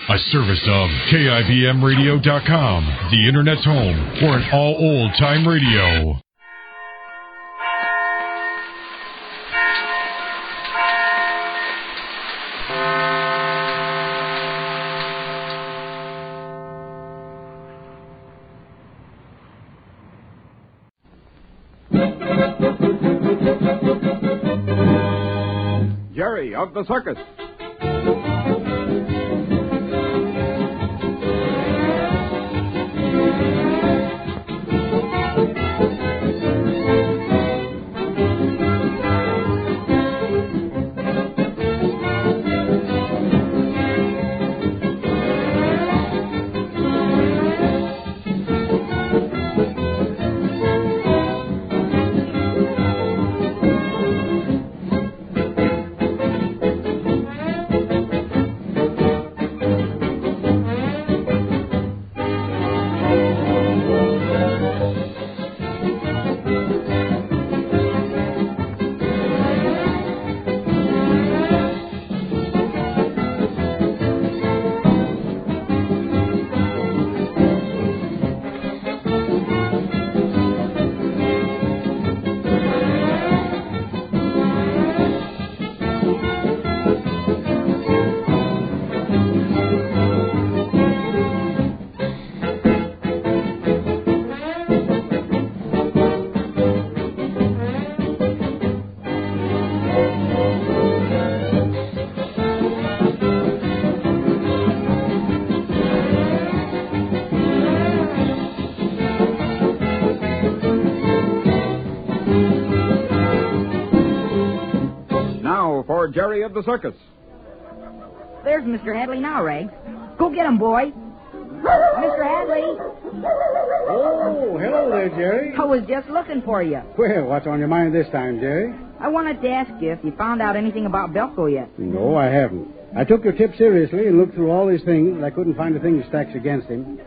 A service of KIBMradio.com, the Internet's home for an all old-time radio. Jerry of the Circus. Jerry of the Circus. There's Mr. Hadley now, Ray. Go get him, boy. Mr. Hadley. Oh, hello there, Jerry. I was just looking for you. Well, what's on your mind this time, Jerry? I wanted to ask you if you found out anything about Belco yet. No, I haven't. I took your tip seriously and looked through all these things, and I couldn't find a thing that stacks against him.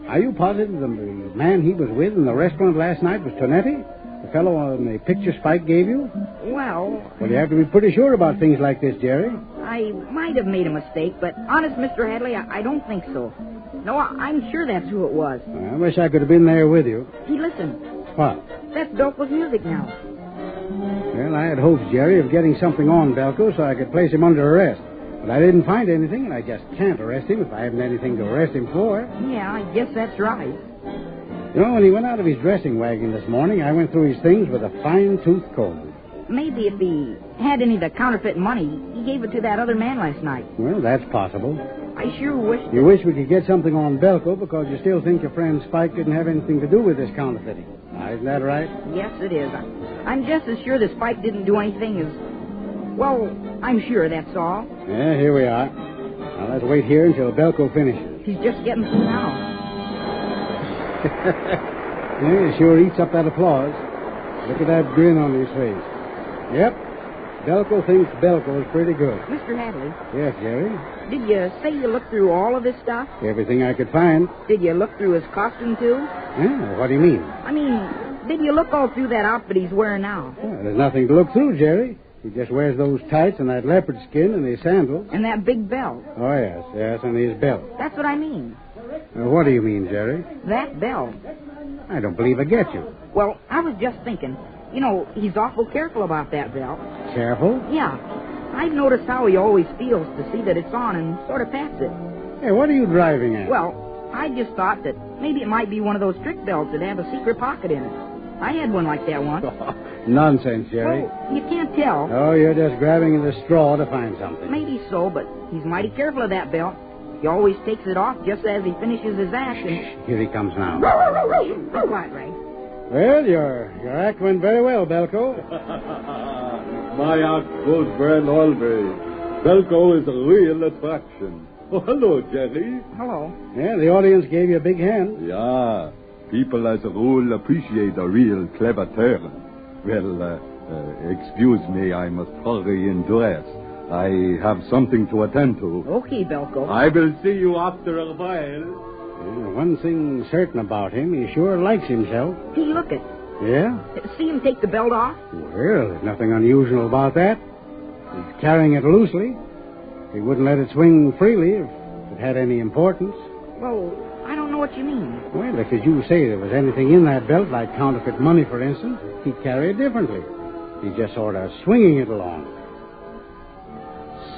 Are you positive the man he was with in the restaurant last night was Tonetti? The fellow on the picture Spike gave you? Well, you have to be pretty sure about things like this, Jerry. I might have made a mistake, but honest, Mr. Hadley, I don't think so. No, I'm sure that's who it was. I wish I could have been there with you. Hey, listen. What? That's Belco's music now. Well, I had hopes, Jerry, of getting something on Belco so I could place him under arrest. But I didn't find anything, and I just can't arrest him if I haven't anything to arrest him for. Yeah, I guess that's right. You know, when he went out of his dressing wagon this morning, I went through his things with a fine-tooth comb. Maybe if he had any of the counterfeit money, he gave it to that other man last night. Well, that's possible. I sure wish... You wish we could get something on Belco because you still think your friend Spike didn't have anything to do with this counterfeiting. Isn't that right? Yes, it is. I'm just as sure that Spike didn't do anything as... Well, I'm sure, that's all. Yeah, here we are. Now, let's wait here until Belco finishes. He's just getting through now. Yeah, he sure eats up that applause. Look at that grin on his face. Yep. Belco thinks Belco is pretty good. Mr. Hadley. Yes, Jerry? Did you say you looked through all of this stuff? Everything I could find. Did you look through his costume, too? Yeah, what do you mean? I mean, did you look all through that outfit he's wearing now? Well, there's nothing to look through, Jerry. He just wears those tights and that leopard skin and his sandals. And that big belt. Oh, yes, and his belt. That's what I mean. What do you mean, Jerry? That belt. I don't believe I get you. Well, I was just thinking, you know, he's awful careful about that belt. Careful? Yeah. I've noticed how he always feels to see that it's on and sort of pats it. Hey, what are you driving at? Well, I just thought that maybe it might be one of those trick belts that have a secret pocket in it. I had one like that once. Nonsense, Jerry. Well, you can't tell. Oh, you're just grabbing at the straw to find something. Maybe so, but he's mighty careful of that belt. He always takes it off just as he finishes his act. And... Here he comes now. Be quiet, Ray. Well, your act went very well, Belco. My act goes well always. Belco is a real attraction. Oh, hello, Jerry. Hello. Yeah, the audience gave you a big hand. Yeah. People, as a rule, appreciate a real clever turn. Well, excuse me, I must hurry in dress. I have something to attend to. Okay, Belco. I will see you after a while. Yeah, one thing certain about him, he sure likes himself. Hey, look it. Yeah? See him take the belt off? Well, there's nothing unusual about that. He's carrying it loosely. He wouldn't let it swing freely if it had any importance. Well, I don't know what you mean. Well, if as you say there was anything in that belt, like counterfeit money, for instance, he'd carry it differently. He's just sort of swinging it along.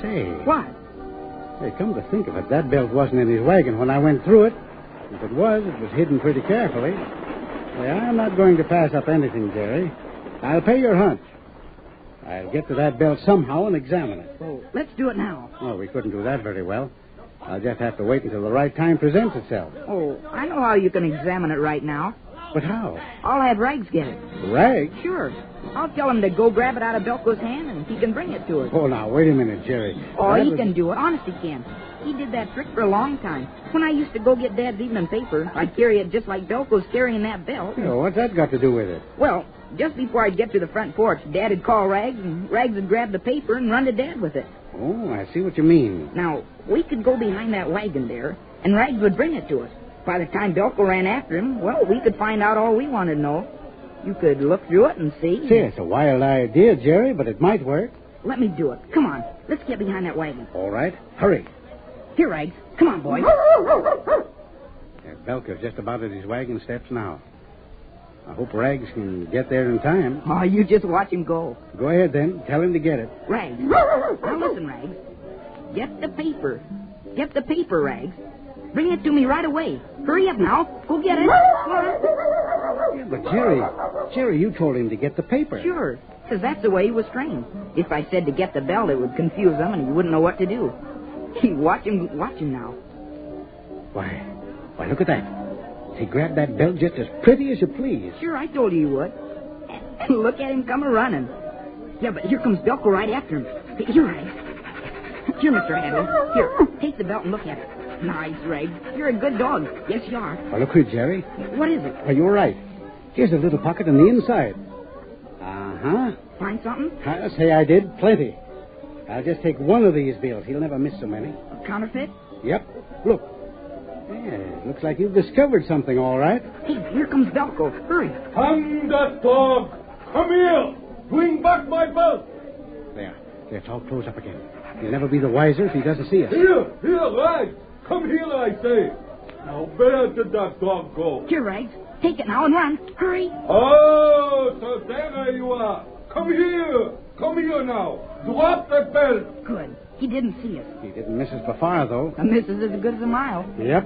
Say. What? Hey, come to think of it, that belt wasn't in his wagon when I went through it. If it was hidden pretty carefully. Hey, I'm not going to pass up anything, Jerry. I'll pay your hunch. I'll get to that belt somehow and examine it. Well, let's do it now. Oh, we couldn't do that very well. I'll just have to wait until the right time presents itself. Oh, I know how you can examine it right now. But how? I'll have Rags get it. Rags? Sure. I'll tell him to go grab it out of Belco's hand, and he can bring it to us. Oh, now, wait a minute, Jerry. Oh, he can do it. Honest, he can. He did that trick for a long time. When I used to go get Dad's evening paper, I'd carry it just like Belco's carrying that belt. Oh, what's that got to do with it? Well, just before I'd get to the front porch, Dad would call Rags, and Rags would grab the paper and run to Dad with it. Oh, I see what you mean. Now, we could go behind that wagon there, and Rags would bring it to us. By the time Belco ran after him, well, we could find out all we wanted to know. You could look through it and see. See, it's a wild idea, Jerry, but it might work. Let me do it. Come on. Let's get behind that wagon. All right. Hurry. Here, Rags. Come on, boy. Belco's just about at his wagon steps now. I hope Rags can get there in time. Oh, you just watch him go. Go ahead, then. Tell him to get it. Rags. Now, listen, Rags. Get the paper. Get the paper, Rags. Bring it to me right away. Hurry up now. Go get it. Yeah, but Jerry, you told him to get the paper. Sure, because that's the way he was trained. If I said to get the belt, it would confuse him, and he wouldn't know what to do. Watch him now. Why, look at that. He grabbed that belt just as pretty as you please. Sure, I told you he would. Look at him come a-running. Yeah, but here comes Belco right after him. Here, Rags. Here, Mr. Hadley. Here, take the belt and look at it. Nice, Rags. You're a good dog. Yes, you are. Well, look here, Jerry. What is it? Well, you're right. Here's a little pocket on the inside. Uh-huh. Find something? I'll say I did. Plenty. I'll just take one of these bills. He'll never miss so many. A counterfeit? Yep. Look. Yeah, looks like you've discovered something, all right. Hey, here comes Belco. Hurry. Hang that dog! Come here! Bring back my belt! There. It's all closed up again. He'll never be the wiser if he doesn't see us. Here, Rags! Come here, I say! Now, where did that dog go? Here, Rags. Take it now and run. Hurry. Oh, so there you are. Come here. Come here now. Drop that belt. Good. He didn't see us. He didn't miss us by far, though. A miss is as good as a mile. Yep.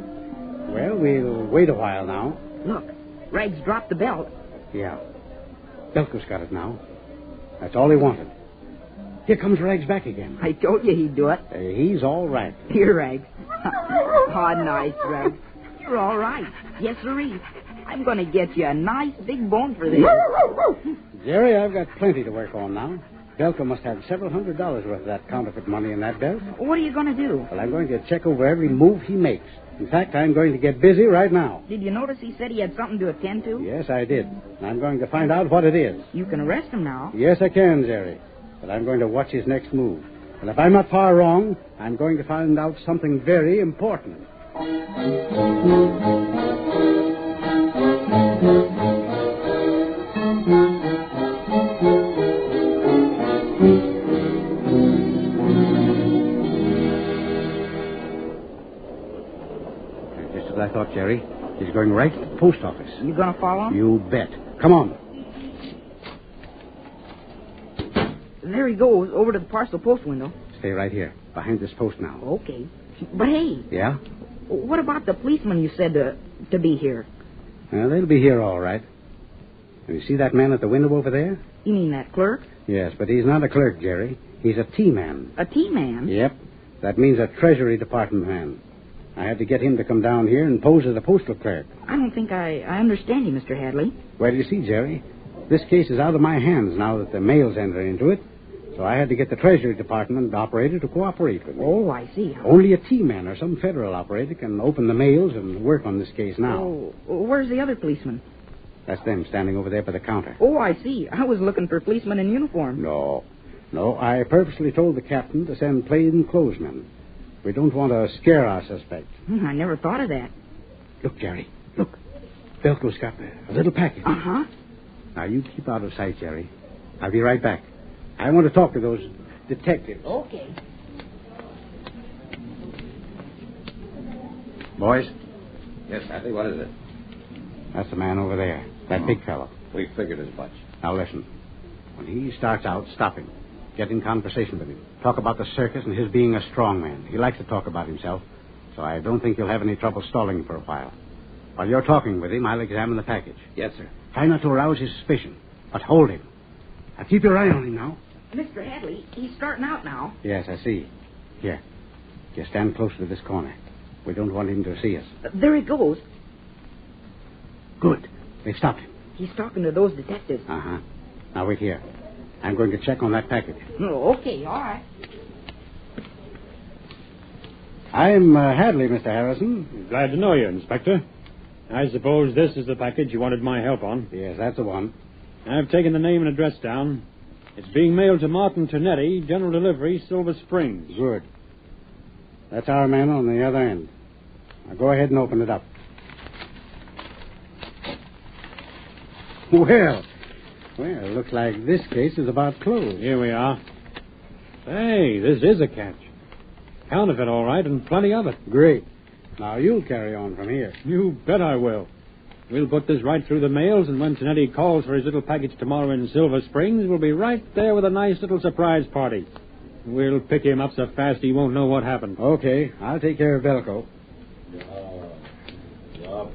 Well, we'll wait a while now. Look, Rags dropped the belt. Yeah. Belco's got it now. That's all he wanted. Here comes Rags back again. I told you he'd do it. He's all right. Here, Rags. Oh, nice, Rags. You're all right. Yes, sirree. I'm going to get you a nice big bone for this. Jerry, I've got plenty to work on now. Belco must have several $100s worth of that counterfeit money in that belt. What are you going to do? Well, I'm going to check over every move he makes. In fact, I'm going to get busy right now. Did you notice he said he had something to attend to? Yes, I did. And I'm going to find out what it is. You can arrest him now. Yes, I can, Jerry. But I'm going to watch his next move. And if I'm not far wrong, I'm going to find out something very important. Just as I thought, Jerry. He's going right to the post office. You going to follow him? You bet. Come on. There he goes, over to the parcel post window. Stay right here, behind this post now. Okay. But hey. Yeah? What about the policeman you said to be here? They'll be here all right. You see that man at the window over there? You mean that clerk? Yes, but he's not a clerk, Jerry. He's a T-man. A T-man? Yep. That means a Treasury Department man. I had to get him to come down here and pose as a postal clerk. I don't think I understand you, Mr. Hadley. Well, you see, Jerry, this case is out of my hands now that the mail's entered into it. So I had to get the Treasury Department operator to cooperate with me. Oh, I see. Only a T-man or some federal operator can open the mails and work on this case now. Oh, where's the other policeman? That's them standing over there by the counter. Oh, I see. I was looking for policemen in uniform. No, I purposely told the captain to send plainclothesmen. We don't want to scare our suspect. I never thought of that. Look, Jerry, look. Belco's got a little package. Uh-huh. Now, you keep out of sight, Jerry. I'll be right back. I want to talk to those detectives. Okay. Boys, Yes, Hadley, what is it? that's the man over there. That big fellow. We figured as much. Now listen. When he starts out, stop him. Get in conversation with him. Talk about the circus and his being a strong man. He likes to talk about himself, so I don't think you'll have any trouble stalling for a while. While you're talking with him, I'll examine the package. Yes, sir. Try not to arouse his suspicion, but hold him. Now keep your eye on him now. Mr. Hadley, he's starting out now. Yes, I see. Here. Just stand close to this corner. We don't want him to see us. There he goes. Good. They've stopped him. He's talking to those detectives. Uh-huh. Now wait here. I'm going to check on that package. Oh, okay, all right. I'm Hadley, Mr. Harrison. Glad to know you, Inspector. I suppose this is the package you wanted my help on. Yes, that's the one. I've taken the name and address down. It's being mailed to Martin Ternetti, General Delivery, Silver Springs. Good. That's our man on the other end. Now go ahead and open it up. Well, it looks like this case is about closed. Here we are. Hey, this is a catch. Counterfeit, all right, and plenty of it. Great. Now you'll carry on from here. You bet I will. We'll put this right through the mails, and when Ternetti calls for his little package tomorrow in Silver Springs, we'll be right there with a nice little surprise party. We'll pick him up so fast he won't know what happened. Okay, I'll take care of Belco.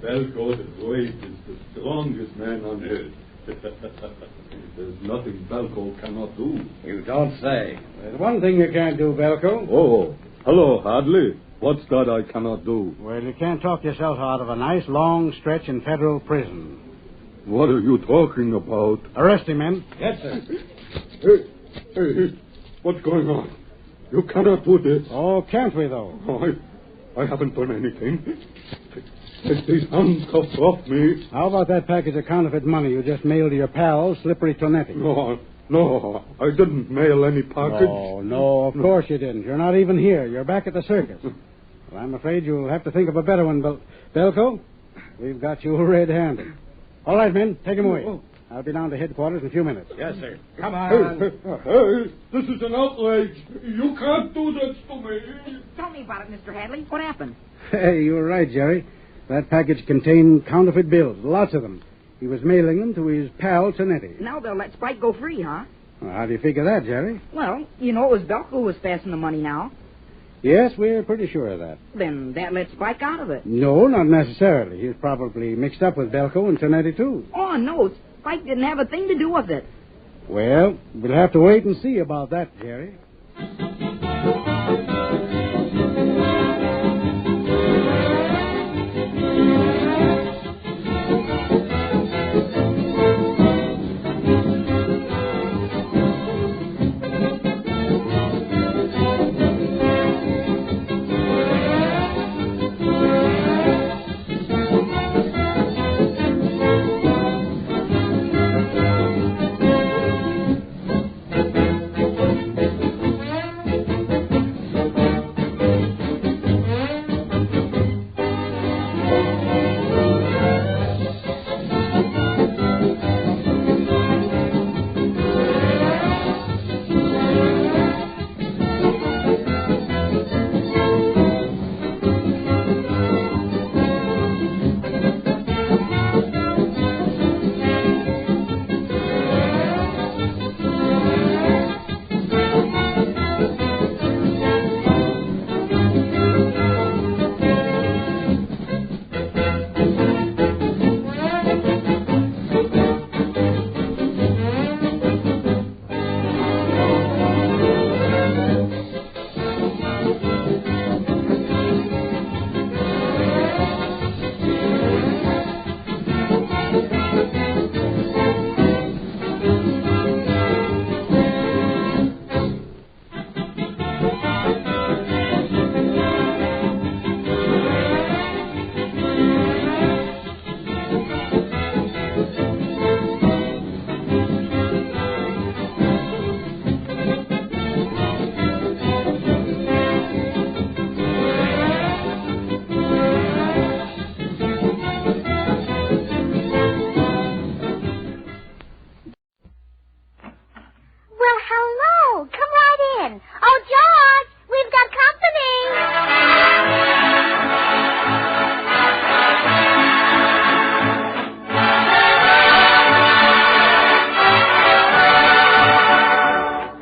Belco the Great is the strongest man on earth. There's nothing Belco cannot do. You don't say. There's one thing you can't do, Belco. Oh, hello, Hadley. What's that I cannot do? Well, you can't talk yourself out of a nice long stretch in federal prison. What are you talking about? Arrest him, men. Yes, sir. Hey, what's going on? You cannot do this. Oh, can't we, though? Oh, I haven't done anything. Take these handcuffs off me. How about that package of counterfeit money you just mailed to your pal, Slippery Tonetti? No, I didn't mail any package. No, of course you didn't. You're not even here. You're back at the circus. Well, I'm afraid you'll have to think of a better one, Belco. We've got you red-handed. All right, men, take him away. I'll be down to headquarters in a few minutes. Yes, sir. Come on. Hey, this is an outrage. You can't do this to me. Tell me about it, Mr. Hadley. What happened? Hey, you were right, Jerry. That package contained counterfeit bills, lots of them. He was mailing them to his pal, Tonetti. Now they'll let Spike go free, huh? Well, how do you figure that, Jerry? Well, you know it was Belco who was passing the money now. Yes, we're pretty sure of that. Then that let Spike out of it. No, not necessarily. He was probably mixed up with Belco and Tonetti, too. Oh, no, Spike didn't have a thing to do with it. Well, we'll have to wait and see about that, Jerry.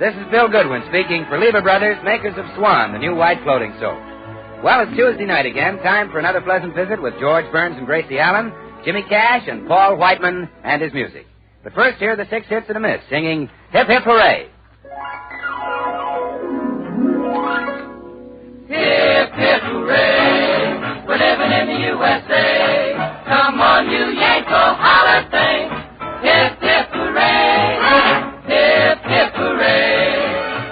This is Bill Goodwin speaking for Lever Brothers, makers of Swan, the new white floating soap. Well, it's Tuesday night again. Time for another pleasant visit with George Burns and Gracie Allen, Jimmy Cash, and Paul Whiteman and his music. But first, here are the 6 hits and a miss, singing Hip Hip Hooray. Hip, hip, hooray, we're living in the USA. Come on, you Yanko, holler thing. Hip, hip, hooray, hip, hip, hooray.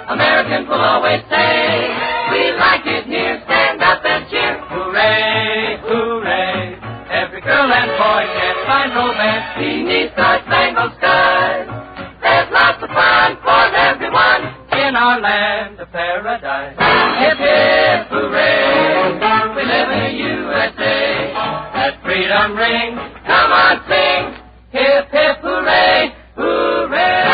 Americans will always say, we like it here, stand up and cheer. Hooray, hooray, every girl and boy can find romance beneath the spangled skies. There's lots of fun for everyone in our land of paradise. Hip, hip, hooray, we live in the USA. Let freedom ring, come on, sing. Hip, hip, hooray, hooray.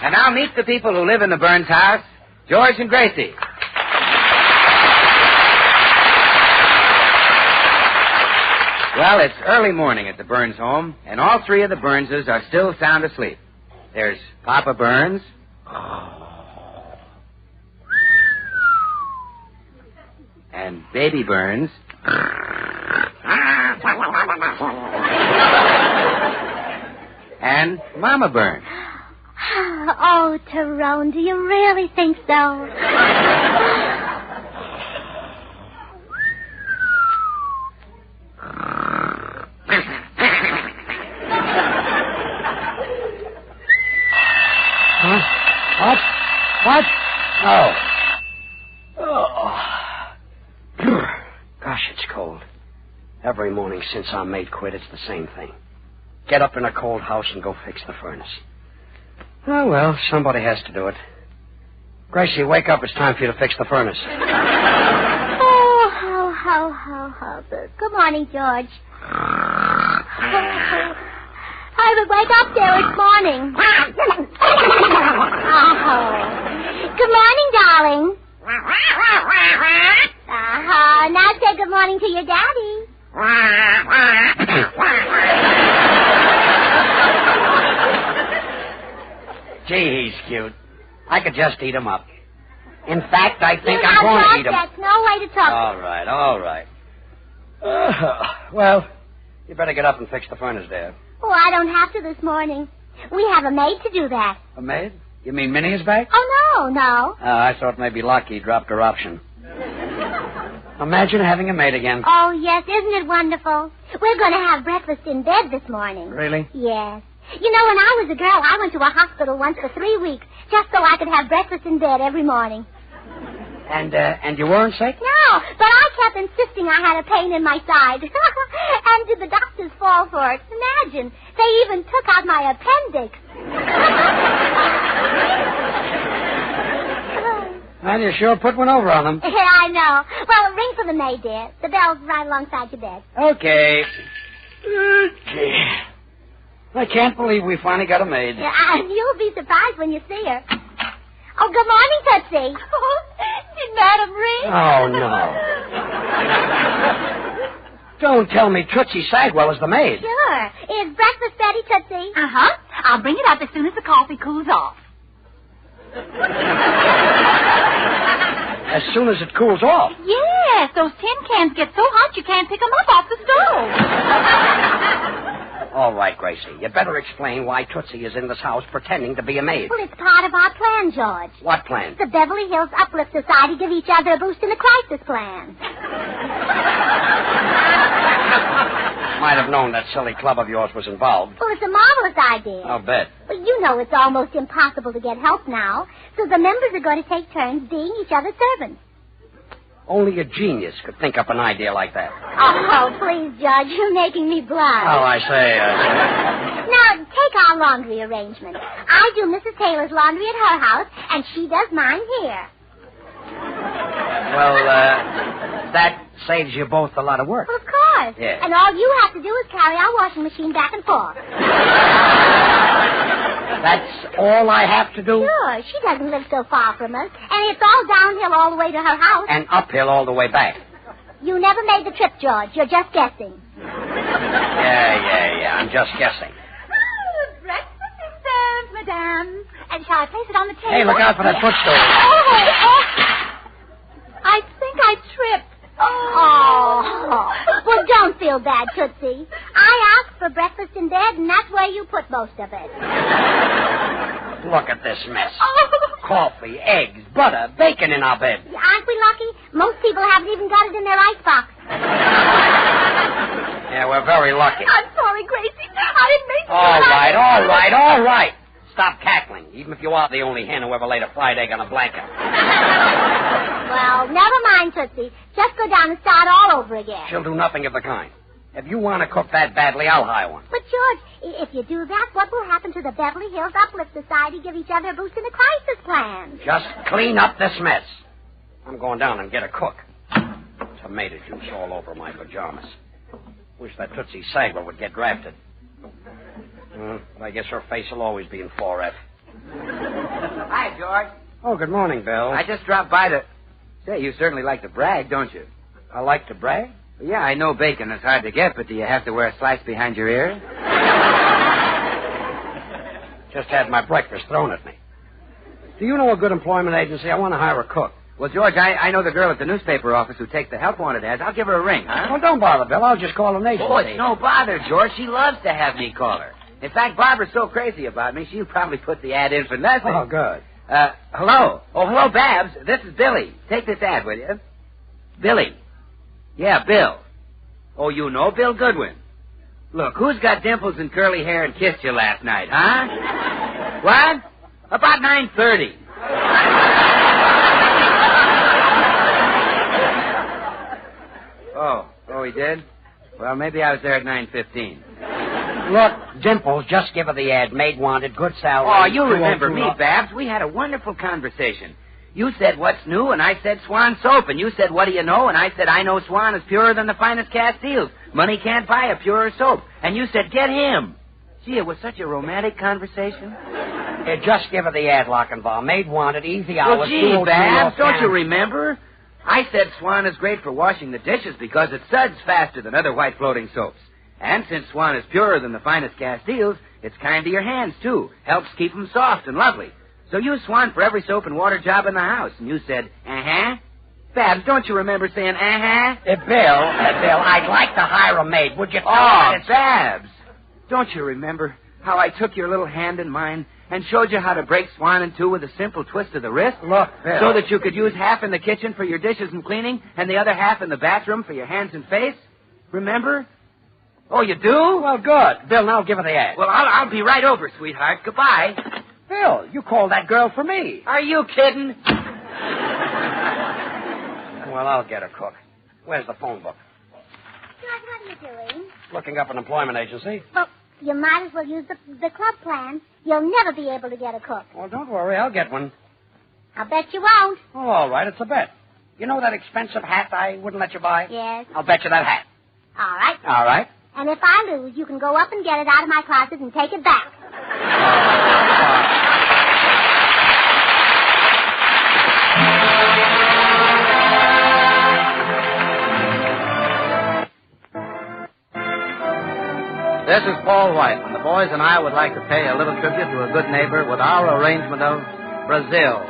And now meet the people who live in the Burns house, George and Gracie. Well, it's early morning at the Burns home, and all 3 of the Burnses are still sound asleep. There's Papa Burns. And Baby Burns. And Mama Burns. Oh, Tyrone, do you really think so? What? Oh. Gosh, it's cold. Every morning since our maid quit, it's the same thing. Get up in a cold house and go fix the furnace. Oh, well, somebody has to do it. Gracie, wake up. It's time for you to fix the furnace. Oh, how. Good morning, George. I would wake up there. It's morning. Good morning, darling. Now say good morning to your daddy. Gee, he's cute. I could just eat him up. In fact, I think I'm going to eat him. That's no way to talk. All right. Well, you better get up and fix the furnace there. Oh, I don't have to this morning. We have a maid to do that. A maid? You mean Minnie is back? Oh, no. I thought maybe Lucky dropped her option. Imagine having a maid again. Oh, yes, isn't it wonderful? We're going to have breakfast in bed this morning. Really? Yes. You know, when I was a girl, I went to a hospital once for 3 weeks just so I could have breakfast in bed every morning. And you weren't sick? No, but I kept insisting I had a pain in my side. And did the doctors fall for it? Imagine, they even took out my appendix. Well, you sure put one over on them. Yeah, I know. Well, ring for the maid, dear. The bell's right alongside your bed. Okay. I can't believe we finally got a maid. Yeah, you'll be surprised when you see her. Oh, good morning, Tootsie. Oh, did Madam ring? Oh, no. Don't tell me Tootsie Sagwell is the maid. Sure. Is breakfast ready, Tootsie? Uh-huh. I'll bring it up as soon as the coffee cools off. As soon as it cools off? Yes, those tin cans get so hot you can't pick them up off the stove. All right, Gracie. You better explain why Tootsie is in this house pretending to be a maid. Well, it's part of our plan, George. What plan? The Beverly Hills Uplift Society give each other a boost in the crisis plan. Might have known that silly club of yours was involved. Well, it's a marvelous idea. I'll bet. Well, you know it's almost impossible to get help now, so the members are going to take turns being each other's servants. Only a genius could think up an idea like that. Oh, please, Judge, you're making me blush. Oh, I say. Now, take our laundry arrangement. I do Mrs. Taylor's laundry at her house, and she does mine here. Well, that saves you both a lot of work. Well, of course. Yeah. And all you have to do is carry our washing machine back and forth. That's all I have to do? Sure. She doesn't live so far from us, and it's all downhill all the way to her house. And uphill all the way back. You never made the trip, George. You're just guessing. Yeah. I'm just guessing. Breakfast is served, madame. And shall I place it on the table? Hey, look out for that footstool. Oh. I think I tripped. Oh. Well, don't feel bad, Tootsie. I asked for breakfast in bed, and that's where you put most of it. Look at this mess. Coffee, eggs, butter, bacon in our bed. Aren't we lucky? Most people haven't even got it in their icebox. Yeah, we're very lucky. I'm sorry, Gracie. I didn't mean to. All right. Stop cackling, even if you are the only hen who ever laid a fried egg on a blanket. Well, never mind, Tootsie. Just go down and start all over again. She'll do nothing of the kind. If you want to cook that badly, I'll hire one. But, George, if you do that, what will happen to the Beverly Hills Uplift Society give each other a boost in the crisis plan? Just clean up this mess. I'm going down and get a cook. Tomato juice all over my pajamas. Wish that Tootsie Sagler would get drafted. I guess her face will always be in 4F. Hi, George. Oh, good morning, Bill. I just dropped by to... Say, you certainly like to brag, don't you? I like to brag? Yeah, I know bacon is hard to get, but do you have to wear a slice behind your ear? Just had my breakfast thrown at me. Do you know a good employment agency? I want to hire a cook. Well, George, I know the girl at the newspaper office who takes the help wanted ads. I'll give her a ring, huh? Well, don't bother, Bill. I'll just call an agency. Oh, it's no bother, George. She loves to have me call her. In fact, Barbara's so crazy about me, she'll probably put the ad in for nothing. Oh, good. Hello. Oh, hello, Babs. This is Billy. Take this ad, will you? Billy. Yeah, Bill. Oh, you know Bill Goodwin. Look, who's got dimples and curly hair and kissed you last night, huh? What? About 9:30. Oh, he did? Well, maybe I was there at 9:15. Look, Dimples, just give her the ad. Maid wanted, good salary. Oh, you remember me, Babs. We had a wonderful conversation. You said, what's new? And I said, Swan soap. And you said, what do you know? And I said, I know Swan is purer than the finest Castiles. Money can't buy a purer soap. And you said, get him. Gee, it was such a romantic conversation. Just give her the ad, Lochinvar. Maid wanted, easy hours. Well, gee, Babs, don't you remember? I said Swan is great for washing the dishes because it suds faster than other white floating soaps. And since Swan is purer than the finest Castiles, it's kind to your hands, too. Helps keep them soft and lovely. So use Swan for every soap and water job in the house. And you said, uh-huh. Babs, don't you remember saying, uh-huh? Bill, I'd like to hire a maid. Would you tell Oh, her Babs, don't you remember how I took your little hand in mine and showed you how to break Swan in two with a simple twist of the wrist? Look, Bill. So that you could use half in the kitchen for your dishes and cleaning and the other half in the bathroom for your hands and face? Remember? Oh, you do? Well, good. Bill, now give her the ad. Well, I'll be right over, sweetheart. Goodbye. Bill, you called that girl for me. Are you kidding? Well, I'll get a cook. Where's the phone book? George, what are you doing? Looking up an employment agency. Well, you might as well use the club plan. You'll never be able to get a cook. Well, don't worry. I'll get one. I'll bet you won't. Oh, all right. It's a bet. You know that expensive hat I wouldn't let you buy? Yes. I'll bet you that hat. All right. All right. And if I lose, you can go up and get it out of my closet and take it back. This is Paul White, and the boys and I would like to pay a little tribute to a good neighbor with our arrangement of Brazil.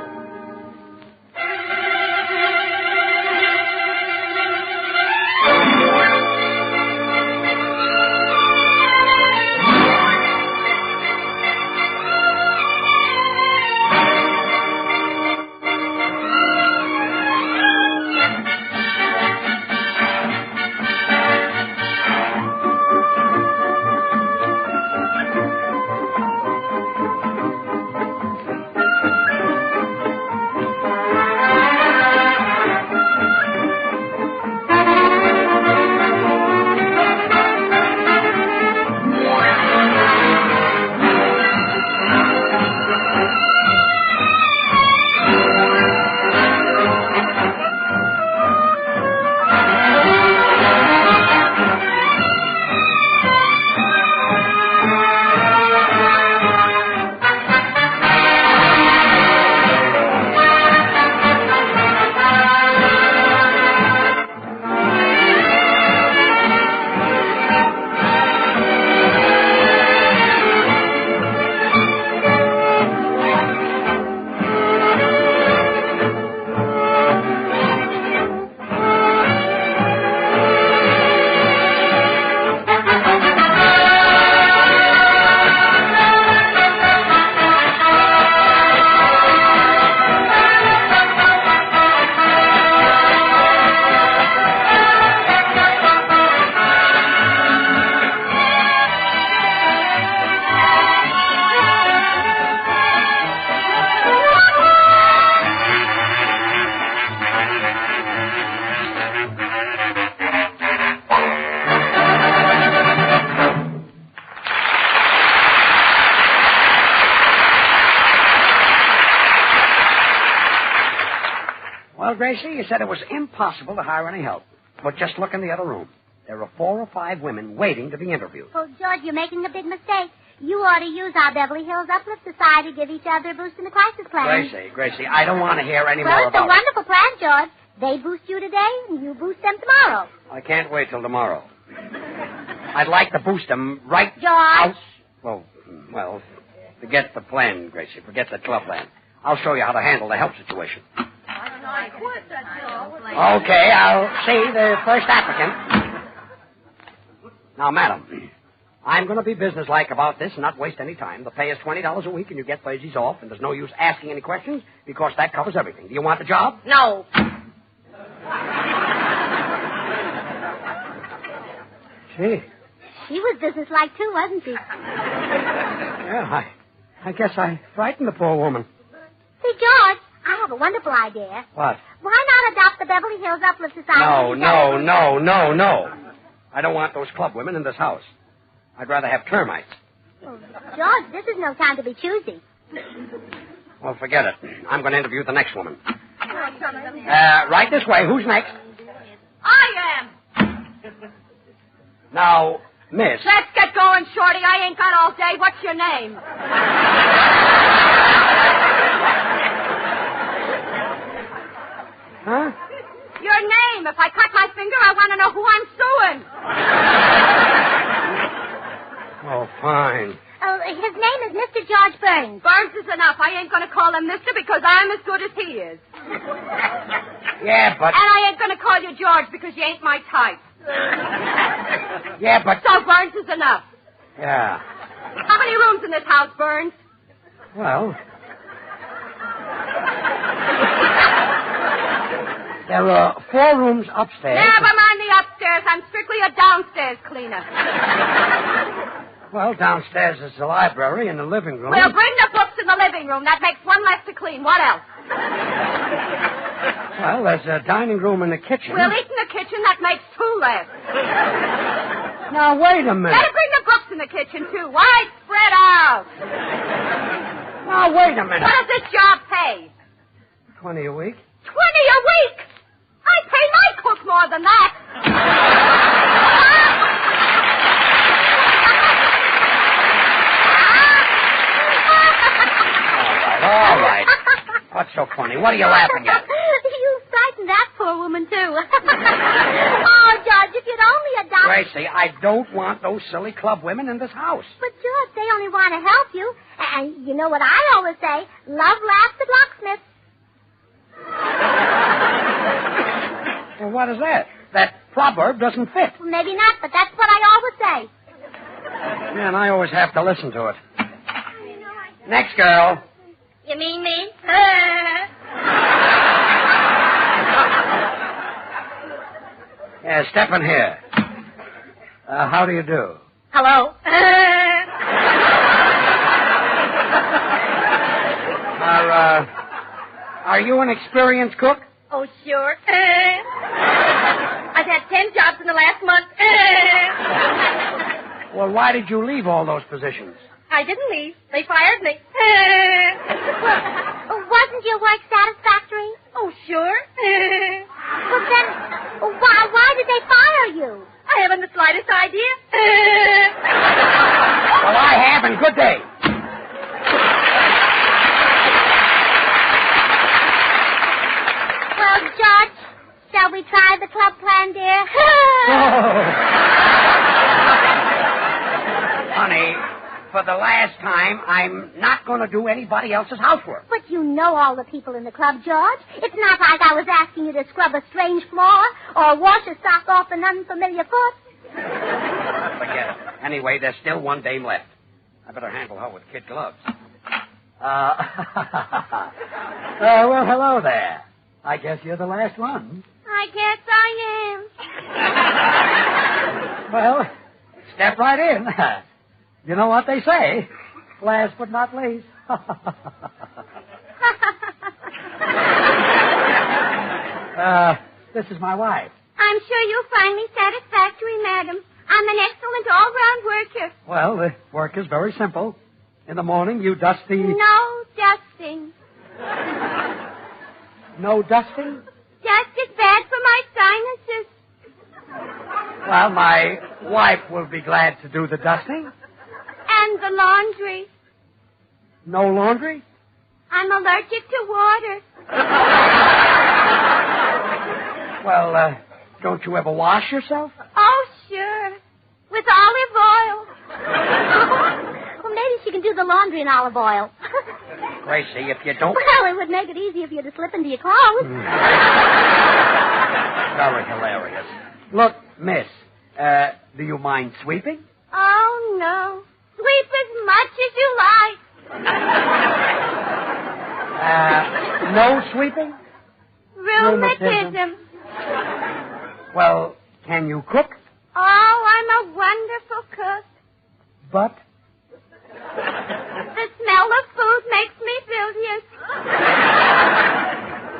Well, Gracie, you said it was impossible to hire any help. But just look in the other room. There are 4 or 5 women waiting to be interviewed. Oh, George, you're making a big mistake. You ought to use our Beverly Hills Uplift Society to give each other a boost in the crisis plan. Gracie, I don't want to hear any more Well, it's a about wonderful plan, George. They boost you today, and you boost them tomorrow. it. I can't wait till tomorrow. I'd like to boost them right George. out. Well, forget the plan, Gracie. Forget the club plan. I'll show you how to handle the help situation. Okay, I'll see the first applicant. Now, madam, I'm going to be businesslike about this and not waste any time. The pay is $20 a week, and you get Thursdays off, and there's no use asking any questions because that covers everything. Do you want the job? No. Gee. She was businesslike, too, wasn't she? Yeah, I guess I frightened the poor woman. See, George, I have a wonderful idea. What? Why not adopt the Beverly Hills Uplift Society? No. I don't want those club women in this house. I'd rather have termites. Oh, George, this is no time to be choosy. Well, forget it. I'm going to interview the next woman. Right this way. Who's next? I am. Now, miss. Let's get going, Shorty. I ain't got all day. What's your name? Huh? Your name. If I cut my finger, I want to know who I'm suing. Oh, fine. Oh, his name is Mr. George Burns. Burns is enough. I ain't going to call him Mister because I'm as good as he is. Yeah, but... And I ain't going to call you George because you ain't my type. Yeah, but... So Burns is enough. Yeah. How many rooms in this house, Burns? Well... There are 4 rooms upstairs. Never mind the upstairs. I'm strictly a downstairs cleaner. Well, downstairs is the library and the living room. Well, bring the books in the living room. That makes one less to clean. What else? Well, there's a dining room and a kitchen. We'll eat in the kitchen. That makes 2 less. Now, wait a minute. Better bring the books in the kitchen, too. Wide spread out. Now, wait a minute. What does this job pay? $20 a week. 20 a week? I pay my cook more than that. All right. What's so funny? What are you laughing at? You frightened that poor woman, too. Oh, George, if you'd only adopt... Gracie, I don't want those silly club women in this house. But, George, they only want to help you. And you know what I always say, love laughs the blacksmith. Well, what is that? That proverb doesn't fit. Well, maybe not, but that's what I always say. Yeah, and I always have to listen to it. Next girl. You mean me? Yeah, step in here. How do you do? Hello. Are you an experienced cook? Oh, sure. I've had 10 jobs in the last month. Well, why did you leave all those positions? I didn't leave. They fired me. Wasn't your work satisfactory? Oh, sure. Well, then, why did they fire you? I haven't the slightest idea. Well, I have, and good day. Well, George, shall we try the club plan, dear? Honey, for the last time, I'm not going to do anybody else's housework. But you know all the people in the club, George. It's not like I was asking you to scrub a strange floor or wash a sock off an unfamiliar foot. Forget it. Anyway, there's still 1 dame left. I better handle her with kid gloves. Well, hello there. I guess you're the last one. I guess I am. Well, step right in. You know what they say. Last but not least. This is my wife. I'm sure you'll find me satisfactory, madam. I'm an excellent all-round worker. Well, the work is very simple. In the morning, you dust the... No dusting. No dusting? Well, my wife will be glad to do the dusting. And the laundry. No laundry? I'm allergic to water. Well, don't you ever wash yourself? Oh, sure. With olive oil. Well, maybe she can do the laundry in olive oil. Gracie, if you don't... Well, it would make it easier for you to slip into your clothes. Very hilarious. Look, miss, do you mind sweeping? Oh, no. Sweep as much as you like. No sweeping? Rheumatism. Well, can you cook? Oh, I'm a wonderful cook. But? The smell of food makes me bilious.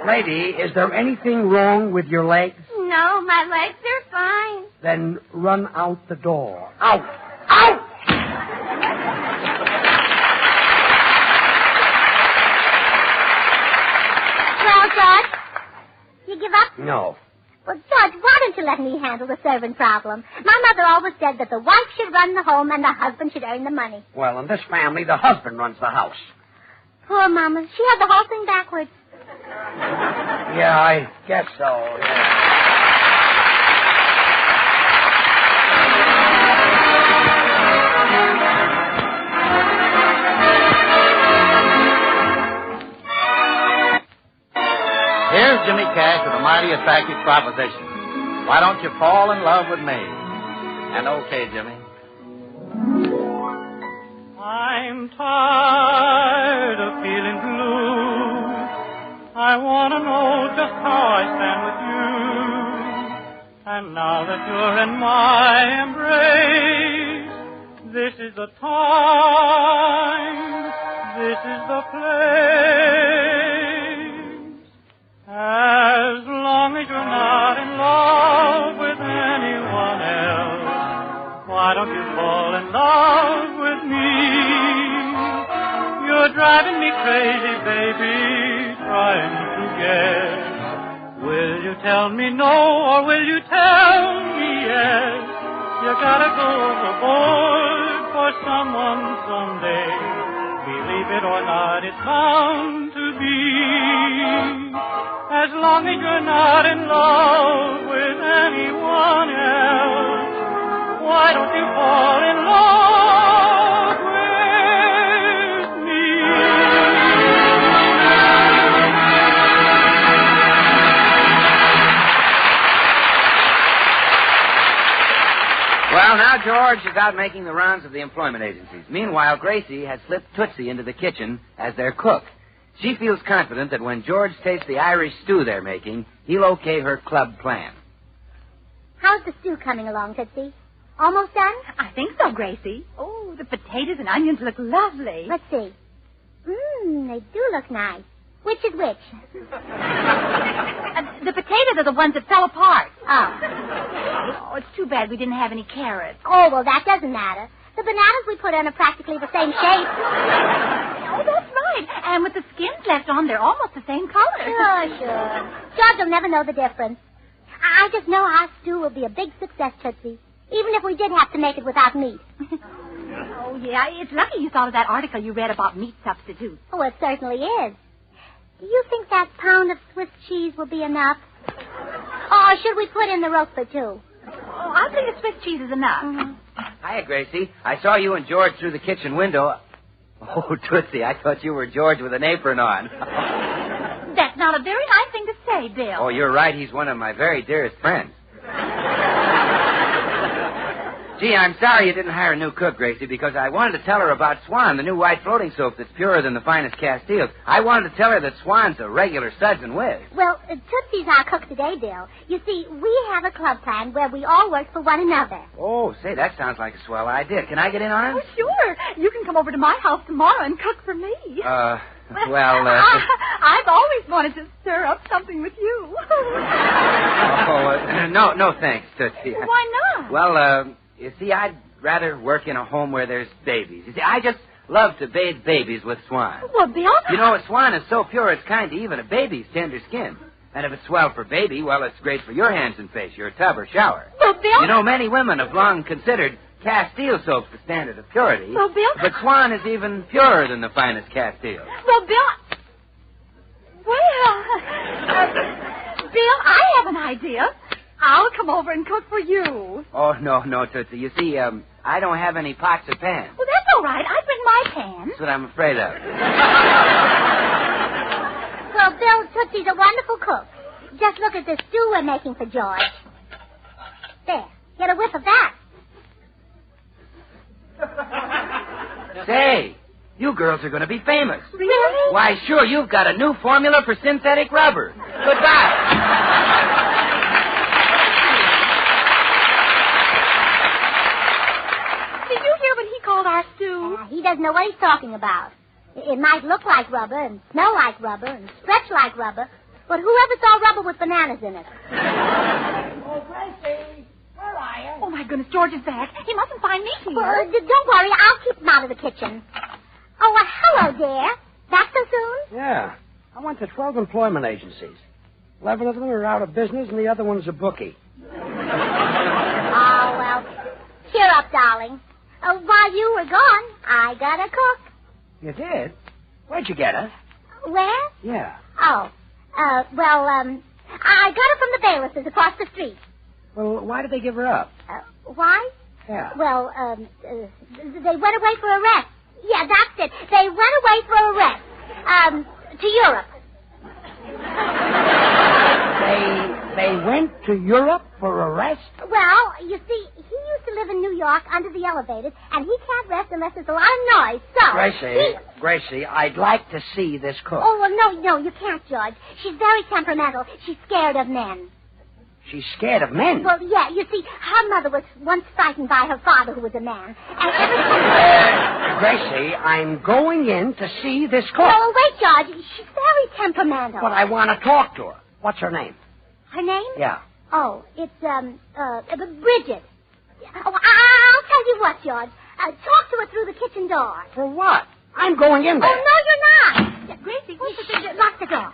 Lady, is there anything wrong with your legs? No, my legs are fine. Then run out the door. Out! Out! Well, George, you give up? No. Well, George, why don't you let me handle the servant problem? My mother always said that the wife should run the home and the husband should earn the money. Well, in this family, the husband runs the house. Poor Mama. She had the whole thing backwards. Yeah, I guess so. Yeah. Here's Jimmy Cash with a mighty attractive proposition. Why don't you fall in love with me? And okay, Jimmy. I'm tired of feeling blue. I want to know just how I stand with you. And now that you're in my embrace, this is the time, this is the place. As long as you're not in love with anyone else, why don't you fall in love with me? You're driving me crazy, baby, trying to guess. Will you tell me no, or will you tell me yes? You gotta go overboard for someone someday. Believe it or not, it's bound to be. As long as you're not in love with anyone else, why don't you fall in love with me? Well, now George is out making the rounds of the employment agencies. Meanwhile, Gracie has slipped Tootsie into the kitchen as their cook. She feels confident that when George tastes the Irish stew they're making, he'll okay her club plan. How's the stew coming along, Tootsie? Almost done? I think so, Gracie. Oh, the potatoes and onions look lovely. Let's see. They do look nice. Which is which? The potatoes are the ones that fell apart. Oh. Oh, it's too bad we didn't have any carrots. Oh, well, that doesn't matter. The bananas we put in are practically the same shape. Oh, that's right. And with the skins left on, they're almost the same color. Sure. George will never know the difference. I just know our stew will be a big success, Tootsie, even if we did have to make it without meat. Oh, yeah, it's lucky you thought of that article you read about meat substitutes. Oh, it certainly is. Do you think that pound of Swiss cheese will be enough? Or should we put in the roquefort, too? Oh, I think the Swiss cheese is enough. Mm-hmm. Hiya, Gracie. I saw you and George through the kitchen window. Oh, Tootsie, I thought you were George with an apron on. That's not a very nice thing to say, Bill. Oh, you're right. He's one of my very dearest friends. Gee, I'm sorry you didn't hire a new cook, Gracie, because I wanted to tell her about Swan, the new white floating soap that's purer than the finest Castiles. I wanted to tell her that Swan's a regular suds and whiz. Well, Tootsie's our cook today, Bill. You see, we have a club plan where we all work for one another. Oh, say, that sounds like a swell idea. Can I get in on it? Oh, sure. You can come over to my house tomorrow and cook for me. I've always wanted to stir up something with you. No, thanks, Tootsie. Why not? Well, you see, I'd rather work in a home where there's babies. You see, I just love to bathe babies with Swan. Well, Bill... You know, Swan is so pure it's kind to even a baby's tender skin. And if it's swell for baby, well, it's great for your hands and face, your tub or shower. Well, Bill... You know, many women have long considered Castile soap's the standard of purity. Well, Bill... But Swan is even purer than the finest Castile. Well, Bill... Well... Bill, I have an idea. I'll come over and cook for you. Oh, no, Tootsie. You see, I don't have any pots or pans. Well, that's all right. I bring my pan. That's what I'm afraid of. Well, Bill, Tootsie's a wonderful cook. Just look at the stew we're making for George. There. Get a whiff of that. Say, you girls are going to be famous. Really? Why, sure, you've got a new formula for synthetic rubber. Goodbye. Did you hear what he called our stew? He doesn't know what he's talking about. It might look like rubber and smell like rubber and stretch like rubber, but whoever saw rubber with bananas in it? Oh, Gracie, where are you? Oh, my goodness, George is back. He mustn't find me here. Don't worry, I'll keep him out of the kitchen. Oh, hello, dear. Back so soon? Yeah. I went to 12 employment agencies. 11 of them are out of business, and the other one's a bookie. Oh, well, cheer up, darling. While you were gone, I got a cook. You did? Where'd you get her? Where? Yeah. Oh, I got her from the bailiffs across the street. Well, why did they give her up? Why? Yeah. Well, they went away for arrest. Yeah, that's it. They went away for arrest. To Europe. They went to Europe for arrest? Well, you see, he used to live in New York under the elevators, and he can't rest unless there's a lot of noise, so... Gracie, I'd like to see this cook. Oh, well, no, you can't, George. She's very temperamental. She's scared of men. She's scared of men? Well, yeah, you see, her mother was once frightened by her father, who was a man. And ever since... Gracie, I'm going in to see this cook. No, wait, George. She's very temperamental. But I want to talk to her. What's her name? Her name? Yeah. Oh, it's, Bridget. Oh, I'll tell you what, George. Talk to her through the kitchen door. For what? I'm going in there. Oh, no, you're not. Gracie, lock the door.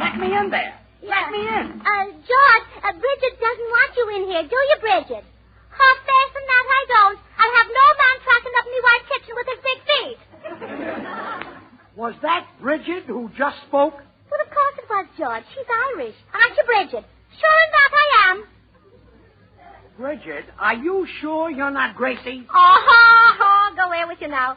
Let me in there. Let me in. George, Bridget doesn't want you in here, do you, Bridget? Her face and that I don't. I'll have no man tracking up me white kitchen with his big feet. Was that Bridget who just spoke? Well, of course it was, George. She's Irish. Aren't you, Bridget? Sure enough, I am. Bridget, are you sure you're not Gracie? Go where with you now.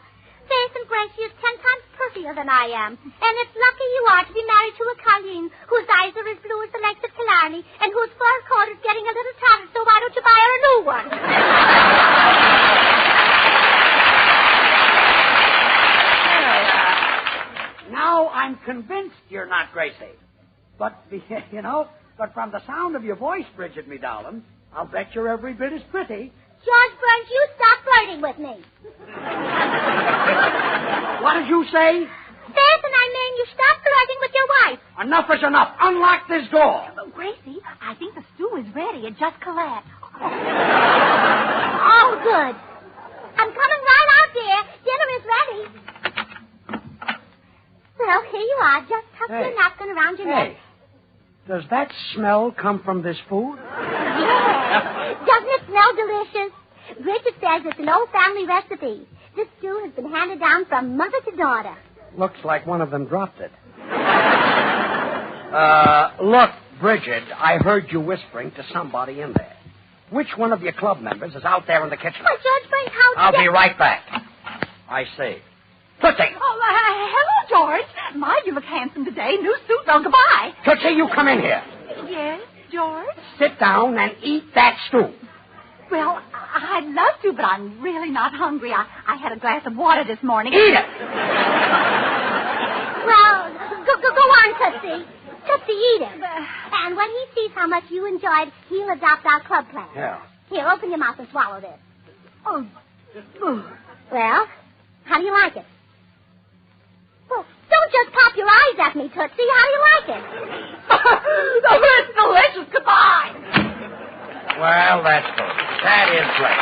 Faith and Gracie is 10 times prettier than I am. And it's lucky you are to be married to a Colleen whose eyes are as blue as the lakes of Killarney and whose fur coat is getting a little tattered, so why don't you buy her a new one? Now I'm convinced you're not Gracie. But, but from the sound of your voice, Bridget, me darling, I'll bet you're every bit as pretty. George Burns, you stop flirting with me. What did you say? Faith and I mean you stop flirting with your wife. Enough is enough. Unlock this door. Gracie, I think the stew is ready. It just collapsed. Oh, good. I'm coming right out, dear. Dinner is ready. Well, here you are. Just tuck your napkin around your neck. Does that smell come from this food? Yeah. Doesn't it smell delicious? Bridget says it's an old family recipe. This stew has been handed down from mother to daughter. Looks like one of them dropped it. Look, Bridget, I heard you whispering to somebody in there. Which one of your club members is out there in the kitchen? Well, George Burns, how... I'll be right back. I see. Tootsie! Oh, hello, George. My, you look handsome today. New suit on. Goodbye. Tootsie, you come in here. Yes, George? Sit down and eat that stew. Well, I'd love to, but I'm really not hungry. I had a glass of water this morning. Eat it! Well, go on, Tootsie. Tootsie, eat it. And when he sees how much you enjoyed, he'll adopt our club plan. Yeah. Here, open your mouth and swallow this. Oh. Well, how do you like it? Well, don't just pop your eyes at me, Tootsie. How do you like it? It's delicious. Goodbye. Well, that's good. That is great.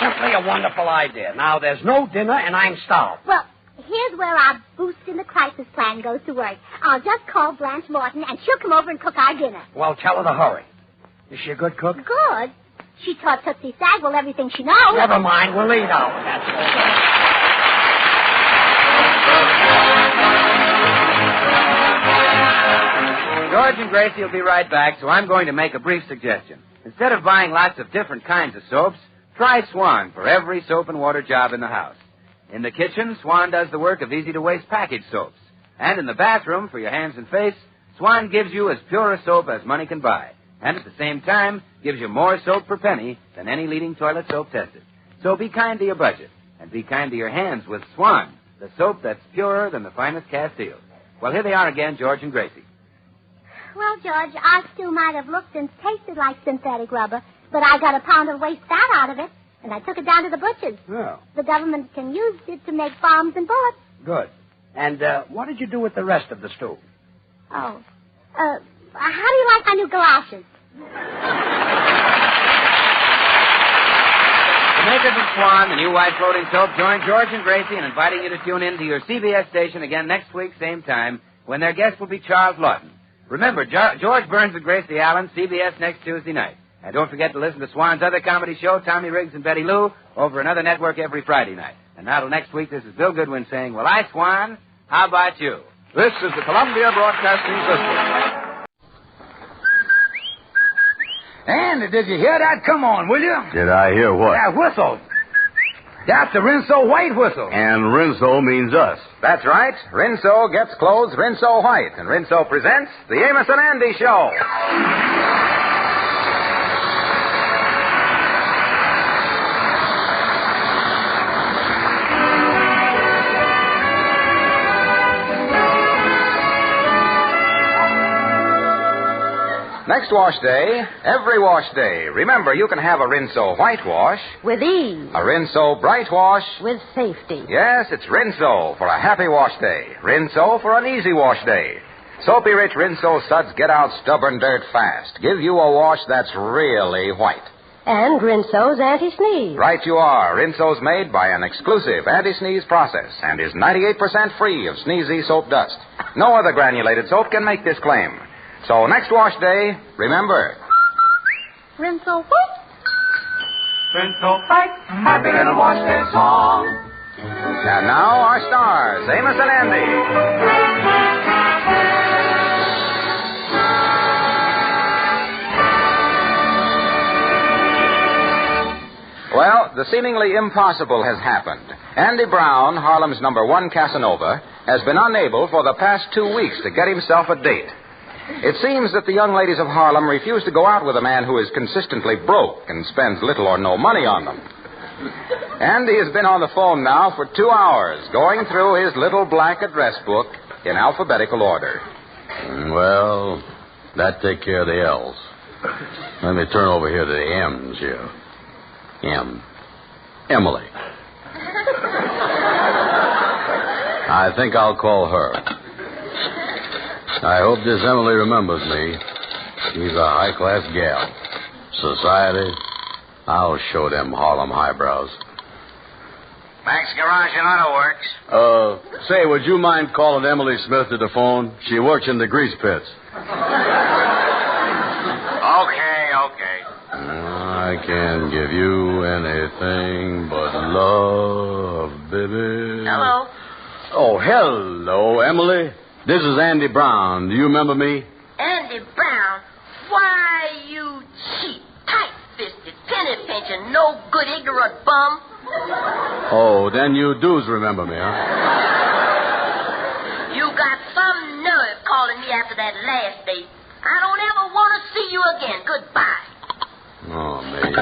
Simply a wonderful idea. Now, there's no dinner, and I'm starved. Well, Here's where our Boost in the Crisis plan goes to work. I'll just call Blanche Morton, and she'll come over and cook our dinner. Well, tell her to hurry. Is she a good cook? Good. She taught Tootsie Sagwell everything she knows. Never mind. We'll eat out. That's George and Gracie will be right back, so I'm going to make a brief suggestion. Instead of buying lots of different kinds of soaps, try Swan for every soap and water job in the house. In the kitchen, Swan does the work of easy-to-waste package soaps. And in the bathroom, for your hands and face, Swan gives you as pure a soap as money can buy. And at the same time, gives you more soap per penny than any leading toilet soap tested. So be kind to your budget, and be kind to your hands with Swan, the soap that's purer than the finest Castile. Well, here they are again, George and Gracie. Well, George, our stew might have looked and tasted like synthetic rubber, but I got a pound of waste fat out of it, and I took it down to the butcher's. Oh. The government can use it to make bombs and bullets. good. And what did you do with the rest of the stew? Oh. How do you like my new galoshes? The makers of Swan, the new white floating soap, join George and Gracie in inviting you to tune in to your CBS station again next week, same time, when their guest will be Charles Lawton. Remember, George Burns and Gracie Allen, CBS next Tuesday night. And don't forget to listen to Swan's other comedy show, Tommy Riggs and Betty Lou, over another network every Friday night. And now till next week, this is Bill Goodwin saying, well, I, Swan, how about you? This is the Columbia Broadcasting System. Andy, did you hear that? Come on, will you? Did I hear what? That whistle. That's the Rinso White whistle. And Rinso means us. That's right. Rinso gets clothes Rinso White. And Rinso presents the Amos and Andy Show. Next wash day, every wash day. Remember, you can have a Rinso White wash. With ease. A Rinso Bright wash. With safety. Yes, it's Rinso for a happy wash day. Rinso for an easy wash day. Soapy-rich Rinso suds get out stubborn dirt fast. Give you a wash that's really white. And Rinso's anti-sneeze. Right you are. Rinso's made by an exclusive anti-sneeze process and is 98% free of sneezy soap dust. No other granulated soap can make this claim. So next wash day, remember. Rinso White. Rinso White. Happy little wash day song. And now our stars, Amos and Andy. Well, the seemingly impossible has happened. Andy Brown, Harlem's #1 Casanova, has been unable for the past 2 weeks to get himself a date. It seems that the young ladies of Harlem refuse to go out with a man who is consistently broke and spends little or no money on them. Andy has been on the phone now for 2 hours, going through his little black address book in alphabetical order. Well, that take care of the L's. Let me turn over here to the M's here. M. Emily. I think I'll call her. I hope this Emily remembers me. She's a high-class gal. Society, I'll show them Harlem highbrows. Max Garage and Auto Works. Say, would you mind calling Emily Smith to the phone? She works in the grease pits. Okay. I can't give you anything but love, baby. Hello. Oh, hello, Emily. This is Andy Brown. Do you remember me? Andy Brown? Why, you cheap, tight-fisted, penny-pinching, no-good, ignorant bum. Oh, then you do remember me, huh? You got some nerve calling me after that last date. I don't ever want to see you again. Goodbye. Oh, me.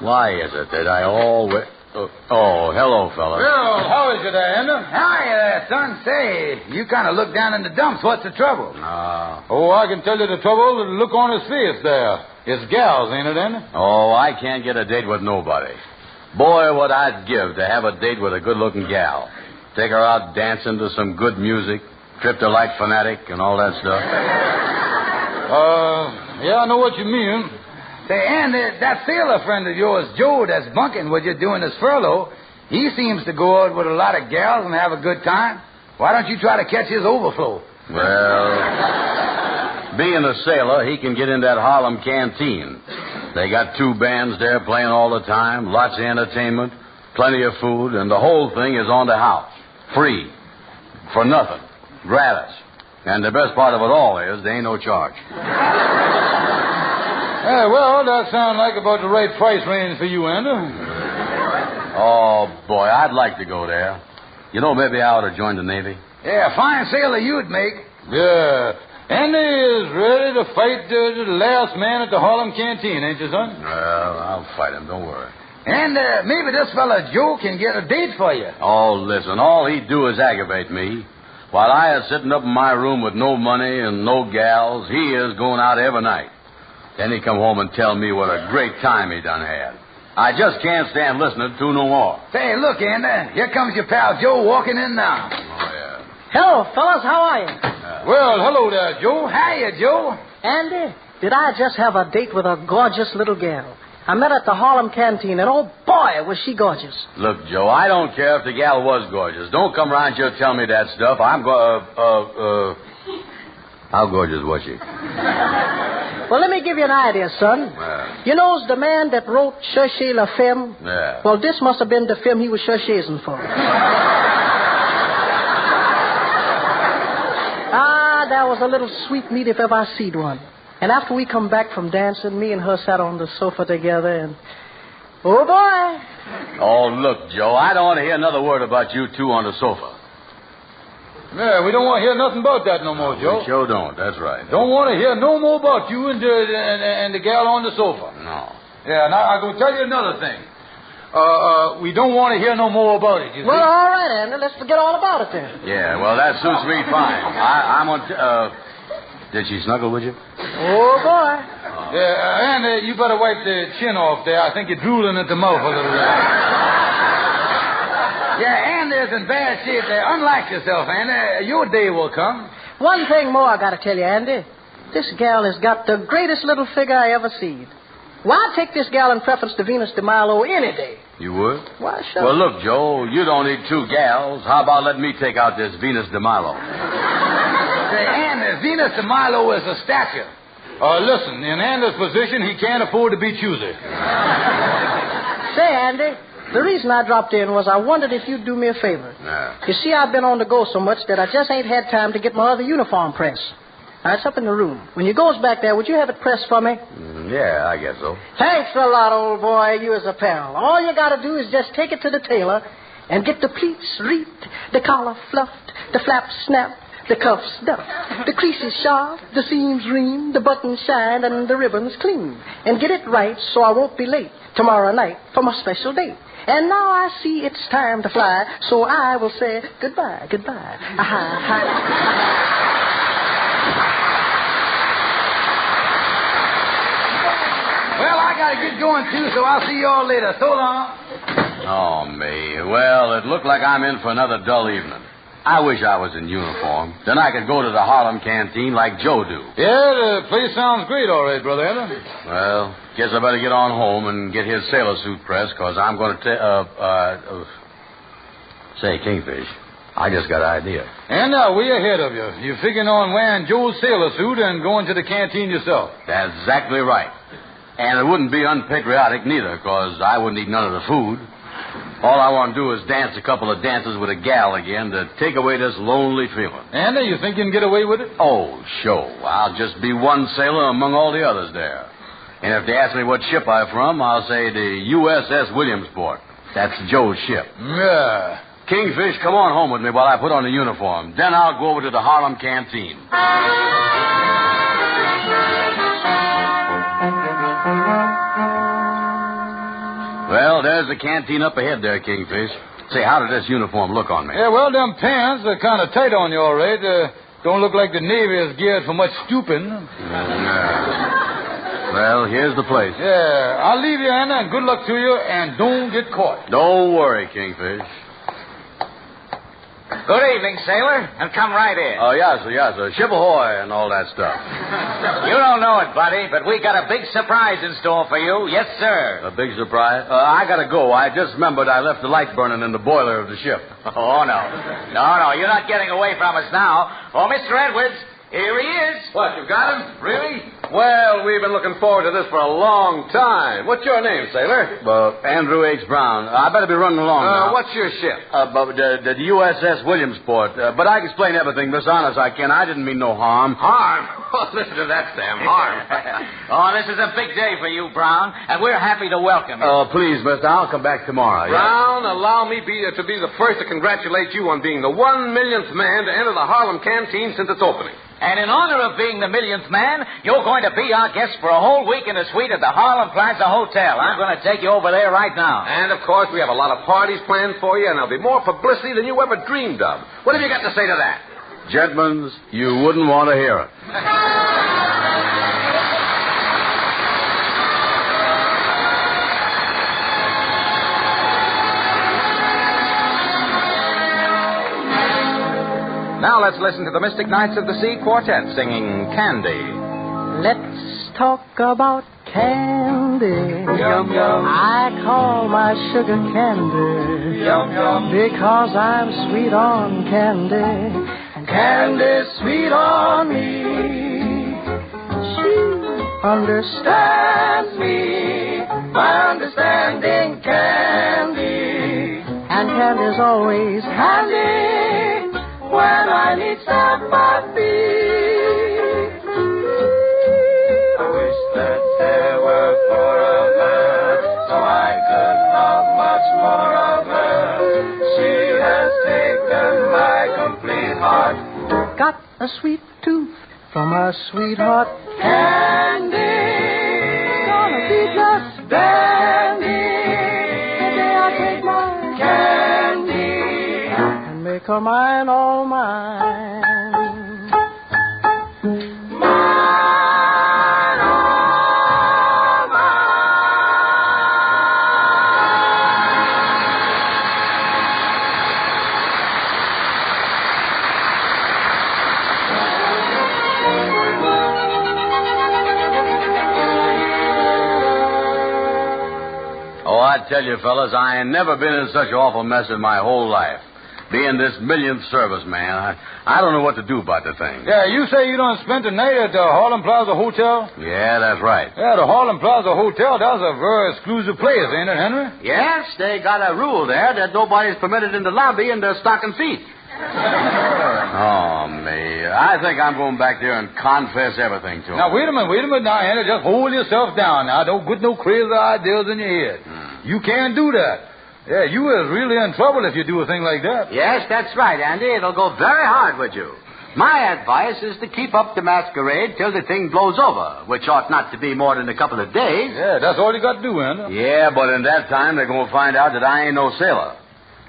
Why is it that I always... Oh, hello, fella. Well, how is you there, Andy? Hi there, son. Say, you kind of look down in the dumps. What's the trouble? Oh, I can tell you the trouble. The look on his face there. It's gals, ain't it, Andy? Oh, I can't get a date with nobody. Boy, what I'd give to have a date with a good-looking gal. Take her out dancing to some good music, trip to Light Fanatic, and all that stuff. Yeah, I know what you mean. Say, Andy, that sailor friend of yours, Joe, that's bunking with you doing his furlough, He seems to go out with a lot of gals and have a good time. Why don't you try to catch his overflow? Well, being a sailor, he can get in that Harlem canteen. They got 2 bands there playing all the time, lots of entertainment, plenty of food, and the whole thing is on the house. Free. For nothing. Gratis. And the best part of it all is there ain't no charge. Yeah, well, that sounds like about the right price range for you, Andy. Oh, boy, I'd like to go there. You know, maybe I ought to join the Navy. Yeah, fine sailor you'd make. Yeah. Andy is ready to fight the last man at the Harlem canteen, ain't you, son? Well, I'll fight him, don't worry. And maybe this fella Joe can get a date for you. Oh, listen, all he'd do is aggravate me. While I is sitting up in my room with no money and no gals, he is going out every night. Then he come home and tell me what a great time he done had. I just can't stand listening to no more. Say, look, Andy, here comes your pal Joe walking in now. Oh, yeah. Hello, fellas. How are you? Well, hello there, Joe. Hiya, Joe. Andy, did I just have a date with a gorgeous little gal? I met her at the Harlem canteen, and oh, boy, was she gorgeous. Look, Joe, I don't care if the gal was gorgeous. Don't come around here telling me that stuff. How gorgeous was she? Well, let me give you an idea, son. You knows the man that wrote Cherchez la Femme? Yeah. Well, this must have been the film he was cherchezing for. That was a little sweet meat if ever I seed one. And after we come back from dancing, me and her sat on the sofa together and... Oh, boy. Oh, look, Joe, I don't want to hear another word about you two on the sofa. Yeah, we don't want to hear nothing about that no more, Joe. We sure don't, that's right. Don't want to hear no more about you and the gal on the sofa. No. Yeah, now I'm going to tell you another thing. We don't want to hear no more about it, you see? Well, all right, Andy. Let's forget all about it then. Yeah, well, that suits me fine. I'm on... Did she snuggle with you? Oh, boy. Yeah, Andy, you better wipe the chin off there. I think you're drooling at the mouth a little bit. Yeah, Andy's in bad shape there. Unlike yourself, Andy. Your day will come. One thing more I got to tell you, Andy. This gal has got the greatest little figure I ever seen. Why, I'd take this gal in preference to Venus de Milo any day. You would? Why, sure. Well, look, Joe, you don't need 2 gals. How about letting me take out this Venus de Milo? Say, Andy, Venus de Milo is a statue. Listen, in Andy's position, he can't afford to be choosy. Say, Andy, the reason I dropped in was I wondered if you'd do me a favor. Yeah. You see, I've been on the go so much that I just ain't had time to get my other uniform pressed. Now, it's up in the room. When you goes back there, would you have it pressed for me? Yeah, I guess so. Thanks a lot, old boy. You as a pal. All you got to do is just take it to the tailor and get the pleats reaped, the collar fluffed, the flaps snapped, the cuffs stuffed, the creases sharp, the seams reamed, the buttons shined, and the ribbons clean. And get it right so I won't be late tomorrow night for my special date. And now I see it's time to fly, so I will say goodbye, goodbye. Well, I got to get going, too, so I'll see you all later. So long. Oh, me. Well, it looked like I'm in for another dull evening. I wish I was in uniform. Then I could go to the Harlem canteen like Joe do. Yeah, the place sounds great, all right, Brother Andy. Well, guess I better get on home and get his sailor suit pressed, because I'm going to say, Kingfish, I just got an idea. And now, way ahead of you. You're figuring on wearing Joe's sailor suit and going to the canteen yourself. That's exactly right. And it wouldn't be unpatriotic neither, because I wouldn't eat none of the food. All I want to do is dance a couple of dances with a gal again to take away this lonely feeling. Andy, you think you can get away with it? Oh, sure. I'll just be one sailor among all the others there. And if they ask me what ship I'm from, I'll say the USS Williamsport. That's Joe's ship. Yeah. Kingfish, come on home with me while I put on the uniform. Then I'll go over to the Harlem canteen. Well, there's the canteen up ahead there, Kingfish. Say, how did this uniform look on me? Yeah, well, them pants are kind of tight on you, all right. Don't look like the Navy is geared for much stooping. Well, here's the place. Yeah, I'll leave you, Anna, and good luck to you, and don't get caught. Don't worry, Kingfish. Good evening, sailor, and come right in. Oh, yes, sir. Ship ahoy and all that stuff. You don't know it, buddy, but we got a big surprise in store for you. Yes, sir. A big surprise? I gotta go. I just remembered I left the light burning in the boiler of the ship. Oh, no. No, you're not getting away from us now. Oh, Mr. Edwards, here he is. What, you got him? Really? Well, we've been looking forward to this for a long time. What's your name, sailor? Andrew H. Brown. I better be running along now. What's your ship? The USS Williamsport. But I can explain everything, Miss Honest, I can. I didn't mean no harm. Harm? Oh, listen to that, Sam. Harm. Oh, this is a big day for you, Brown, and we're happy to welcome you. Oh, please, mister, I'll come back tomorrow. Brown, allow me to be the first to congratulate you on being the 1,000,000th man to enter the Harlem Canteen since its opening. And in honor of being the 1,000,000th man, you're going to be our guest for a whole week in a suite at the Harlem Plaza Hotel. I'm going to take you over there right now. And, of course, we have a lot of parties planned for you, and there'll be more publicity than you ever dreamed of. What have you got to say to that? Gentlemen, you wouldn't want to hear it. Now let's listen to the Mystic Knights of the Sea Quartet singing Candy. Let's talk about candy. Yum, yum. I call my sugar candy. Yum, yum. Because I'm sweet on candy. And candy's sweet on me. She understands me. My understanding candy. And candy's always handy when I need sympathy. I wish that there were four of her, so I could love much more of her. She has taken my complete heart. Got a sweet tooth from her sweetheart Candy. Gonna be just dandy the day I take my candy and make her mine, all mine. I tell you, fellas, I ain't never been in such an awful mess in my whole life. Being this 1,000th service man, I don't know what to do about the thing. Yeah, you say you done spent the night at the Harlem Plaza Hotel? Yeah, that's right. Yeah, the Harlem Plaza Hotel, that's a very exclusive place, ain't it, Henry? Yes, they got a rule there that nobody's permitted in the lobby in their stocking feet. Oh, me. I think I'm going back there and confess everything to him. Now, wait a minute now, Henry. Just hold yourself down now. Don't put no crazy ideas in your head. You can't do that. Yeah, you is really in trouble if you do a thing like that. Yes, that's right, Andy. It'll go very hard with you. My advice is to keep up the masquerade till the thing blows over, which ought not to be more than a couple of days. Yeah, that's all you got to do, Andy. Yeah, but in that time, they're going to find out that I ain't no sailor.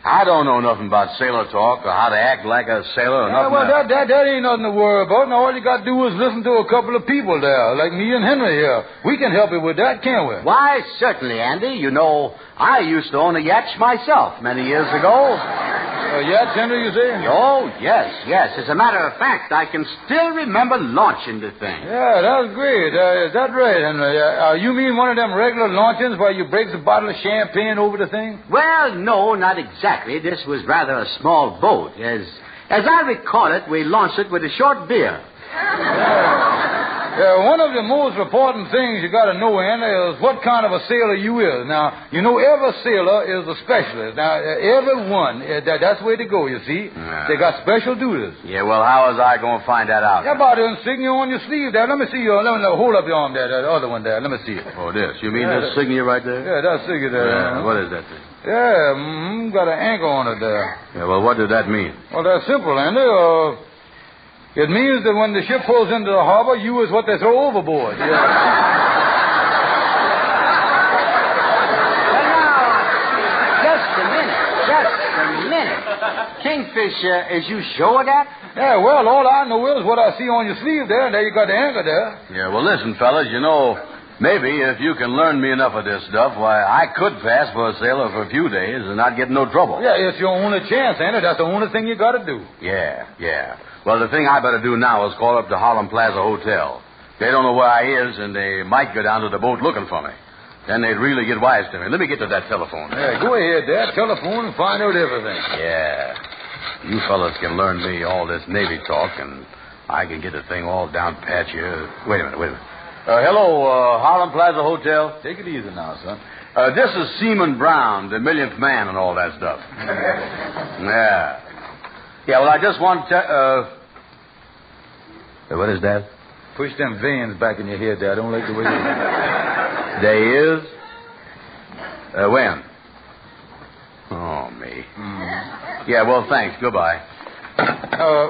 I don't know nothing about sailor talk or how to act like a sailor or nothing. Well, that ain't nothing to worry about. Now, all you got to do is listen to a couple of people there, like me and Henry here. We can help you with that, can't we? Why, certainly, Andy. You know, I used to own a yacht myself many years ago. A yacht, Henry, you say? Oh, yes. As a matter of fact, I can still remember launching the thing. Yeah, that's great. Is that right, Henry? You mean one of them regular launchings where you break a bottle of champagne over the thing? Well, no, not exactly. This was rather a small boat. As I recall it, we launched it with a short beer. Yeah, one of the most important things you got to know, Andy, is what kind of a sailor you is. Now, you know, every sailor is a specialist. Now, every one, that's the way to go, you see. Yeah. They got special duties. Yeah, well, how was I going to find that out? Yeah, about the insignia on your sleeve there. Let me see your, hold up your arm there, that other one there. Let me see it. Oh, this. You mean this insignia right there? Yeah, that insignia there. Yeah, what is that thing? Yeah, got an anchor on it there. Yeah, well, what did that mean? Well, that's simple, Andy. It means that when the ship pulls into the harbor, you is what they throw overboard. Yeah. Well, now, just a minute. Kingfish, is you sure of that? Yeah, well, all I know is what I see on your sleeve there, and there you got the anchor there. Yeah, well, listen, fellas, you know, Maybe if you can learn me enough of this stuff, why, I could pass for a sailor for a few days and not get in no trouble. Yeah, it's your only chance, Andy. That's the only thing you got to do. Yeah. Well, the thing I better do now is call up the Holcomb Plaza Hotel. They don't know where I is, and they might go down to the boat looking for me. Then they'd really get wise to me. Let me get to that telephone. Yeah, go ahead, Dad. Telephone and find out everything. Yeah. You fellas can learn me all this Navy talk, and I can get the thing all down pat you. Wait a minute. Hello, Holcomb Plaza Hotel. Take it easy now, son. This is Seaman Brown, the millionth man and all that stuff. Yeah. Yeah, well, I just want to... what is that? Push them veins back in your head, Dad. I don't like the way you... There is? When? Oh, me. Yeah, well, thanks. Goodbye.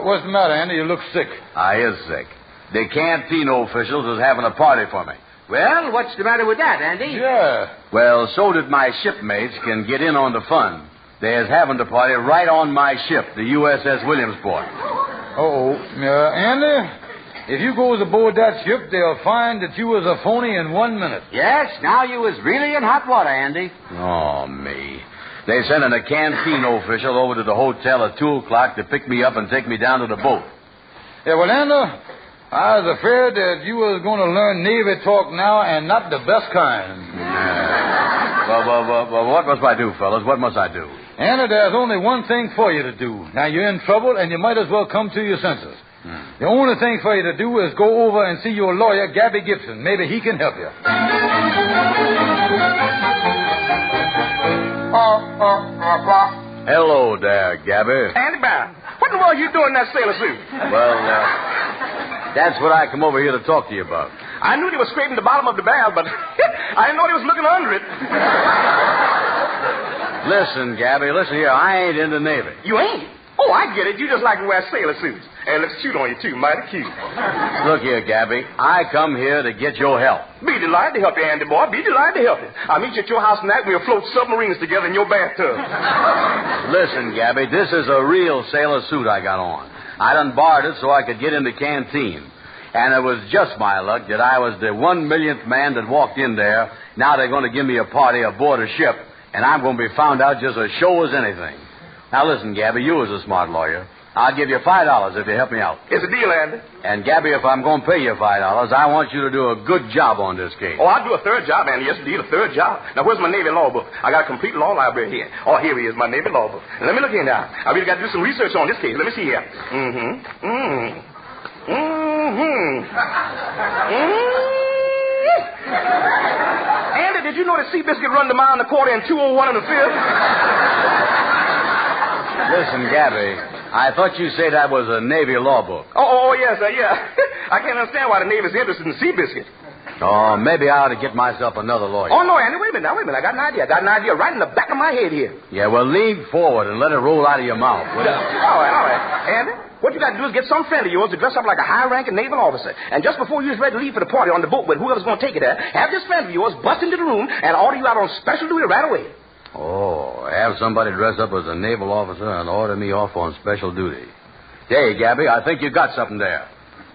What's the matter, Andy? You look sick. I is sick. The canteen officials is having a party for me. Well, what's the matter with that, Andy? Yeah. Well, so that my shipmates can get in on the fun. They is having the party right on my ship, the USS Williamsport. Andy, if you goes aboard that ship, they'll find that you was a phony in 1 minute. Yes, now you was really in hot water, Andy. Oh, me. They sending a canteen official over to the hotel at 2 o'clock to pick me up and take me down to the boat. Yeah, well, Andy, I was afraid that you was going to learn Navy talk now, and not the best kind. Well, what must I do, fellas? What must I do? Andy, there's only one thing for you to do. Now, you're in trouble, and you might as well come to your senses. The only thing for you to do is go over and see your lawyer, Gabby Gibson. Maybe he can help you. Hello there, Gabby. Andy Brown, what in the world are you doing in that sailor suit? Well, that's what I come over here to talk to you about. I knew they were scraping the bottom of the barrel, but I didn't know they was looking under it. Listen, Gabby, listen here. I ain't in the Navy. You ain't? Oh, I get it. You just like to wear sailor suits. And looks cute on you, too. Mighty cute. Look here, Gabby. I come here to get your help. Be delighted to help you, Andy boy. Be delighted to help you. I'll meet you at your house tonight. We'll float submarines together in your bathtub. Listen, Gabby, this is a real sailor suit I got on. I done borrowed it so I could get in the canteen. And it was just my luck that I was the 1 millionth man that walked in there. Now they're going to give me a party aboard a ship, and I'm going to be found out just as sure as anything. Now listen, Gabby, you was a smart lawyer. I'll give you $5 if you help me out. It's a deal, Andy. And, Gabby, if I'm going to pay you $5, I want you to do a good job on this case. Oh, I'll do a third job, Andy. Yes, indeed, a third job. Now, where's my Navy law book? I got a complete law library here. Oh, here he is, my Navy law book. And let me look here now. I really got to do some research on this case. Let me see here. Andy, did you know that Seabiscuit run the mile and a quarter in 2:01 in the fifth? Listen, Gabby, I thought you said that was a Navy law book. Oh, yes, yeah. I can't understand why the Navy's interested in Seabiscuit. Oh, maybe I ought to get myself another lawyer. Oh, no, Andy, wait a minute. I got an idea. Right in the back of my head here. Yeah, well, lean forward and let it roll out of your mouth, will you? All right. Andy, what you got to do is get some friend of yours to dress up like a high-ranking naval officer. And just before you're ready to leave for the party on the boat with whoever's going to take you there, have this friend of yours bust into the room and order you out on special duty right away. Oh, have somebody dress up as a naval officer and order me off on special duty. Hey, Gabby, I think you got something there.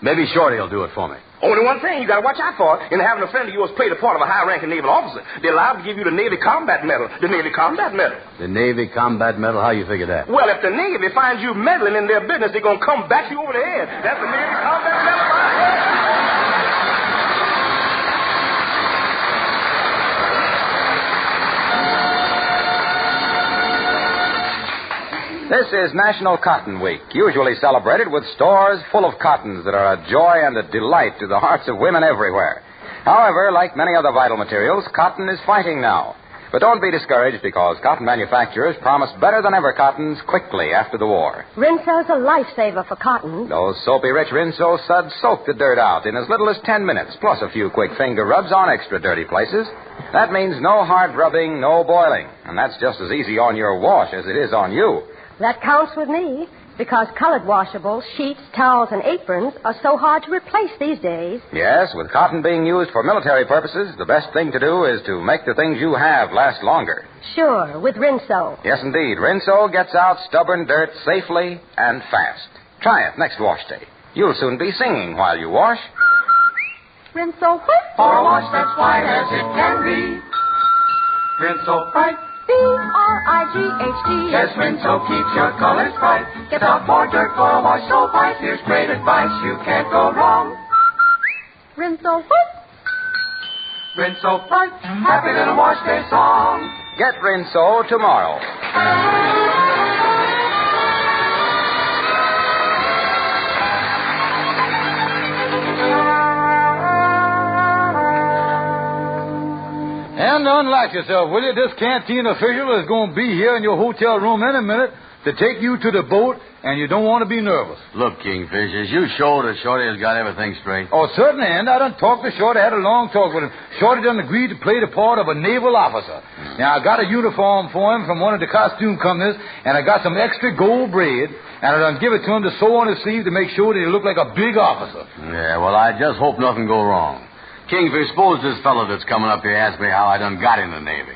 Maybe Shorty will do it for me. Only one thing you got to watch out for in having a friend of yours play the part of a high-ranking naval officer. They're allowed to give you the Navy Combat Medal. The Navy Combat Medal. The Navy Combat Medal? How you figure that? Well, if the Navy finds you meddling in their business, they're going to come back you over the head. That's the Navy Combat Medal. This is National Cotton Week, usually celebrated with stores full of cottons that are a joy and a delight to the hearts of women everywhere. However, like many other vital materials, cotton is fighting now. But don't be discouraged because cotton manufacturers promise better than ever cottons quickly after the war. Rinso's a lifesaver for cotton. Those soapy-rich Rinso suds soak the dirt out in as little as 10 minutes, plus a few quick finger rubs on extra dirty places. That means no hard rubbing, no boiling. And that's just as easy on your wash as it is on you. That counts with me, because colored washables, sheets, towels, and aprons are so hard to replace these days. Yes, with cotton being used for military purposes, the best thing to do is to make the things you have last longer. Sure, with Rinso. Yes, indeed. Rinso gets out stubborn dirt safely and fast. Try it next wash day. You'll soon be singing while you wash. Rinso what? For a wash that's white as it can be. Rinso bright. B-R-I-G-H-T. Yes, Rinso keeps your colors bright. Get out more dirt for a wash so bright. Here's great advice, you can't go wrong. Rinso what? Rinso bright. Happy little wash day song. Get Rinso tomorrow. And unlike yourself, will you? This canteen official is going to be here in your hotel room any minute to take you to the boat, and you don't want to be nervous. Look, Kingfish, is you sure that Shorty has got everything straight? Oh, certainly, and I done talked to Shorty. I had a long talk with him. Shorty done agreed to play the part of a naval officer. Now, I got a uniform for him from one of the costume companies, and I got some extra gold braid, and I done give it to him to sew on his sleeve to make sure that he looked like a big officer. Yeah, well, I just hope nothing go wrong. Kingfish, suppose this fellow that's coming up here asks me how I done got in the Navy.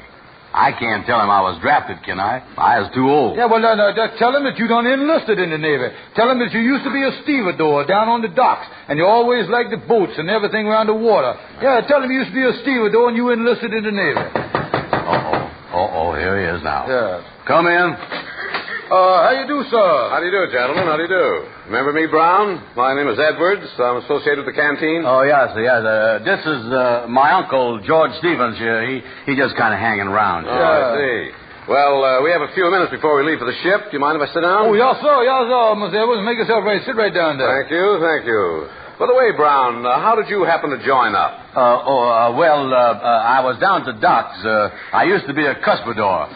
I can't tell him I was drafted, can I? I was too old. Yeah, well, just tell him that you done enlisted in the Navy. Tell him that you used to be a stevedore down on the docks, and you always liked the boats and everything around the water. Yeah, tell him you used to be a stevedore and you enlisted in the Navy. Here he is now. Yeah. Come in. How you do, sir? How do you do, gentlemen? How do you do? Remember me, Brown? My name is Edwards. I'm associated with the canteen. Oh, yes. This is my uncle, George Stevens here. He just kind of hanging around. Oh, I see. Well, we have a few minutes before we leave for the ship. Do you mind if I sit down? Oh, yes, sir. Yes, sir. Mr. Edwards, make yourself ready. Sit right down there. Thank you. By the way, Brown, how did you happen to join up? I was down to docks. I used to be a cuspidor.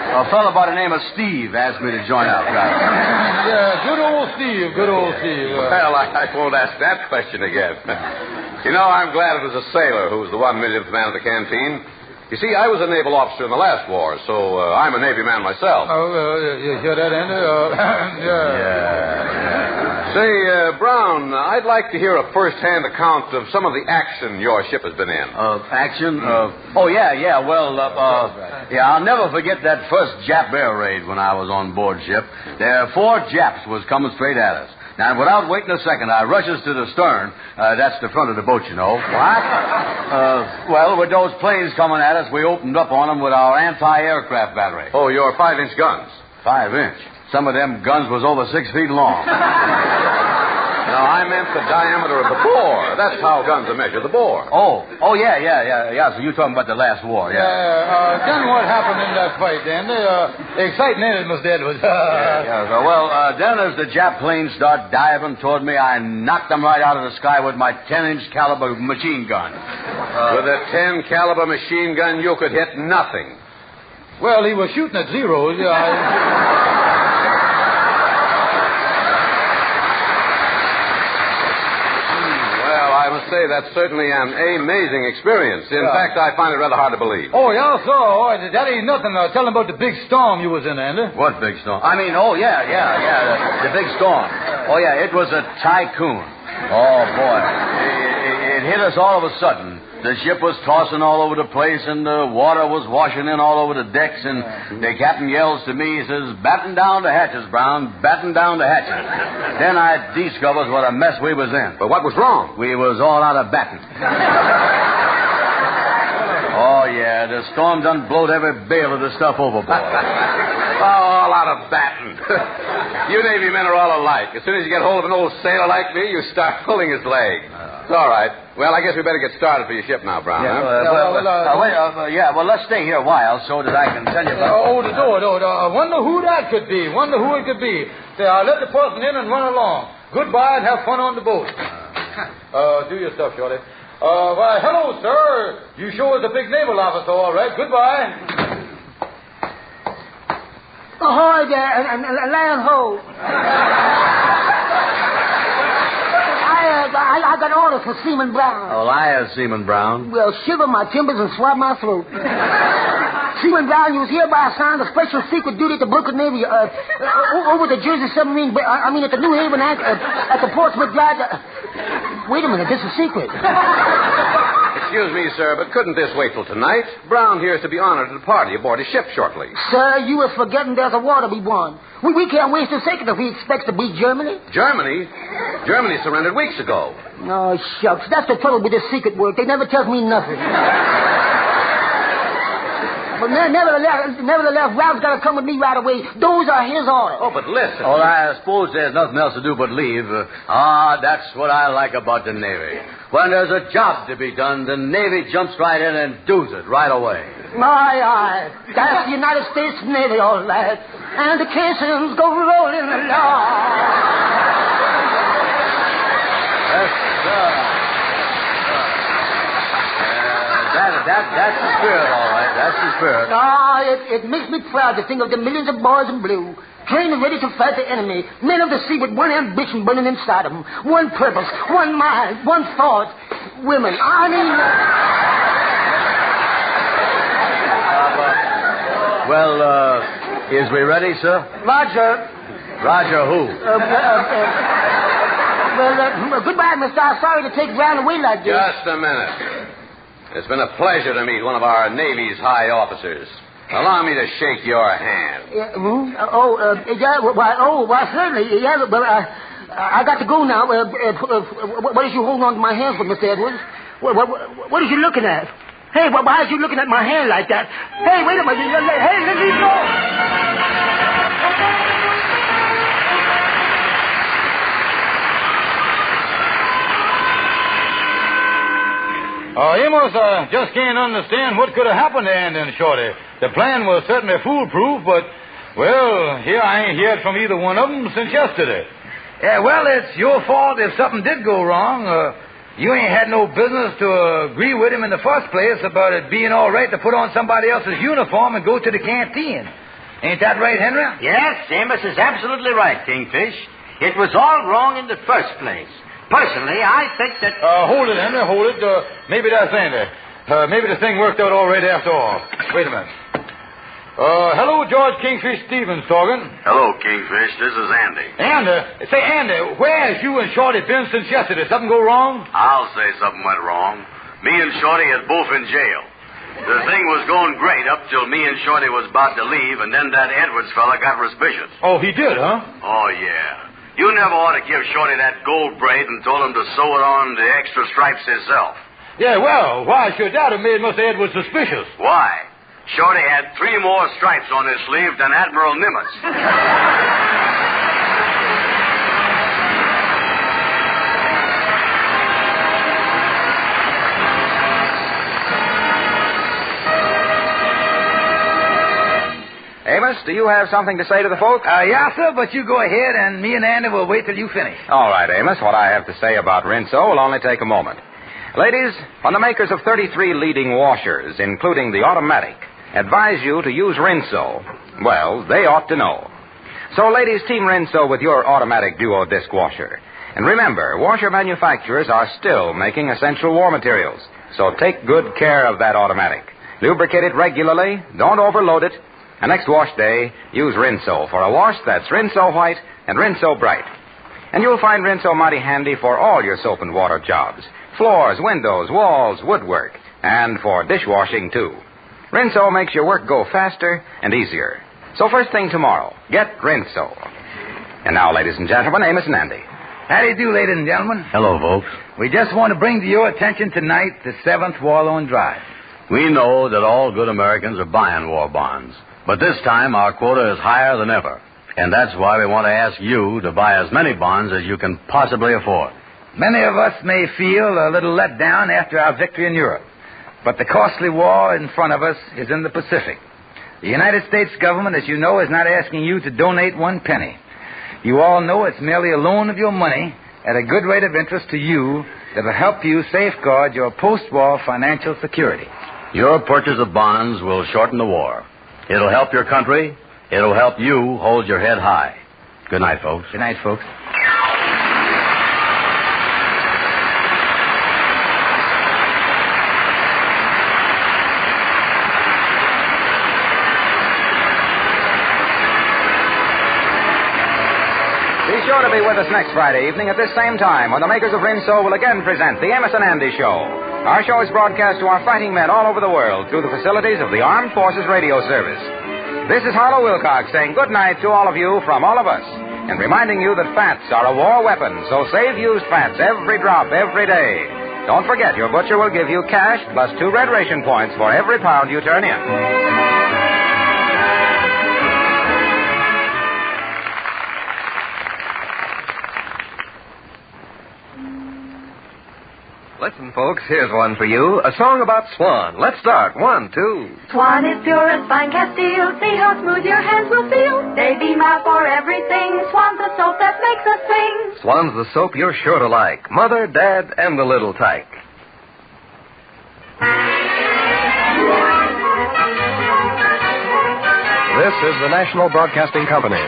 A fellow by the name of Steve asked me to join up. Yeah, good old Steve. Well, I won't ask that question again. You know, I'm glad it was a sailor who was the 1 millionth man of the canteen. You see, I was a naval officer in the last war, so I'm a Navy man myself. You hear that, Andy? Yeah. Say, Brown, I'd like to hear a first-hand account of some of the action your ship has been in. Action? Yeah. Well, I'll never forget that first Jap air raid when I was on board ship. There 4 Japs was coming straight at us. Now, without waiting a second, I rushes to the stern. That's the front of the boat, you know. What? With those planes coming at us, we opened up on them with our anti-aircraft battery. Oh, your 5-inch guns. 5-inch? Some of them guns was over 6 feet long. No, I meant the diameter of the bore. That's how guns are measured, the bore. Oh, yeah. So you're talking about the last war, yeah. Then what happened in that fight, then? Exciting, ain't it, Mr. Edwards? Then as the Jap planes start diving toward me, I knocked them right out of the sky with my 10-inch caliber machine gun. With a 10 caliber machine gun, you could hit nothing. Well, he was shooting at zeros. I must say that's certainly an amazing experience. In fact, I find it rather hard to believe. Oh, yeah, so that ain't nothing. Tell them about the big storm you was in, Andy. What big storm? The big storm. Oh, yeah, it was a typhoon. Oh, boy. It hit us all of a sudden. The ship was tossing all over the place, and the water was washing in all over the decks, and the captain yells to me, he says, "Batten down the hatches, Brown, batten down the hatches." Then I discovered what a mess we was in. But what was wrong? We was all out of batting. Oh, yeah, the storm done blowed every bale of the stuff overboard. All out of batting. You Navy men are all alike. As soon as you get hold of an old sailor like me, you start pulling his leg. It's all right. Well, I guess we better get started for your ship now, Brown. Let's stay here a while so that I can tell you about... the door. I wonder who that could be. Wonder who it could be. Say, I'll let the person in and run along. Goodbye and have fun on the boat. Do your stuff, Shorty. Hello, sir. You sure is a big naval officer, all right. Goodbye. Ahoy there, and land ho. I got orders for Seaman Brown. Oh, liar, Seaman Brown. Well, shiver my timbers and swab my throat. Seaman Brown, you was hereby assigned a special secret duty at the Belco Navy over the Jersey submarine. I mean, at the New Haven at the Portsmouth Drive. Wait a minute, this is a secret. Excuse me, sir, but couldn't this wait till tonight? Brown here is to be honored at a party aboard his ship shortly. Sir, you are forgetting there's a war to be won. We can't waste a second if he expects to beat Germany. Germany? Germany surrendered weeks ago. Oh, shucks. That's the trouble with this secret work. They never tell me nothing. But nevertheless, Ralph's got to come with me right away. Those are his orders. Oh, but listen. Well, I suppose there's nothing else to do but leave. That's what I like about the Navy. When there's a job to be done, the Navy jumps right in and does it right away. Aye. That's the United States Navy, all right. And the caissons go rolling along. Yes, sir. That's the spirit, all right. That's the spirit. It makes me proud to think of the millions of boys in blue, trained and ready to fight the enemy, men of the sea with one ambition burning inside them, one purpose, one mind, one thought. Women. Is we ready, sir? Roger. Roger who? Goodbye, mister. I'm sorry to take Brown away like this. Just a minute. It's been a pleasure to meet one of our Navy's high officers. Allow me to shake your hand. Certainly. Yeah, but I got to go now. What is you holding on to my hand for, Mr. Edwards? What is you looking at? Hey, why is you looking at my hand like that? Hey, wait a minute. Hey, let me go. Amos, I just can't understand what could have happened to Andy and Shorty. The plan was certainly foolproof, but, well, here I ain't heard from either one of them since yesterday. Yeah, well, it's your fault if something did go wrong. You ain't had no business to agree with him in the first place about it being all right to put on somebody else's uniform and go to the canteen. Ain't that right, Henry? Yes, Amos is absolutely right, Kingfish. It was all wrong in the first place. Personally, I think that... Hold it, Henry, hold it. Maybe that's Andy. Maybe the thing worked out all right after all. Wait a minute. Hello, George Kingfish Stevens talking. Hello, Kingfish. This is Andy. Andy, where has you and Shorty been since yesterday? Something go wrong? I'll say something went wrong. Me and Shorty is both in jail. The thing was going great up till me and Shorty was about to leave, and then that Edwards fella got suspicious. Oh, he did, huh? Oh, yeah. You never ought to give Shorty that gold braid and told him to sew it on the extra stripes himself. Yeah, well, why should that have made Mr. Edwards suspicious? Why? Shorty had 3 more stripes on his sleeve than Admiral Nimitz. Amos, do you have something to say to the folks? Yeah, sir, but you go ahead, and me and Andy will wait till you finish. All right, Amos. What I have to say about Rinso will only take a moment. Ladies, when the makers of 33 leading washers, including the automatic, advise you to use Rinso, well, they ought to know. So, ladies, team Rinso with your automatic duo disc washer. And remember, washer manufacturers are still making essential war materials. So take good care of that automatic. Lubricate it regularly. Don't overload it. And next wash day, use Rinso for a wash that's Rinso white and Rinso bright. And you'll find Rinso mighty handy for all your soap and water jobs. Floors, windows, walls, woodwork, and for dishwashing, too. Rinso makes your work go faster and easier. So first thing tomorrow, get Rinso. And now, ladies and gentlemen, Amos and Andy. How do you do, ladies and gentlemen? Hello, folks. We just want to bring to your attention tonight the 7th War Loan Drive. We know that all good Americans are buying war bonds. But this time, our quota is higher than ever. And that's why we want to ask you to buy as many bonds as you can possibly afford. Many of us may feel a little let down after our victory in Europe. But the costly war in front of us is in the Pacific. The United States government, as you know, is not asking you to donate 1 penny. You all know it's merely a loan of your money at a good rate of interest to you that will help you safeguard your post-war financial security. Your purchase of bonds will shorten the war. It'll help your country. It'll help you hold your head high. Good night, folks. Good night, folks. Be sure to be with us next Friday evening at this same time when the makers of Rinso will again present the Amos and Andy Show. Our show is broadcast to our fighting men all over the world through the facilities of the Armed Forces Radio Service. This is Harlow Wilcox saying good night to all of you from all of us, and reminding you that fats are a war weapon, so save used fats every drop, every day. Don't forget, your butcher will give you cash plus 2 red ration points for every pound you turn in. Listen, folks, here's one for you. A song about Swan. Let's start. 1, 2. Swan is pure as fine Castile. See how smooth your hands will feel. They beam out for everything. Swan's the soap that makes us sing. Swan's the soap you're sure to like. Mother, Dad, and the little tyke. This is the National Broadcasting Company.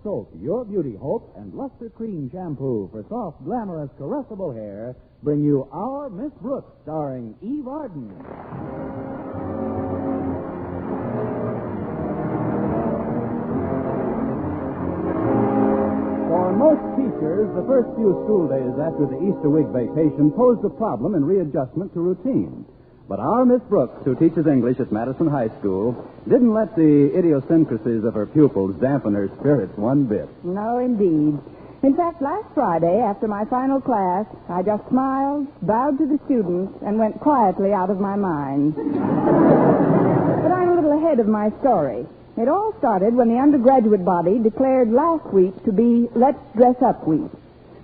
Soap, Your Beauty Hope, and Luster Cream Shampoo for soft, glamorous, caressable hair bring you Our Miss Brooks, starring Eve Arden. For most teachers, the first few school days after the Easter week vacation posed a problem in readjustment to routine. But our Miss Brooks, who teaches English at Madison High School, didn't let the idiosyncrasies of her pupils dampen her spirits one bit. No, indeed. In fact, last Friday, after my final class, I just smiled, bowed to the students, and went quietly out of my mind. But I'm a little ahead of my story. It all started when the undergraduate body declared last week to be Let's Dress Up Week.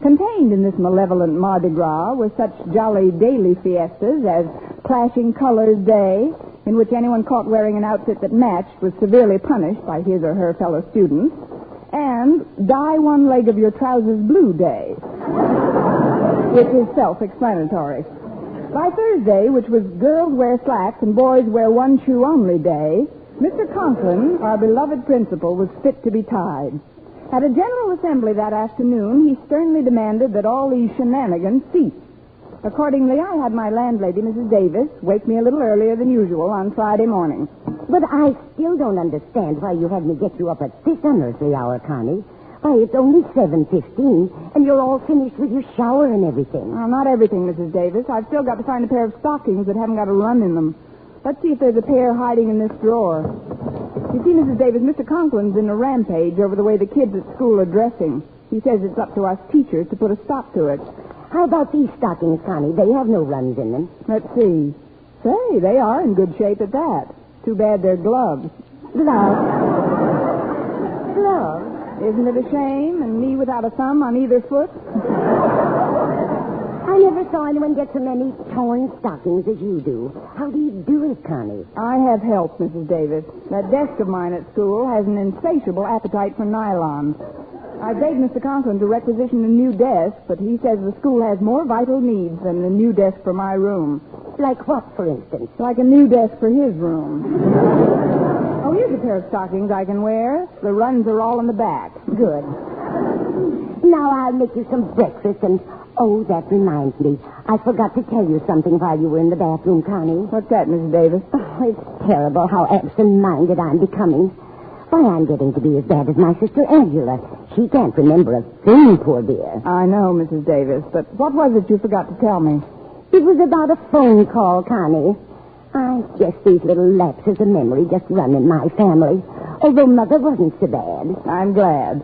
Contained in this malevolent Mardi Gras were such jolly daily fiestas as Clashing Colors Day, in which anyone caught wearing an outfit that matched was severely punished by his or her fellow students, and Dye One Leg of Your Trousers Blue Day, which is self-explanatory. By Thursday, which was Girls Wear Slacks and Boys Wear One Shoe Only Day, Mr. Conklin, our beloved principal, was fit to be tied. At a general assembly that afternoon, he sternly demanded that all these shenanigans cease. Accordingly, I had my landlady, Mrs. Davis, wake me a little earlier than usual on Friday morning. But I still don't understand why you had me get you up at this unearthly hour, Connie. Why, it's only 7:15, and you're all finished with your shower and everything. Well, not everything, Mrs. Davis. I've still got to find a pair of stockings that haven't got a run in them. Let's see if there's a pair hiding in this drawer. You see, Mrs. Davis, Mr. Conklin's in a rampage over the way the kids at school are dressing. He says it's up to us teachers to put a stop to it. How about these stockings, Connie? They have no runs in them. Let's see. Say, they are in good shape at that. Too bad they're gloves. Gloves? Gloves? Isn't it a shame? And me without a thumb on either foot? I never saw anyone get so many torn stockings as you do. How do you do it, Connie? I have help, Mrs. Davis. That desk of mine at school has an insatiable appetite for nylon. I begged Mr. Conklin to requisition a new desk, but he says the school has more vital needs than a new desk for my room. Like what, for instance? Like a new desk for his room. Oh, here's a pair of stockings I can wear. The runs are all in the back. Good. Now I'll make you some breakfast and... Oh, that reminds me. I forgot to tell you something while you were in the bathroom, Connie. What's that, Mrs. Davis? Oh, it's terrible how absent-minded I'm becoming. Why, I'm getting to be as bad as my sister Angela. She can't remember a thing, poor dear. I know, Mrs. Davis, but what was it you forgot to tell me? It was about a phone call, Connie. I guess these little lapses of memory just run in my family, although Mother wasn't so bad. I'm glad.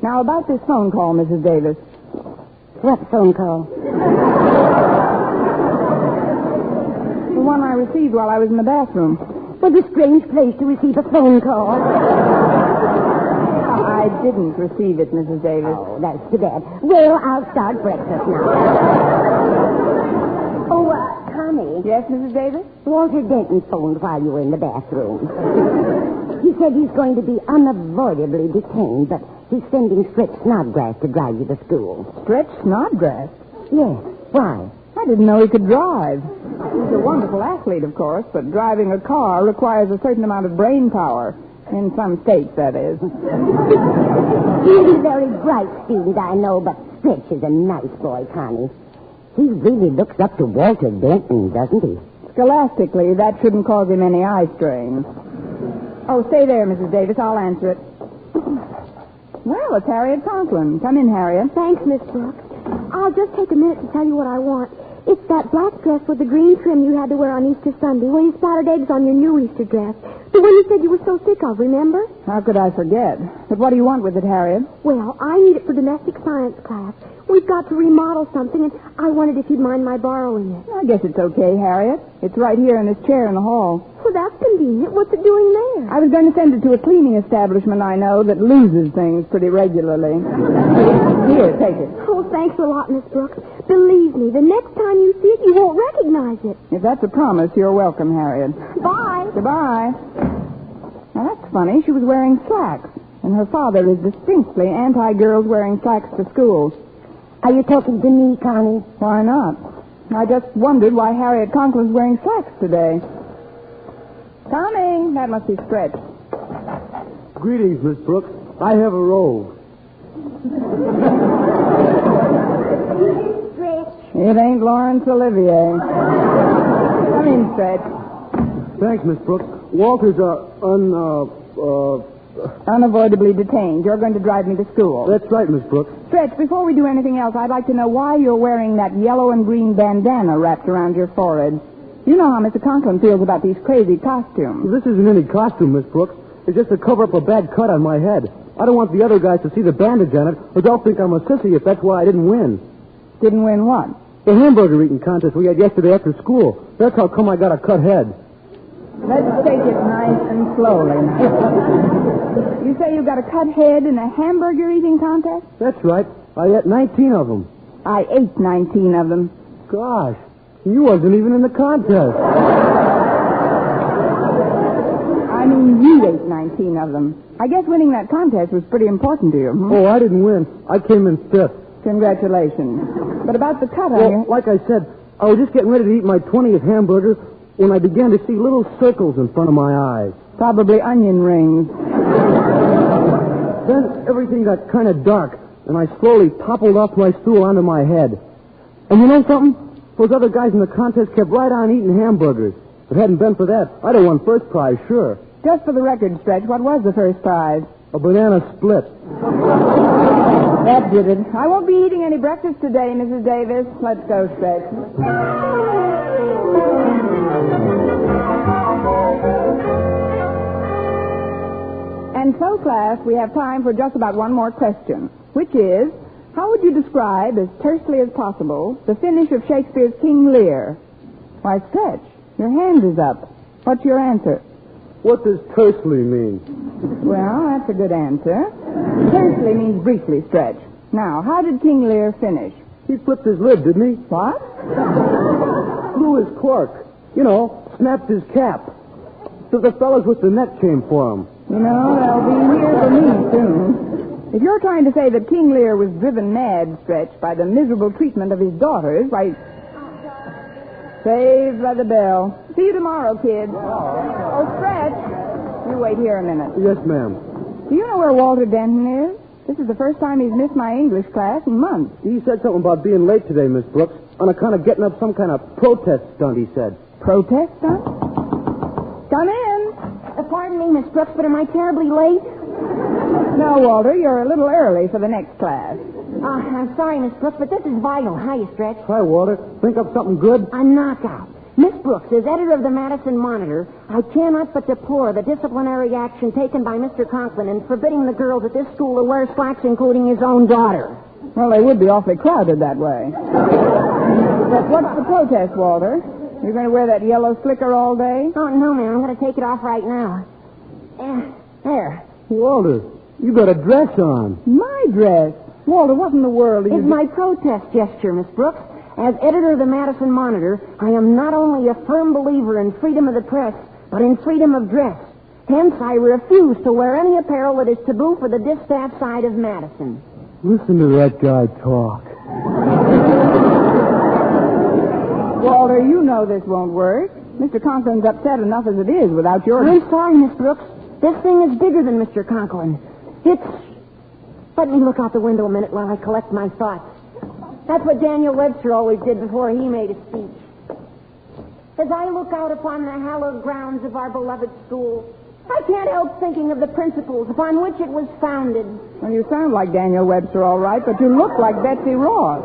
Now, about this phone call, Mrs. Davis. What phone call? The one I received while I was in the bathroom. What a strange place to receive a phone call. I didn't receive it, Mrs. Davis. Oh, that's too bad. Well, I'll start breakfast now. Oh, Connie. Yes, Mrs. Davis? Walter Denton phoned while you were in the bathroom. He said he's going to be unavoidably detained, but he's sending Stretch Snodgrass to drive you to school. Stretch Snodgrass? Yes. Why? I didn't know he could drive. He's a wonderful athlete, of course, but driving a car requires a certain amount of brain power. In some states, that is. He's a very bright student, I know, but Stretch is a nice boy, Connie. He really looks up to Walter Denton, doesn't he? Scholastically, that shouldn't cause him any eye strain. Oh, stay there, Mrs. Davis. I'll answer it. Well, it's Harriet Conklin. Come in, Harriet. Thanks, Miss Brooks. I'll just take a minute to tell you what I want. It's that black dress with the green trim you had to wear on Easter Sunday where you splattered eggs on your new Easter dress. The one you said you were so sick of, remember? How could I forget? But what do you want with it, Harriet? Well, I need it for domestic science class. We've got to remodel something, and I wondered if you'd mind my borrowing it. I guess it's okay, Harriet. It's right here in this chair in the hall. Well, that's convenient. What's it doing there? I was going to send it to a cleaning establishment I know that loses things pretty regularly. Here, take it. Oh, thanks a lot, Miss Brooks. Believe me, the next time you see it, you won't recognize it. If that's a promise, you're welcome, Harriet. Bye. Goodbye. Now, that's funny. She was wearing slacks, and her father is distinctly anti-girls wearing slacks to school. Are you talking to me, Connie? Why not? I just wondered why Harriet Conklin's wearing slacks today. Coming. That must be Stretch. Greetings, Miss Brooks. I have a robe. It ain't Lawrence Olivier. Come in, Stretch. Thanks, Miss Brooks. Walter's unavoidably detained. You're going to drive me to school. That's right, Miss Brooks. Stretch, before we do anything else, I'd like to know why you're wearing that yellow and green bandana wrapped around your forehead. You know how Mr. Conklin feels about these crazy costumes. This isn't any costume, Miss Brooks. It's just to cover up a bad cut on my head. I don't want the other guys to see the bandage on it, or they'll think I'm a sissy if that's why I didn't win. Didn't win what? The hamburger eating contest we had yesterday after school. That's how come I got a cut head. Let's take it nice and slowly. You say you got a cut head in a hamburger eating contest? That's right. I ate 19 of them. I ate 19 of them. Gosh, you wasn't even in the contest. I mean, you ate 19 of them. I guess winning that contest was pretty important to you. Oh, I didn't win. I came in fifth. Congratulations. But about the cut on you... Like I said, I was just getting ready to eat my 20th hamburger when I began to see little circles in front of my eyes. Probably onion rings. Then everything got kind of dark, and I slowly toppled off my stool onto my head. And you know something? Those other guys in the contest kept right on eating hamburgers. If it hadn't been for that, I'd have won first prize, sure. Just for the record, Stretch, what was the first prize? A banana split. That did it. I won't be eating any breakfast today, Mrs. Davis. Let's go, Stretch. And so, class, we have time for just about one more question, which is, how would you describe, as tersely as possible, the finish of Shakespeare's King Lear? Why, Stretch, your hand is up. What's your answer? What does tersely mean? Well, that's a good answer. Tersely means briefly, Stretch. Now, how did King Lear finish? He flipped his lid, didn't he? What? Blew his cork. You know, snapped his cap. So the fellas with the net came for him. You know, they'll be here for me soon. If you're trying to say that King Lear was driven mad, Stretch, by the miserable treatment of his daughters, why... Saved by the bell. See you tomorrow, kids. Oh, Stretch. You wait here a minute. Yes, ma'am. Do you know where Walter Denton is? This is the first time he's missed my English class in months. He said something about being late today, Miss Brooks, on account of getting up some kind of protest stunt, he said. Protest stunt? Come in. Pardon me, Miss Brooks, but am I terribly late? No, Walter, you're a little early for the next class. I'm sorry, Miss Brooks, but this is vital. Hiya, Stretch. Hi, Walter. Think up something good? I'm knocked out. Miss Brooks, as editor of the Madison Monitor, I cannot but deplore the disciplinary action taken by Mr. Conklin in forbidding the girls at this school to wear slacks, including his own daughter. Well, they would be awfully crowded that way. But what's the protest, Walter? You're going to wear that yellow slicker all day? Oh, no, ma'am. I'm going to take it off right now. There. Walter, you got a dress on. My dress? Walter, what in the world are you... It's my protest gesture, Miss Brooks. As editor of the Madison Monitor, I am not only a firm believer in freedom of the press, but in freedom of dress. Hence, I refuse to wear any apparel that is taboo for the distaff side of Madison. Listen to that guy talk. Walter, you know this won't work. Mr. Conklin's upset enough as it is without your... I'm sorry, Miss Brooks. This thing is bigger than Mr. Conklin. Let me look out the window a minute while I collect my thoughts. That's what Daniel Webster always did before he made a speech. As I look out upon the hallowed grounds of our beloved school, I can't help thinking of the principles upon which it was founded. Well, you sound like Daniel Webster, all right, but you look like Betsy Ross.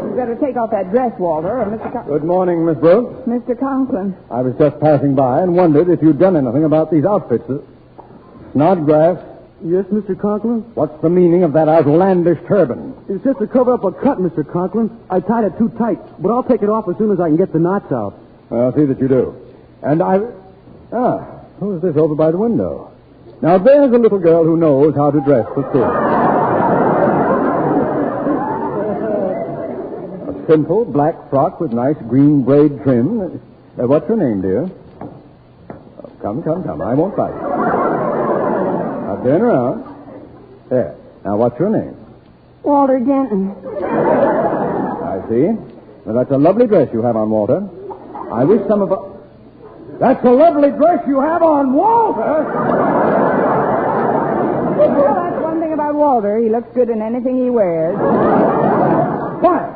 You better take off that dress, Walter, or Mr. Good morning, Miss Brooks. Mr. Conklin. I was just passing by and wondered if you'd done anything about these outfits. Snodgrass? Yes, Mr. Conklin? What's the meaning of that outlandish turban? It's just to cover up a cut, Mr. Conklin. I tied it too tight, but I'll take it off as soon as I can get the knots out. I'll see that you do. And who's this over by the window? Now, there's a little girl who knows how to dress for school. A simple black frock with nice green braid trim. What's your name, dear? Oh, come. I won't bite. Now, turn around. There. Now, what's your name? Walter Denton. I see. Well, that's a lovely dress you have on, Walter. I wish some of us... That's a lovely dress you have on, Walter! Well, that's one thing about Walter. He looks good in anything he wears. Why?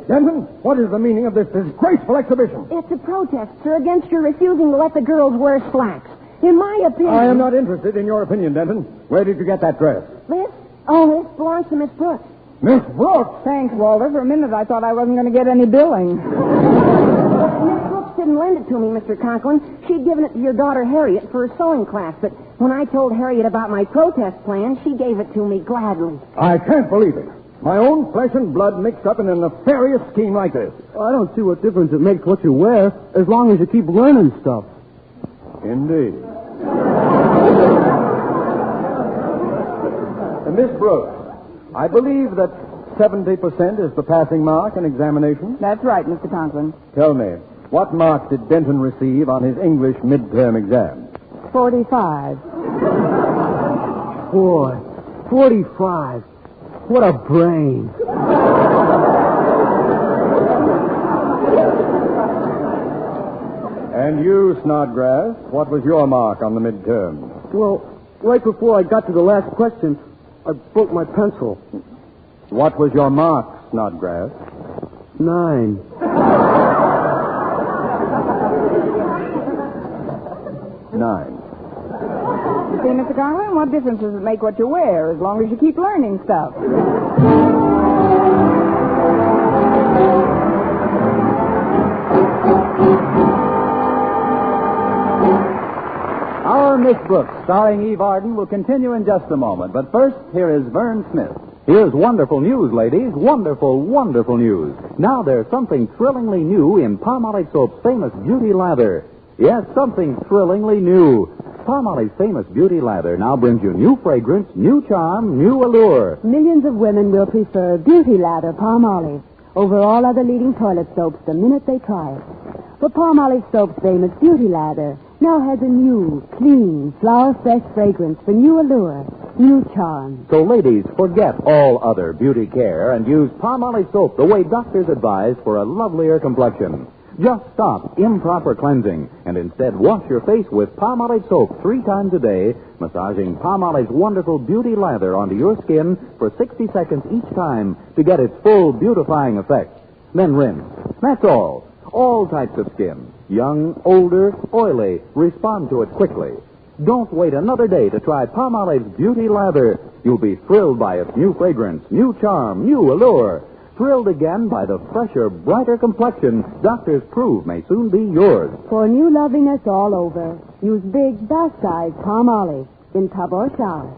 Denton, what is the meaning of this disgraceful exhibition? It's a protest, sir, against your refusing to let the girls wear slacks. In my opinion... I am not interested in your opinion, Denton. Where did you get that dress? This? Oh, this belongs to Miss Brooks. Miss Brooks? Thanks, Walter. For a minute, I thought I wasn't going to get any billing. Miss Brooks didn't lend it to me, Mr. Conklin. She'd given it to your daughter, Harriet, for a sewing class. But when I told Harriet about my protest plan, she gave it to me gladly. I can't believe it. My own flesh and blood mixed up in a nefarious scheme like this. I don't see what difference it makes what you wear, as long as you keep learning stuff. Indeed. Miss Brooks, I believe that 70% is the passing mark in examination. That's right, Mr. Conklin. Tell me, what mark did Denton receive on his English midterm exam? 45. Boy, 45. What a brain. And you, Snodgrass, what was your mark on the midterm? Well, right before I got to the last question, I broke my pencil. What was your mark, Snodgrass? 9. You see, Mr. Conklin, what difference does it make what you wear, as long as you keep learning stuff? Our Miss Brooks, starring Eve Arden, will continue in just a moment. But first, here is Vern Smith. Here's wonderful news, ladies. Wonderful, wonderful news. Now there's something thrillingly new in Palmolive Soap's famous beauty lather. Yes, something thrillingly new. Palmolive's famous beauty lather now brings you new fragrance, new charm, new allure. Millions of women will prefer Beauty Lather Palmolive over all other leading toilet soaps the minute they try it. But Palmolive Soap's famous Beauty Lather now has a new, clean, flower-fresh fragrance for new allure, new charm. So, ladies, forget all other beauty care and use Palmolive Soap the way doctors advise for a lovelier complexion. Just stop improper cleansing and instead wash your face with Palmolive Soap 3 times a day, massaging Palmolive's wonderful beauty lather onto your skin for 60 seconds each time to get its full beautifying effect. Then rinse. That's all. All types of skin, young, older, oily, respond to it quickly. Don't wait another day to try Palmolive's beauty lather. You'll be thrilled by its new fragrance, new charm, new allure. Thrilled again by the fresher, brighter complexion doctors prove may soon be yours. For new loveliness all over, use big, bath-size Palmolive in tub or shower.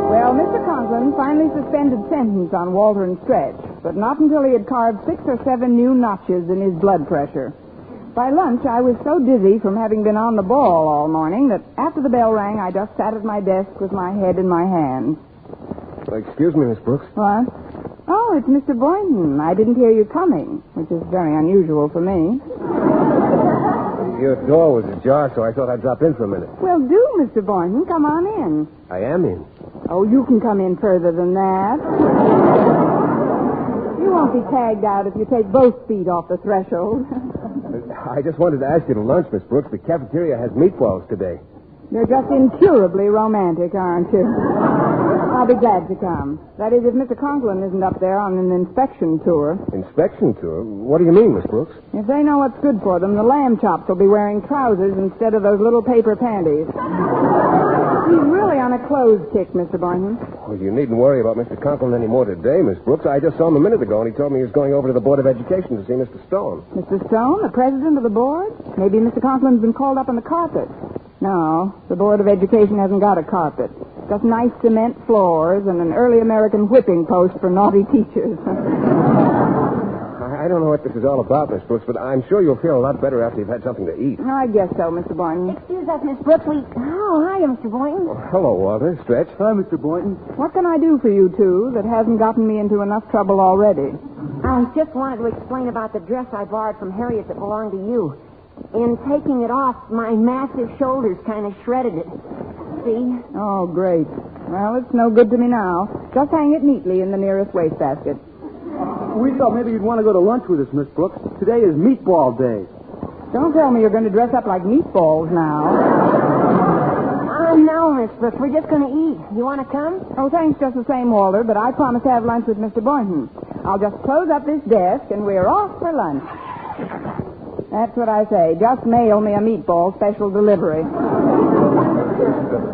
Well, Mr. Conklin finally suspended sentence on Walter and Stretch, but not until he had carved 6 or 7 new notches in his blood pressure. By lunch, I was so dizzy from having been on the ball all morning that after the bell rang, I just sat at my desk with my head in my hands. Excuse me, Miss Brooks. What? Oh, it's Mr. Boynton. I didn't hear you coming, which is very unusual for me. Your door was ajar, so I thought I'd drop in for a minute. Well, do, Mr. Boynton. Come on in. I am in. Oh, you can come in further than that. You won't be tagged out if you take both feet off the threshold. I just wanted to ask you to lunch, Miss Brooks. The cafeteria has meatballs today. You're just incurably romantic, aren't you? I'll be glad to come. That is, if Mr. Conklin isn't up there on an inspection tour. Inspection tour? What do you mean, Miss Brooks? If they know what's good for them, the lamb chops will be wearing trousers instead of those little paper panties. He's really on a clothes kick, Mr. Boynton. Well, you needn't worry about Mr. Conklin anymore today, Miss Brooks. I just saw him a minute ago, and he told me he was going over to the Board of Education to see Mr. Stone. Mr. Stone, the president of the board? Maybe Mr. Conklin's been called up on the carpet. No, the Board of Education hasn't got a carpet. Just nice cement floors and an early American whipping post for naughty teachers. I don't know what this is all about, Miss Brooks, but I'm sure you'll feel a lot better after you've had something to eat. I guess so, Mr. Boynton. Excuse us, Miss Brooks. Oh, hi, Mr. Boynton. Oh, hello, Walter. Stretch. Hi, Mr. Boynton. What can I do for you two that hasn't gotten me into enough trouble already? I just wanted to explain about the dress I borrowed from Harriet that belonged to you. In taking it off, my massive shoulders kind of shredded it. See? Oh, great. Well, it's no good to me now. Just hang it neatly in the nearest wastebasket. We thought maybe you'd want to go to lunch with us, Miss Brooks. Today is meatball day. Don't tell me you're going to dress up like meatballs now. No, Miss Brooks. We're just going to eat. You want to come? Oh, thanks just the same, Walter, but I promised to have lunch with Mr. Boynton. I'll just close up this desk, and we're off for lunch. That's what I say. Just mail me a meatball special delivery. A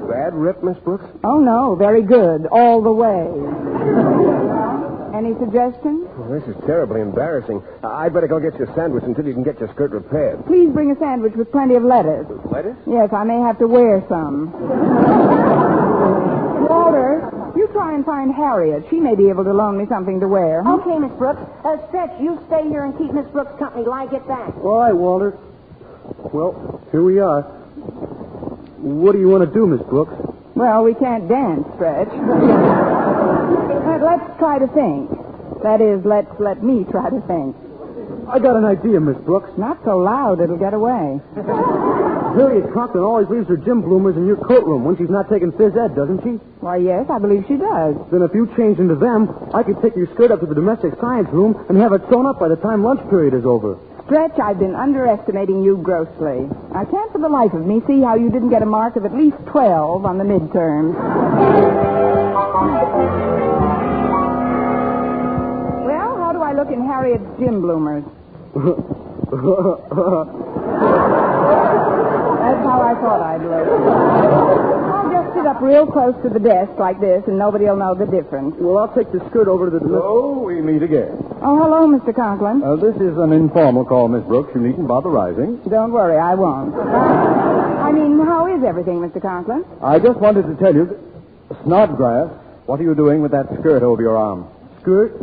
bad rip, Miss Brooks? Oh, no. Very good. All the way. Any suggestions? Oh, this is terribly embarrassing. I'd better go get you a sandwich until you can get your skirt repaired. Please bring a sandwich with plenty of lettuce. Lettuce? Yes, I may have to wear some. Walter, you try and find Harriet. She may be able to loan me something to wear. Okay, Miss Brooks. Stretch, you stay here and keep Miss Brooks company till I get back. All right, Walter. Well, here we are. What do you want to do, Miss Brooks? Well, we can't dance, Stretch. Let's try to think. That is, let me try to think. I got an idea, Miss Brooks. Not so loud, it'll get away. Harriet Conklin always leaves her gym bloomers in your coat room when she's not taking phys ed, doesn't she? Why, yes, I believe she does. Then if you change into them, I could take your skirt up to the domestic science room and have it sewn up by the time lunch period is over. Stretch, I've been underestimating you grossly. I can't for the life of me see how you didn't get a mark of at least 12 on the midterms. Well, how do I look in Harriet's gym bloomers? That's how I thought I'd look. I'll just sit up real close to the desk like this, and nobody will know the difference. Well, I'll take the skirt over to the... So, we meet again. Oh, hello, Mr. Conklin. This is an informal call, Miss Brooks. You needn't bother rising. Don't worry, I won't. I mean, how is everything, Mr. Conklin? I just wanted to tell you... Snodgrass, what are you doing with that skirt over your arm? Skirt?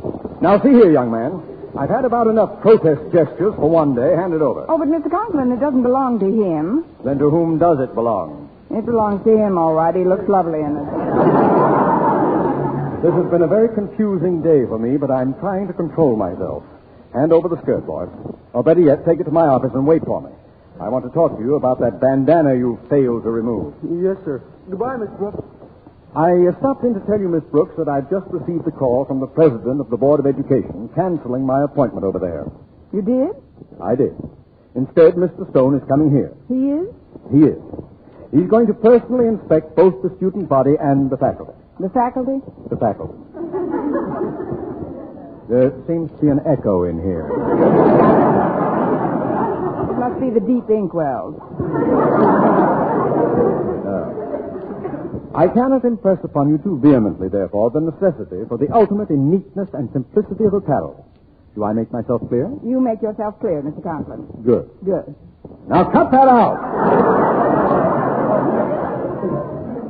Now, see here, young man. I've had about enough protest gestures for one day. Hand it over. Oh, but Mr. Conklin, it doesn't belong to him. Then to whom does it belong? It belongs to him, all right. He looks lovely in it. This has been a very confusing day for me, but I'm trying to control myself. Hand over the skirt, boy. Or better yet, take it to my office and wait for me. I want to talk to you about that bandana you failed to remove. Yes, sir. Goodbye, Miss Brooks. I stopped in to tell you, Miss Brooks, that I've just received a call from the president of the Board of Education canceling my appointment over there. You did? I did. Instead, Mr. Stone is coming here. He is? He is. He's going to personally inspect both the student body and the faculty. The faculty? The faculty. There seems to be an echo in here. It must be the deep inkwells. I cannot impress upon you too vehemently, therefore, the necessity for the ultimate in neatness and simplicity of apparel. Do I make myself clear? You make yourself clear, Mr. Conklin. Good. Good. Now cut that out!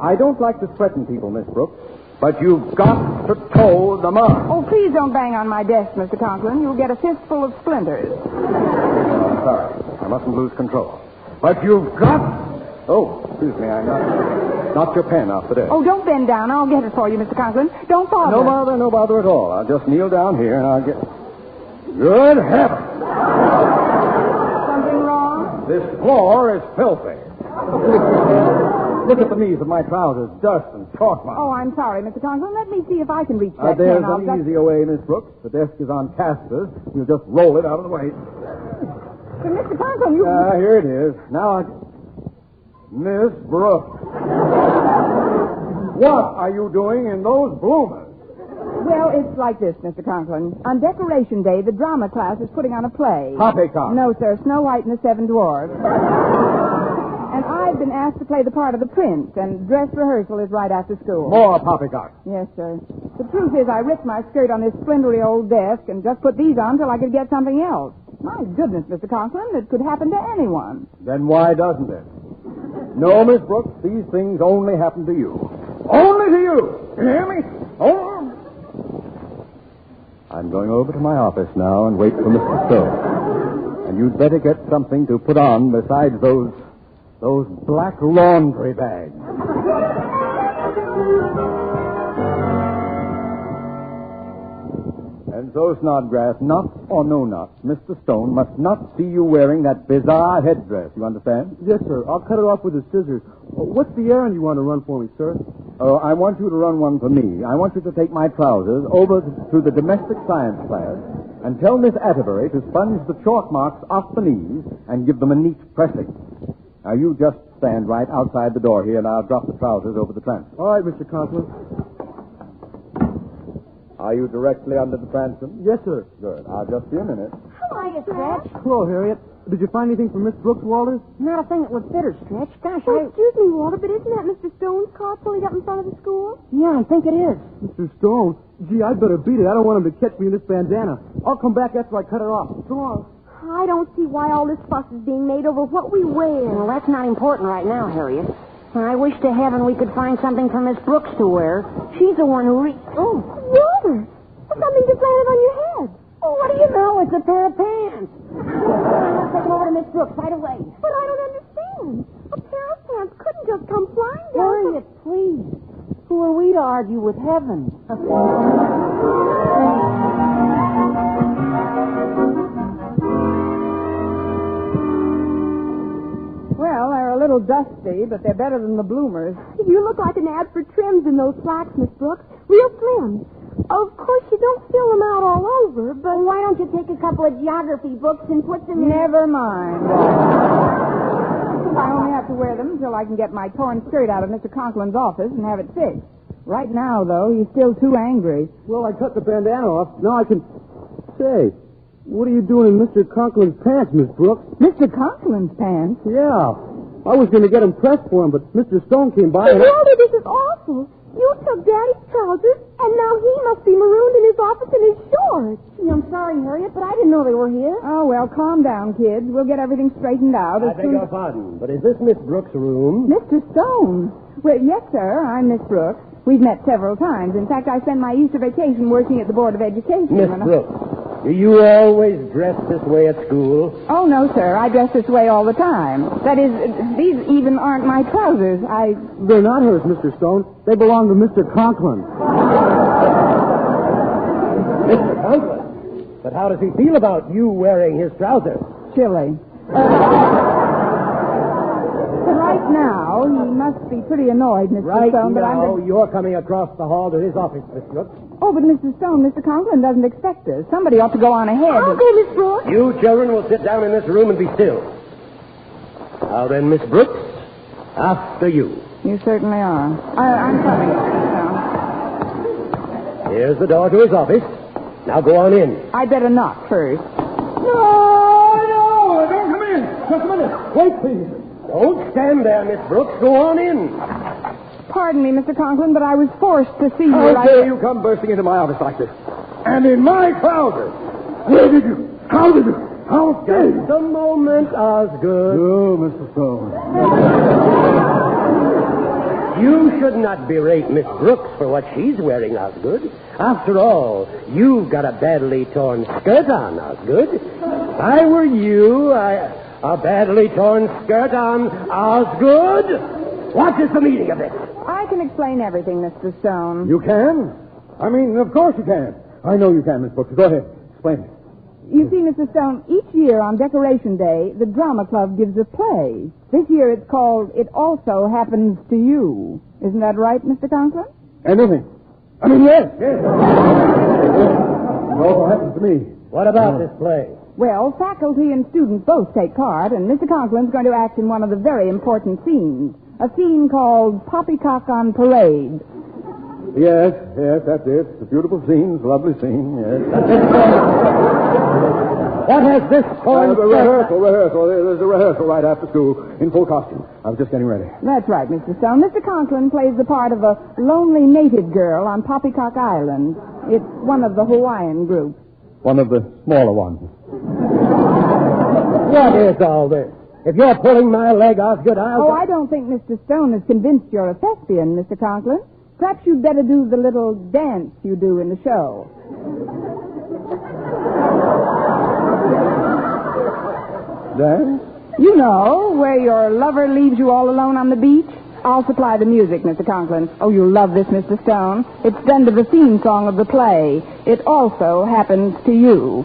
I don't like to threaten people, Miss Brooks, but you've got to toe the mark. Oh, please don't bang on my desk, Mr. Conklin. You'll get a fistful of splinters. I'm sorry. I mustn't lose control. But you've got... Oh, excuse me, I knocked your pen off the desk. Oh, don't bend down. I'll get it for you, Mr. Conklin. Don't bother. No bother at all. I'll just kneel down here and I'll get... Good heavens! Something wrong? This floor is filthy. Look at the knees of my trousers, dust and chalk marks. Oh, I'm sorry, Mr. Conklin. Let me see if I can reach that There's pen. an easier way, Miss Brooks. The desk is on casters. You'll just roll it out of the way. But Mr. Conklin, you... Here it is. Now Miss Brooks. What are you doing in those bloomers? Well, it's like this, Mr. Conklin. On Decoration Day, the drama class is putting on a play. Poppycock. No, sir. Snow White and the Seven Dwarfs. And I've been asked to play the part of the prince, and dress rehearsal is right after school. More poppycock. Yes, sir. The truth is, I ripped my skirt on this splintery old desk and just put these on till I could get something else. My goodness, Mr. Conklin, it could happen to anyone. Then why doesn't it? No, Miss Brooks, these things only happen to you. Only to you! You hear me? Oh. I'm going over to my office now and wait for Mr. Stone. And you'd better get something to put on besides those black laundry bags. And so, Snodgrass, nuts or no nuts, Mr. Stone must not see you wearing that bizarre headdress. You understand? Yes, sir. I'll cut it off with the scissors. What's the errand you want to run for me, sir? Oh, I want you to run one for me. I want you to take my trousers over to the domestic science class and tell Miss Atterbury to sponge the chalk marks off the knees and give them a neat pressing. Now, you just stand right outside the door here, and I'll drop the trousers over the transom. All right, Mr. Conklin. Are you directly under the transom? Yes, sir. Good. I'll just be a minute. How are you, Stretch? Hello, Harriet. Did you find anything from Miss Brooks, Walter? Not a thing that would fit her, Stretch. Gosh, Excuse me, Walter, but isn't that Mr. Stone's car pulling up in front of the school? Yeah, I think it is. Mr. Stone? Gee, I'd better beat it. I don't want him to catch me in this bandana. I'll come back after I cut it off. So long. I don't see why all this fuss is being made over what we wear. Well, that's not important right now, Harriet. I wish to heaven we could find something for Miss Brooks to wear. She's the one who Oh, Walter! Something just landed on your head. Oh, what do you know? It's a pair of pants. I'll take them over to Miss Brooks right away. But I don't understand. A pair of pants couldn't just come flying down. Harriet, please. Who are we to argue with heaven? Well, they're a little dusty, but they're better than the bloomers. You look like an ad for trims in those slacks, Miss Brooks. Real slim. Of course, you don't fill them out all over, but... Why don't you take a couple of geography books and put them in... Never mind. I only have to wear them until I can get my torn skirt out of Mr. Conklin's office and have it fixed. Right now, though, he's still too angry. Well, I cut the bandana off. Now I can... Say, what are you doing in Mr. Conklin's pants, Miss Brooks? Mr. Conklin's pants? Yeah. I was going to get them pressed for him, but Mr. Stone came by and... Walter, this is awful. You took Daddy's trousers, and now he must be marooned in his office in his shorts. Gee, I'm sorry, Harriet, but I didn't know they were here. Oh, well, calm down, kids. We'll get everything straightened out. I beg your pardon, but is this Miss Brooks' room? Mr. Stone? Well, yes, sir. I'm Miss Brooks. We've met several times. In fact, I spent my Easter vacation working at the Board of Education. Miss Brooks, do you always dress this way at school? Oh, no, sir. I dress this way all the time. That is, these even aren't my trousers. They're not hers, Mr. Stone. They belong to Mr. Conklin. Mr. Conklin? But how does he feel about you wearing his trousers? Chilly. Right now, he must be pretty annoyed, Mr. Stone. Right now, you're coming across the hall to his office, Miss Brooks. Oh, but Mr. Stone, Mr. Conklin doesn't expect us. Somebody ought to go on ahead. I'll go, Miss Brooks. You children will sit down in this room and be still. Now then, Miss Brooks, after you. You certainly are. I'm coming, Mr. Stone. Here's the door to his office. Now go on in. I'd better knock first. No, don't come in. Just a minute. Wait, please. Don't stand there, Miss Brooks. Go on in. Pardon me, Mr. Conklin, but I was forced to see you. How dare you come bursting into my office like this? And in my trousers. Where did you? How did you? How dare you? Just a moment, Osgood. Oh, Mr. Stone. You should not berate Miss Brooks for what she's wearing, Osgood. After all, you've got a badly torn skirt on, Osgood. If I were you, a badly torn skirt on, Osgood. What is the meaning of this? I can explain everything, Mr. Stone. You can? I mean, of course you can. I know you can, Miss Brooks. Go ahead. Explain it. You see, Mr. Stone, each year on Decoration Day, the Drama Club gives a play. This year it's called It Also Happens to You. Isn't that right, Mr. Conklin? Anything. I mean, yes. It also happens to me. What about this play? Well, faculty and students both take part, and Mr. Conklin's going to act in one of the very important scenes. A scene called Poppycock on Parade. Yes, that's it. It's a beautiful scene. It's a lovely scene, yes. What has this corn... Rehearsal. There's a rehearsal right after school in full costume. I was just getting ready. That's right, Mr. Stone. Mr. Conklin plays the part of a lonely native girl on Poppycock Island. It's one of the Hawaiian group. One of the smaller ones. What is all this? If you're pulling my leg off, good, I'll... Oh, I don't think Mr. Stone is convinced you're a thespian, Mr. Conklin. Perhaps you'd better do the little dance you do in the show. Dance? You know, where your lover leaves you all alone on the beach. I'll supply the music, Mr. Conklin. Oh, you'll love this, Mr. Stone. It's done to the theme song of the play. It also happens to you.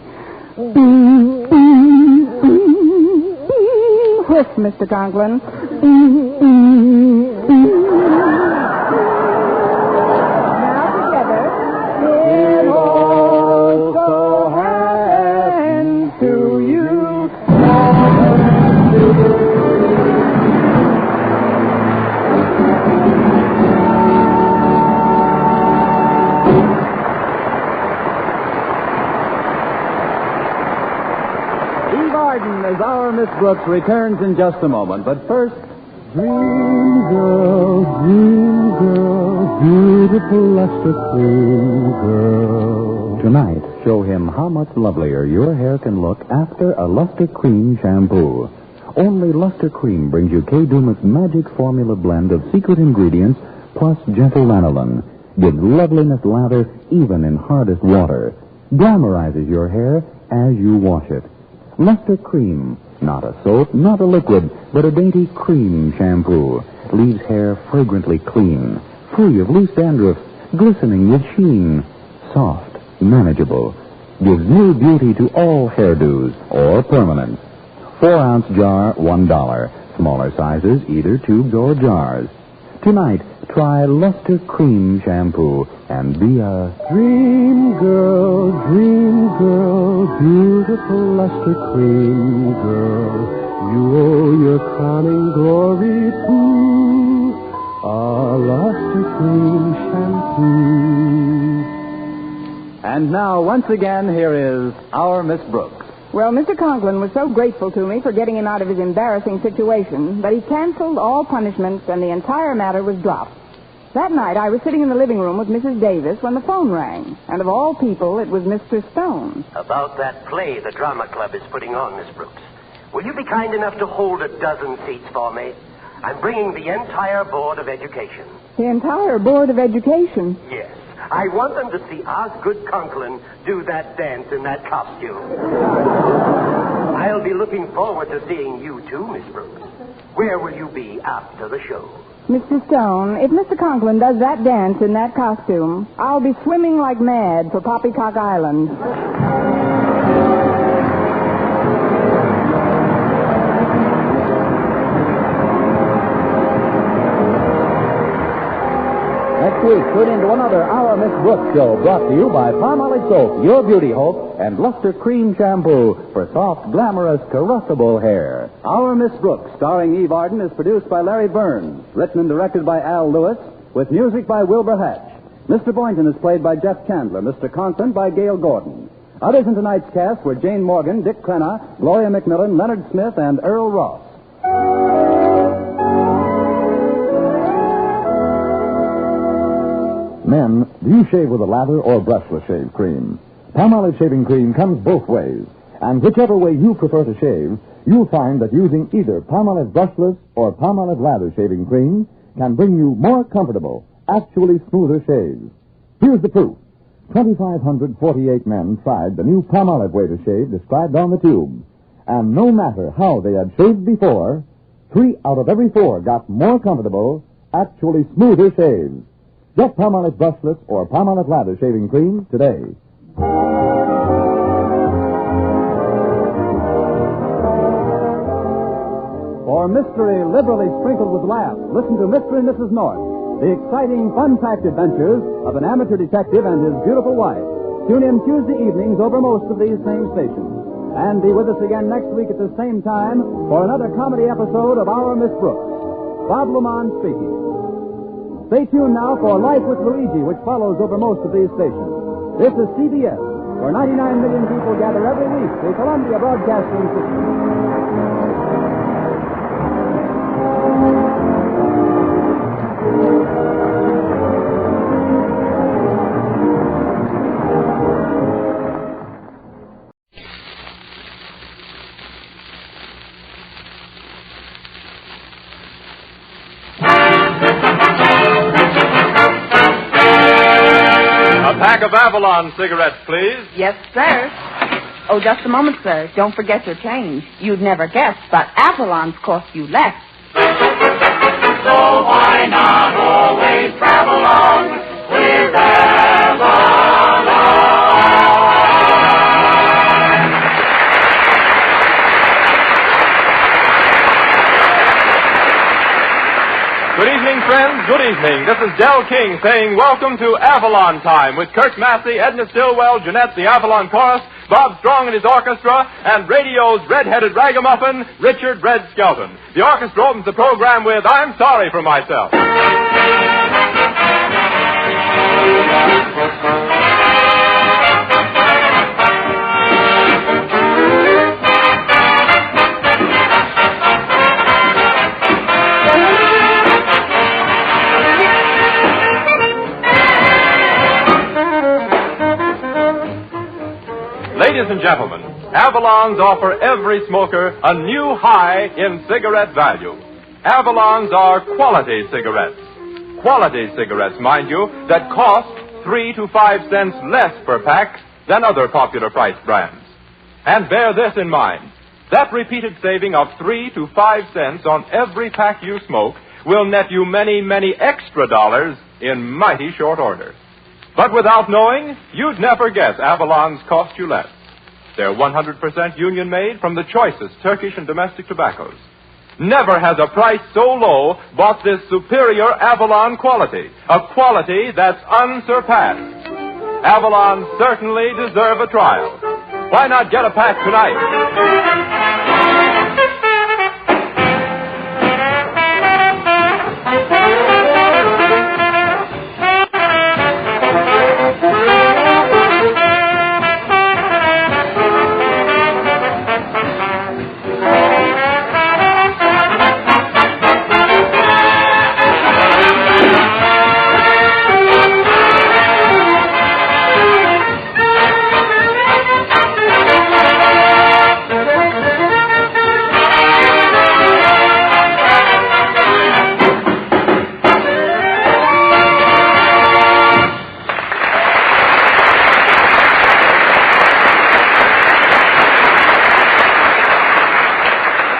Whiff, Mr. Conklin. Now together. It also happens to you. As our Miss Brooks returns in just a moment. But first, dream girl, beautiful luster cream girl. Tonight, show him how much lovelier your hair can look after a Luster Cream shampoo. Only Luster Cream brings you Kay Daumit's magic formula blend of secret ingredients plus gentle lanolin. Gives loveliness lather even in hardest water. Glamorizes your hair as you wash it. Luster Cream, not a soap, not a liquid, but a dainty cream shampoo. Leaves hair fragrantly clean, free of loose dandruff, glistening with sheen. Soft, manageable. Gives new beauty to all hairdos, or permanent. 4-ounce jar, $1. Smaller sizes, either tubes or jars. Tonight, try Luster Cream shampoo and be a dream girl, beautiful Luster Cream girl. You owe your crowning glory to a Luster Cream shampoo. And now, once again, here is our Miss Brooks. Well, Mr. Conklin was so grateful to me for getting him out of his embarrassing situation that he canceled all punishments and the entire matter was dropped. That night, I was sitting in the living room with Mrs. Davis when the phone rang. And of all people, it was Mr. Stone. About that play the drama club is putting on, Miss Brooks. Will you be kind enough to hold a dozen seats for me? I'm bringing the entire Board of Education. The entire Board of Education? Yes. I want them to see Osgood Conklin do that dance in that costume. I'll be looking forward to seeing you too, Miss Brooks. Where will you be after the show? Mr. Stone, if Mr. Conklin does that dance in that costume, I'll be swimming like mad for Poppycock Island. Next week, tune into another Our Miss Brooks show brought to you by Palmolive Soap, your beauty hope, and Luster Cream Shampoo for soft, glamorous, caressable hair. Our Miss Brooks, starring Eve Arden, is produced by Larry Burns, written and directed by Al Lewis, with music by Wilbur Hatch. Mr. Boynton is played by Jeff Chandler, Mr. Conklin by Gail Gordon. Others in tonight's cast were Jane Morgan, Dick Crenna, Gloria McMillan, Leonard Smith, and Earl Ross. Men, do you shave with a lather or brushless shave cream? Palmolive shaving cream comes both ways. And whichever way you prefer to shave, you'll find that using either Palmolive brushless or Palmolive lather shaving cream can bring you more comfortable, actually smoother shaves. Here's the proof. 2,548 men tried the new Palmolive way to shave described on the tube. And no matter how they had shaved before, 3 out of every 4 got more comfortable, actually smoother shaves. Get Palmolive brushless or Palmolive lather shaving cream today. For mystery liberally sprinkled with laughs, listen to Mr. and Mrs. North, the exciting, fun-packed adventures of an amateur detective and his beautiful wife. Tune in Tuesday evenings over most of these same stations. And be with us again next week at the same time for another comedy episode of Our Miss Brooks. Bob Lamont speaking. Stay tuned now for Life with Luigi, which follows over most of these stations. This is CBS, where 99 million people gather every week, the Columbia Broadcasting System. Of Avalon cigarettes, please. Yes, sir. Oh, just a moment, sir. Don't forget your change. You'd never guess, but Avalon's cost you less. So why not always travel on with Avalon? Good evening, friends. Good evening. This is Del King saying welcome to Avalon Time with Kirk Massey, Edna Stillwell, Jeanette, the Avalon Chorus, Bob Strong and his orchestra, and radio's red-headed ragamuffin, Richard Red Skelton. The orchestra opens the program with I'm Sorry for Myself. Ladies and gentlemen, Avalons offer every smoker a new high in cigarette value. Avalons are quality cigarettes. Quality cigarettes, mind you, that cost 3 to 5 cents less per pack than other popular price brands. And bear this in mind. That repeated saving of 3 to 5 cents on every pack you smoke will net you many, many extra dollars in mighty short order. But without knowing, you'd never guess Avalons cost you less. They're 100% union-made from the choicest Turkish and domestic tobaccos. Never has a price so low bought this superior Avalon quality, a quality that's unsurpassed. Avalon certainly deserve a trial. Why not get a pack tonight?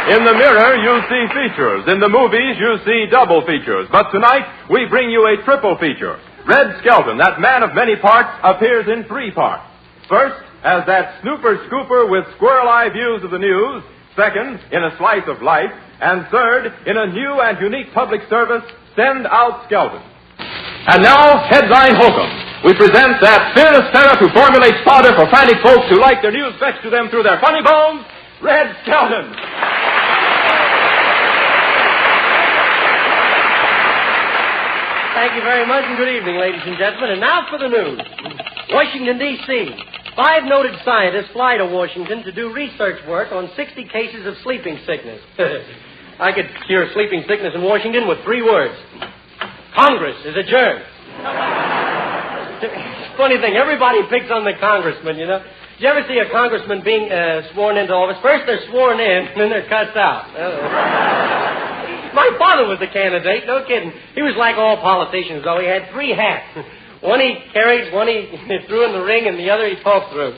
In the mirror, you see features. In the movies, you see double features. But tonight, we bring you a triple feature. Red Skelton, that man of many parts, appears in 3 parts. First, as that snooper scooper with squirrel-eye views of the news. Second, in A Slice of Life. And third, in a new and unique public service, Send Out Skelton. And now, headline Holcomb. We present that fearless ferret who formulates fodder for frantic folks who like their news fetched to them through their funny bones, Red Skelton. Thank you very much, and good evening, ladies and gentlemen. And now for the news. Washington, D.C. 5 noted scientists fly to Washington to do research work on 60 cases of sleeping sickness. I could cure sleeping sickness in Washington with 3 words. Congress is adjourned. Funny thing, everybody picks on the congressman, you know. Did you ever see a congressman being sworn into office? First they're sworn in, and then they're cussed out. My father was the candidate, no kidding. He was like all politicians, though. He had 3 hats. One he carried, one he threw in the ring, and the other he talked through.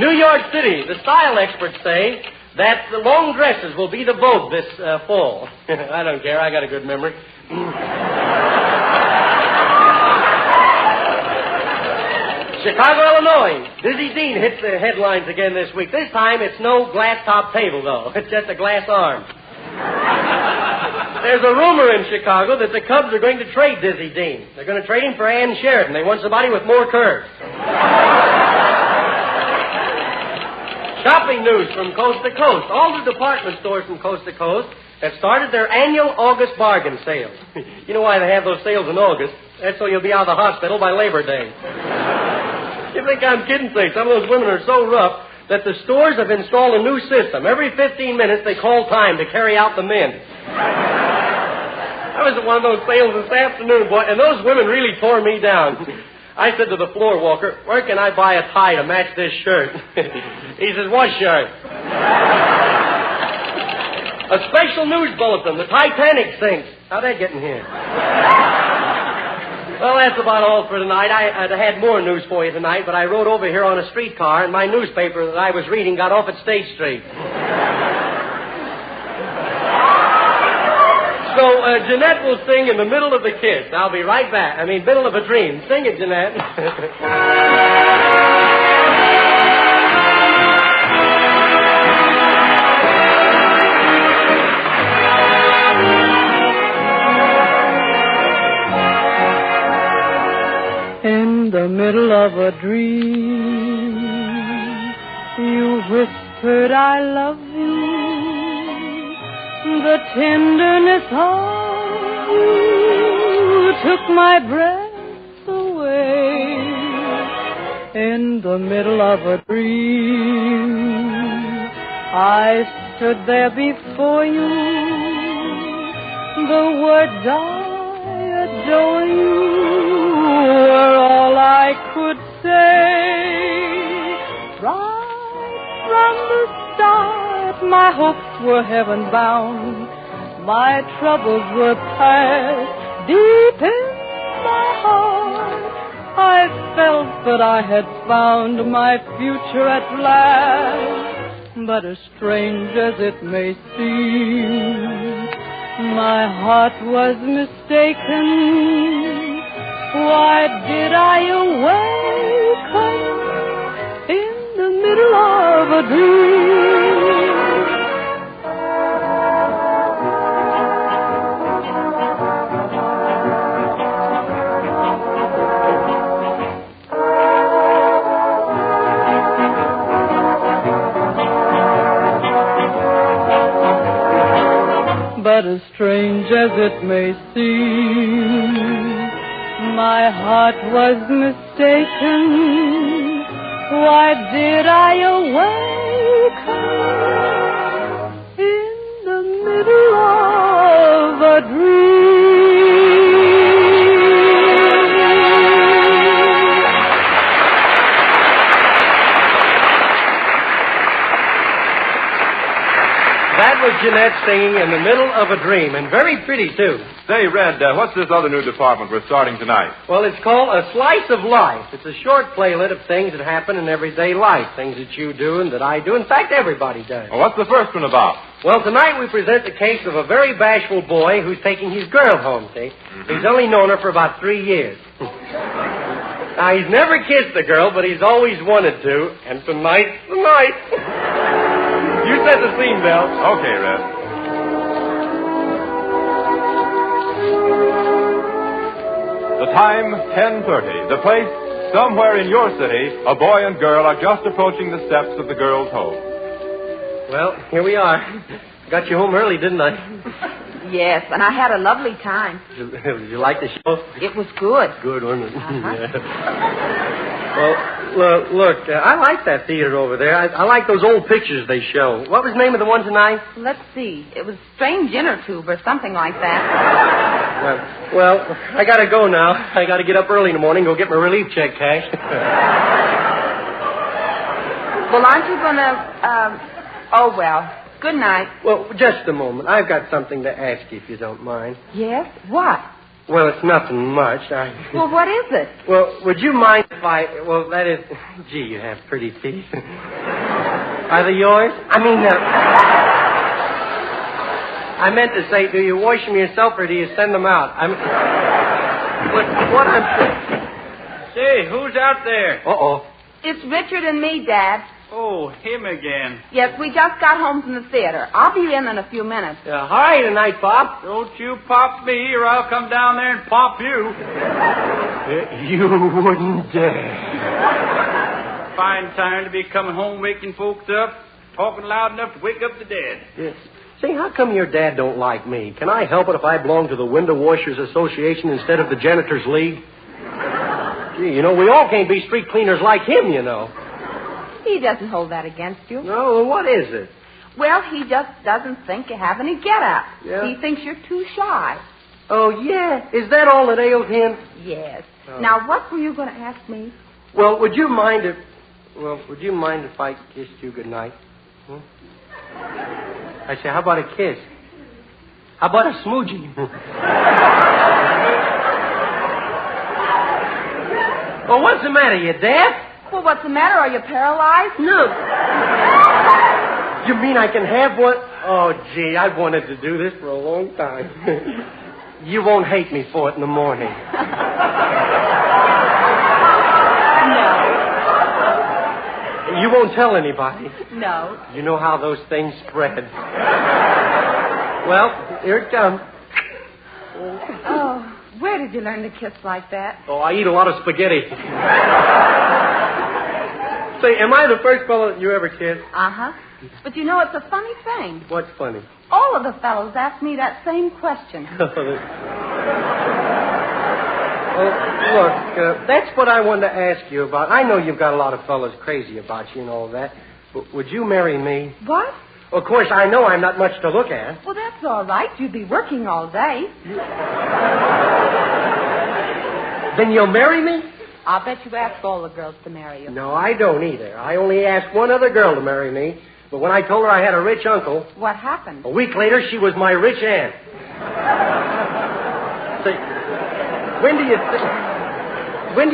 New York City, the style experts say that the long dresses will be the vogue this fall. I don't care, I got a good memory. Chicago, Illinois. Dizzy Dean hits the headlines again this week. This time it's no glass-top table, though. It's just a glass arm. There's a rumor in Chicago that the Cubs are going to trade Dizzy Dean. They're going to trade him for Ann Sheridan. They want somebody with more curves. Shopping news from coast to coast. All the department stores from coast to coast have started their annual August bargain sale. You know why they have those sales in August? That's so you'll be out of the hospital by Labor Day. You think I'm kidding? Say, some of those women are so rough that the stores have installed a new system. Every 15 minutes they call time to carry out the men. I was at one of those sales this afternoon, boy, and those women really tore me down. I said to the floor walker, where can I buy a tie to match this shirt? He says, what shirt? A special news bulletin. The Titanic sinks. How'd that get in here? Well, that's about all for tonight. I had more news for you tonight, but I rode over here on a streetcar, and my newspaper that I was reading got off at State Street. So, Jeanette will sing in the middle of the kiss. I'll be right back. Middle of a dream. Sing it, Jeanette. In the middle of a dream, you whispered, I love you. The tenderness of you took my breath away. In the middle of a dream, I stood there before you. The words I adore you were all I could say. Right from the start, my hopes were heaven-bound. My troubles were past. Deep in my heart, I felt that I had found my future at last. But as strange as it may seem, my heart was mistaken. Why did I awaken in the middle of a dream? But as strange as it may seem, my heart was mistaken. Why did I awaken in the middle of a dream? That was Jeanette singing in the middle of a dream, and very pretty, too. Say, Red, what's this other new department we're starting tonight? Well, it's called A Slice of Life. It's a short playlet of things that happen in everyday life, things that you do and that I do. In fact, everybody does. Well, what's the first one about? Well, tonight we present the case of a very bashful boy who's taking his girl home, see? He's only known her for about 3 years. Now, he's never kissed the girl, but he's always wanted to, and tonight's the night. You set the scene, Bell. Okay, Red. The time, 10:30. The place, somewhere in your city, a boy and girl are just approaching the steps of the girl's home. Well, here we are. Got you home early, didn't I? Yes, and I had a lovely time. Did you like the show? It was good. Good, wasn't it? Uh-huh. Yeah. Well, look, I like that theater over there. I like those old pictures they show. What was the name of the one tonight? Let's see. It was Strange Inner Tube or something like that. Well, I got to go now. I got to get up early in the morning, go get my relief check cashed. Well, aren't you going to... Oh, well. Good night. Well, just a moment. I've got something to ask you, if you don't mind. Yes? What? Well, it's nothing much. Well, what is it? Well, would you mind if I... Well, that is... Gee, you have pretty teeth. Are they yours? I meant to say, do you wash them yourself or do you send them out? What I'm... Say, who's out there? Uh-oh. It's Richard and me, Dad. Oh, him again. Yes, we just got home from the theater. I'll be in a few minutes. Hi tonight, Pop. Don't you pop me or I'll come down there and pop you. You wouldn't dare. Fine time to be coming home waking folks up, talking loud enough to wake up the dead. Yes. Say, how come your dad don't like me? Can I help it if I belong to the Window Washers Association instead of the Janitors League? Gee, you know, we all can't be street cleaners like him, you know. He doesn't hold that against you. No, well, what is it? Well, he just doesn't think you have any get-up. Yeah? He thinks you're too shy. Oh, yeah? Is that all that ails him? Yes. Oh. Now, what were you going to ask me? Well, would you mind if I kissed you goodnight? I say, how about a kiss? How about a smoochie? Well, what's the matter? You deaf? Well, what's the matter? Are you paralyzed? No. You mean I can have one? Oh, gee, I've wanted to do this for a long time. You won't hate me for it in the morning. You won't tell anybody? No. You know how those things spread. Well, here it comes. Oh, where did you learn to kiss like that? Oh, I eat a lot of spaghetti. Say, am I the first fellow that you ever kissed? Uh-huh. But you know, it's a funny thing. What's funny? All of the fellows ask me that same question. Well, look, that's what I wanted to ask you about. I know you've got a lot of fellas crazy about you and all that, but would you marry me? What? Of course, I know I'm not much to look at. Well, that's all right. You'd be working all day. Then you'll marry me? I'll bet you ask all the girls to marry you. No, I don't either. I only asked one other girl to marry me, but when I told her I had a rich uncle... What happened? A week later, she was my rich aunt. Say, when do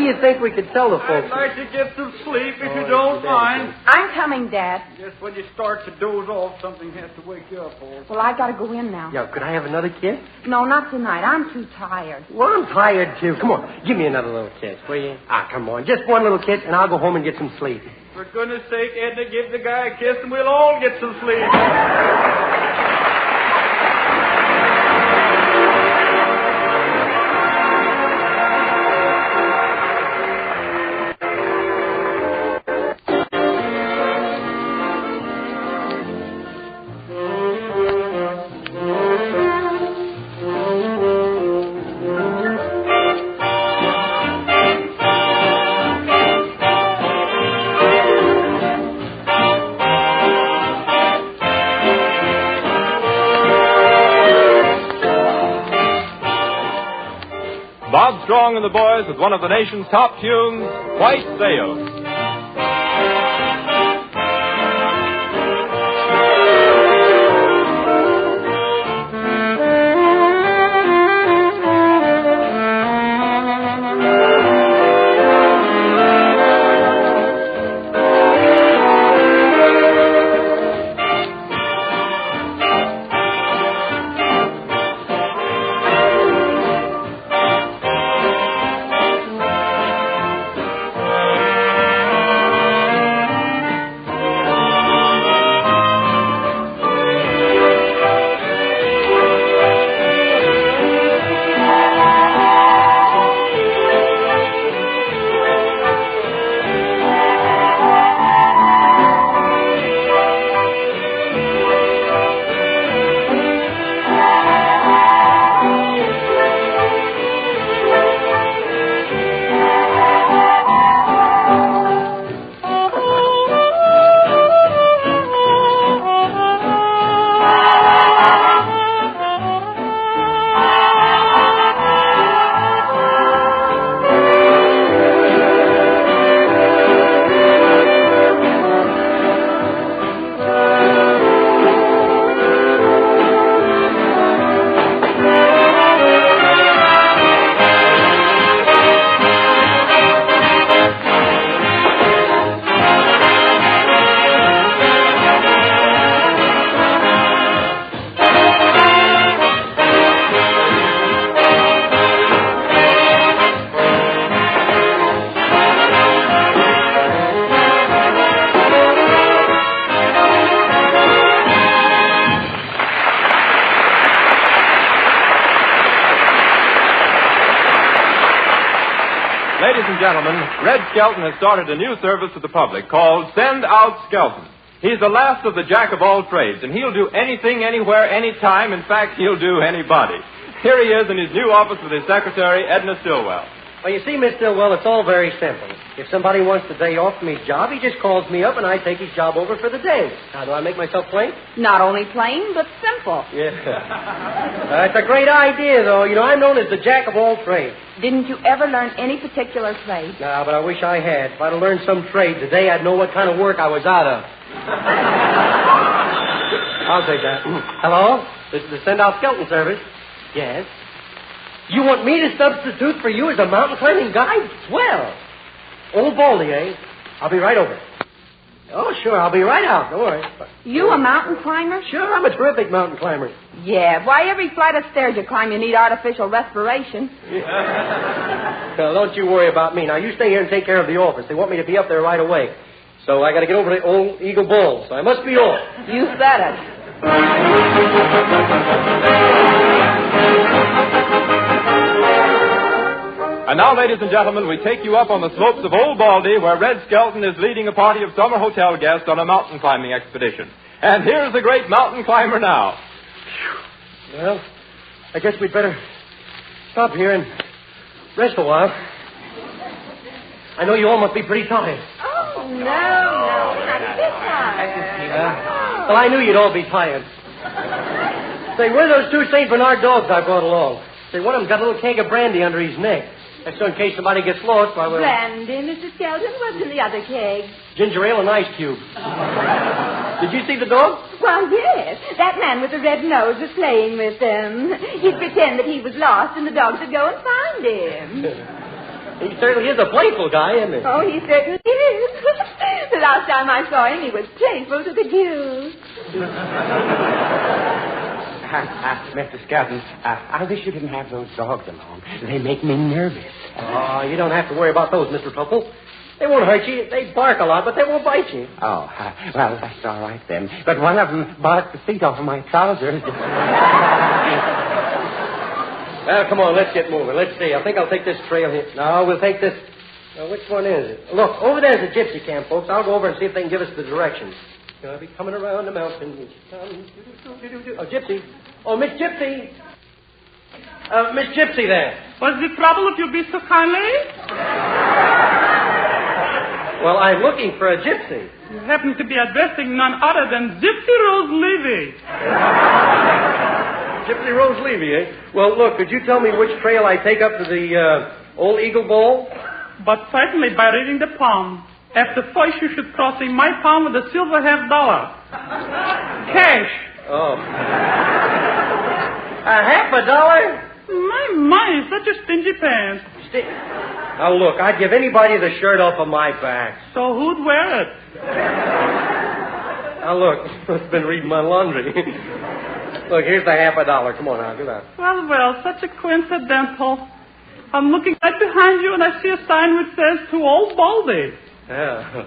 you think we could tell the folks? I'd like to get some sleep if you don't mind. I'm coming, Dad. Just when you start to doze off, something has to wake you up, old. Well, I got to go in now. Yeah, could I have another kiss? No, not tonight. I'm too tired. Well, I'm tired, too. Come on, give me another little kiss, will you? Ah, come on. Just one little kiss, and I'll go home and get some sleep. For goodness sake, Edna, give the guy a kiss, and we'll all get some sleep. Bob Strong and the Boys with one of the nation's top tunes, White Sails. Ladies and gentlemen, Red Skelton has started a new service to the public called Send Out Skelton. He's the last of the jack of all trades, and he'll do anything, anywhere, anytime. In fact, he'll do anybody. Here he is in his new office with his secretary, Edna Stillwell. Well, you see, Miss Stillwell, it's all very simple. If somebody wants the day off from his job, he just calls me up and I take his job over for the day. Now, do I make myself plain? Not only plain, but simple. Yeah. It's a great idea, though. You know, I'm known as the jack of all trades. Didn't you ever learn any particular trade? No, but I wish I had. If I'd have learned some trade today, I'd know what kind of work I was out of. I'll take that. Hello? This is the send-out skeleton service. Yes. You want me to substitute for you as a mountain climbing guide? Swell. Old Baldy, eh? I'll be right over. Oh, sure, I'll be right out. Don't worry. You a mountain climber? Sure, I'm a terrific mountain climber. Yeah, why, every flight of stairs you climb, you need artificial respiration. Well, don't you worry about me. Now, you stay here and take care of the office. They want me to be up there right away. So I got to get over to old Eagle Bull, so I must be off. You said it. And now, ladies and gentlemen, we take you up on the slopes of Old Baldy, where Red Skelton is leading a party of summer hotel guests on a mountain climbing expedition. And here's the great mountain climber now. Well, I guess we'd better stop here and rest a while. I know you all must be pretty tired. Oh, no, not this time. Well, I knew you'd all be tired. Say, where are those two St. Bernard dogs I brought along? Say, one of them's got a little keg of brandy under his neck. That's so in case somebody gets lost, I will... Brandy, Mr. Skelton. What's in the other keg? Ginger ale and ice cube. Did you see the dog? Well, yes. That man with the red nose was playing with them. He'd pretend that he was lost, and the dogs would go and find him. He certainly is a playful guy, isn't he? Oh, he certainly is. The last time I saw him, he was playful to the gills. Mr. Skelton, I wish you didn't have those dogs along. They make me nervous. Oh, you don't have to worry about those, Mr. Tupple. They won't hurt you. They bark a lot, but they won't bite you. Oh, well, that's all right then. But one of them barked the seat off of my trousers. Well, come on, let's get moving. Let's see. I think I'll take this trail here. No, we'll take this. Now, which one is it? Look, over there's a gypsy camp, folks. I'll go over and see if they can give us the directions. I'll be coming around the mountain. Oh, Gypsy. Oh, Miss Gypsy. Miss Gypsy there. What's the trouble, if you'll be so kindly? Well, I'm looking for a gypsy. You happen to be addressing none other than Gypsy Rose Levy. Gypsy Rose Levy, eh? Well, look, could you tell me which trail I take up to the old Eagle Bowl? But certainly by reading the palm. After first, you should cross in my palm with a silver $50. Cash. Oh. $50? My money, such a stingy pants. Now, look, I'd give anybody the shirt off of my back. So who'd wear it? Now, look, I've been reading my laundry. Look, here's the $50. Come on now, do that. Well, such a coincidental. I'm looking right behind you, and I see a sign which says, "To Old Baldy." Yeah.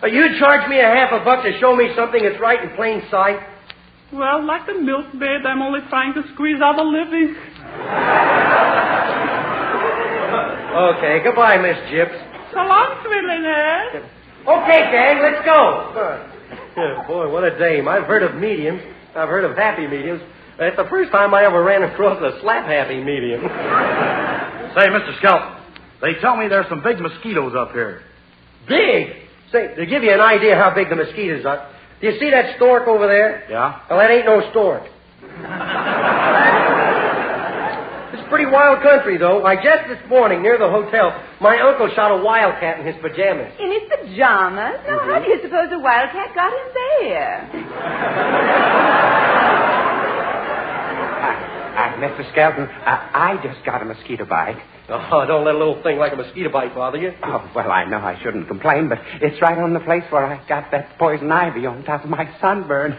But you'd charge me $50 to show me something that's right in plain sight? Well, like the milkmaid, I'm only trying to squeeze out a living. Okay, goodbye, Miss Gyps. So long, sweetheart. Okay, gang, let's go. Yeah, boy, what a dame. I've heard of mediums. I've heard of happy mediums. That's the first time I ever ran across a slap-happy medium. Say, Mr. Skelton, they tell me there's some big mosquitoes up here. Big? Say, to give you an idea how big the mosquitoes are, do you see that stork over there? Yeah? Well, that ain't no stork. It's pretty wild country, though. Why, just this morning, near the hotel, my uncle shot a wildcat in his pajamas. In his pajamas? Now, how do you suppose a wildcat got in there? Mr. Skelton, I just got a mosquito bite. Oh, don't let a little thing like a mosquito bite bother you. Oh, well, I know I shouldn't complain, but it's right on the place where I got that poison ivy on top of my sunburn.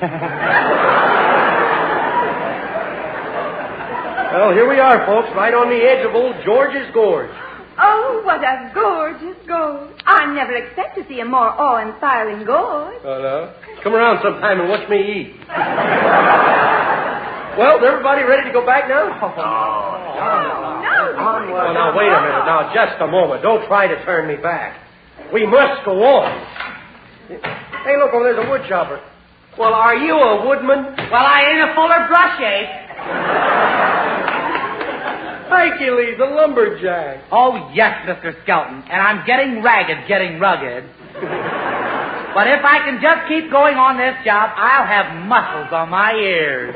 Well, here we are, folks, right on the edge of old George's Gorge. Oh, what a gorgeous gorge. I never expect to see a more awe-inspiring gorge. Oh, no? Come around sometime and watch me eat. Well, is everybody ready to go back now? No. Well, now, wait a minute. Now, just a moment. Don't try to turn me back. We must go on. Hey, look, over there's a wood chopper. Well, are you a woodman? Well, I ain't a fuller brush ape. Hercules, a lumberjack. Oh, yes, Mr. Skelton. And I'm getting ragged, getting rugged. But if I can just keep going on this job, I'll have muscles on my ears.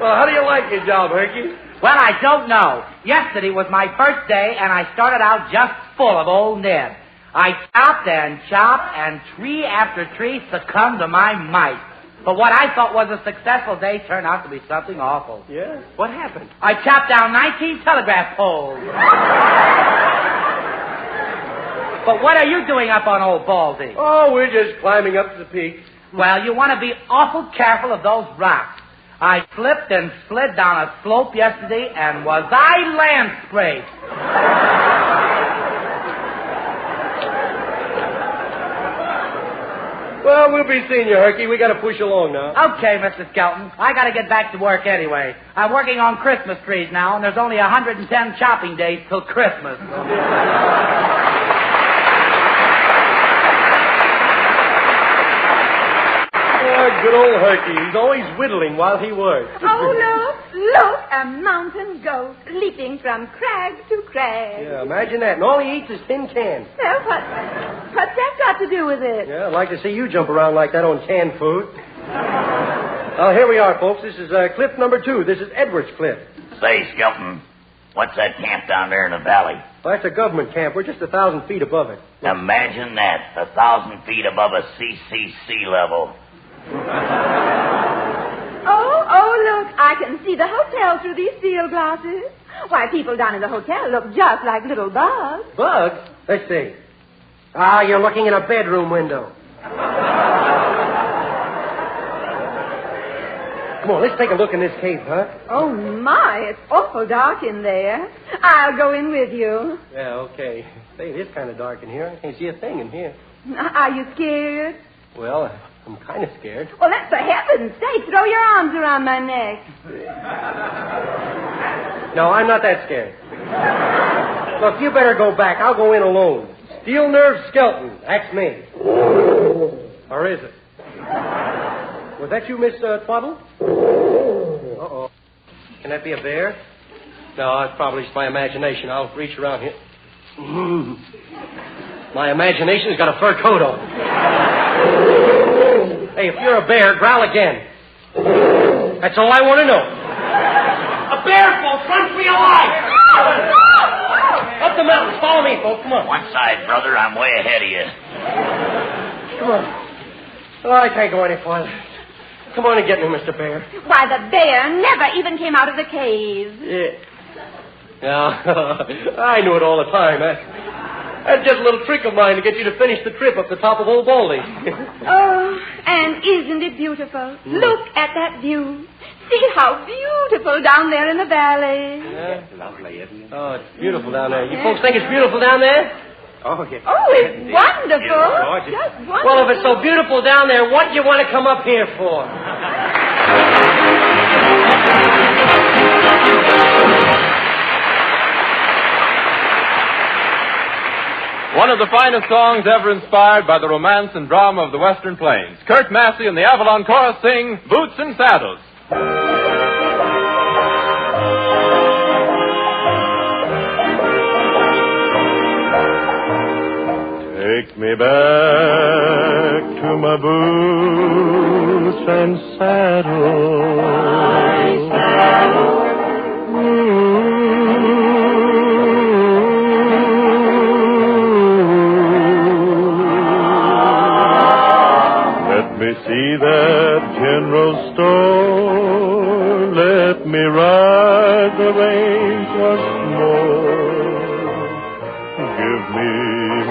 Well, how do you like your job, Herky? Well, I don't know. Yesterday was my first day, and I started out just full of old Ned. I chopped, and tree after tree succumbed to my might. But what I thought was a successful day turned out to be something awful. Yeah? What happened? I chopped down 19 telegraph poles. But what are you doing up on Old Baldy? Oh, we're just climbing up to the peak. Well, you want to be awful careful of those rocks. I slipped and slid down a slope yesterday, and was I land scraped. Well, we'll be seeing you, Herky. We got to push along now. Okay, Mr. Skelton. I got to get back to work anyway. I'm working on Christmas trees now, and there's only 110 chopping days till Christmas. Good old Herky. He's always whittling while he works. Oh, look, a mountain goat leaping from crag to crag. Yeah, imagine that. And all he eats is tin cans. Well, what's that got to do with it? Yeah, I'd like to see you jump around like that on canned food. Well, here we are, folks. This is cliff number 2. This is Edwards Cliff. Say, Skelton, what's that camp down there in the valley? Well, that's a government camp. We're just 1,000 feet above it. Imagine that, 1,000 feet above a CCC level. Oh, look, I can see the hotel through these field glasses. Why, people down in the hotel look just like little bugs. Bugs? Let's see. Ah, you're looking in a bedroom window. Come on, let's take a look in this cave, huh? Oh, my, it's awful dark in there. I'll go in with you. Yeah, okay. Say, it is kind of dark in here. I can't see a thing in here. Are you scared? Well, I'm kind of scared. Well, then, for heaven's sake, throw your arms around my neck. No, I'm not that scared. Look, you better go back. I'll go in alone. Steel Nerve Skelton. That's me. Or is it? Was that you, Miss Twaddle? Uh-oh. Can that be a bear? No, it's probably just my imagination. I'll reach around here. My imagination's got a fur coat on. Hey, if you're a bear, growl again. That's all I want to know. A bear, folks! Run for your life! Up the mountains. Follow me, folks. Come on. One side, brother. I'm way ahead of you. Come on. Oh, I can't go any farther. Come on and get me, Mr. Bear. Why, the bear never even came out of the cave. Yeah. I knew it all the time. That's just a little trick of mine to get you to finish the trip up the top of Old Baldy. Oh, and isn't it beautiful? Look at that view. See how beautiful down there in the valley. Yeah. Lovely, isn't it? Oh, it's beautiful down there. You folks think it's beautiful down there? Oh, yes. Oh, it's wonderful. Just wonderful. Well, if it's so beautiful down there, what do you want to come up here for? One of the finest songs ever inspired by the romance and drama of the Western Plains. Kurt Massey and the Avalon Chorus sing Boots and Saddles. Take me back to my boots and saddle. My saddle. Let me see that general store. Let me ride the range once more. Give me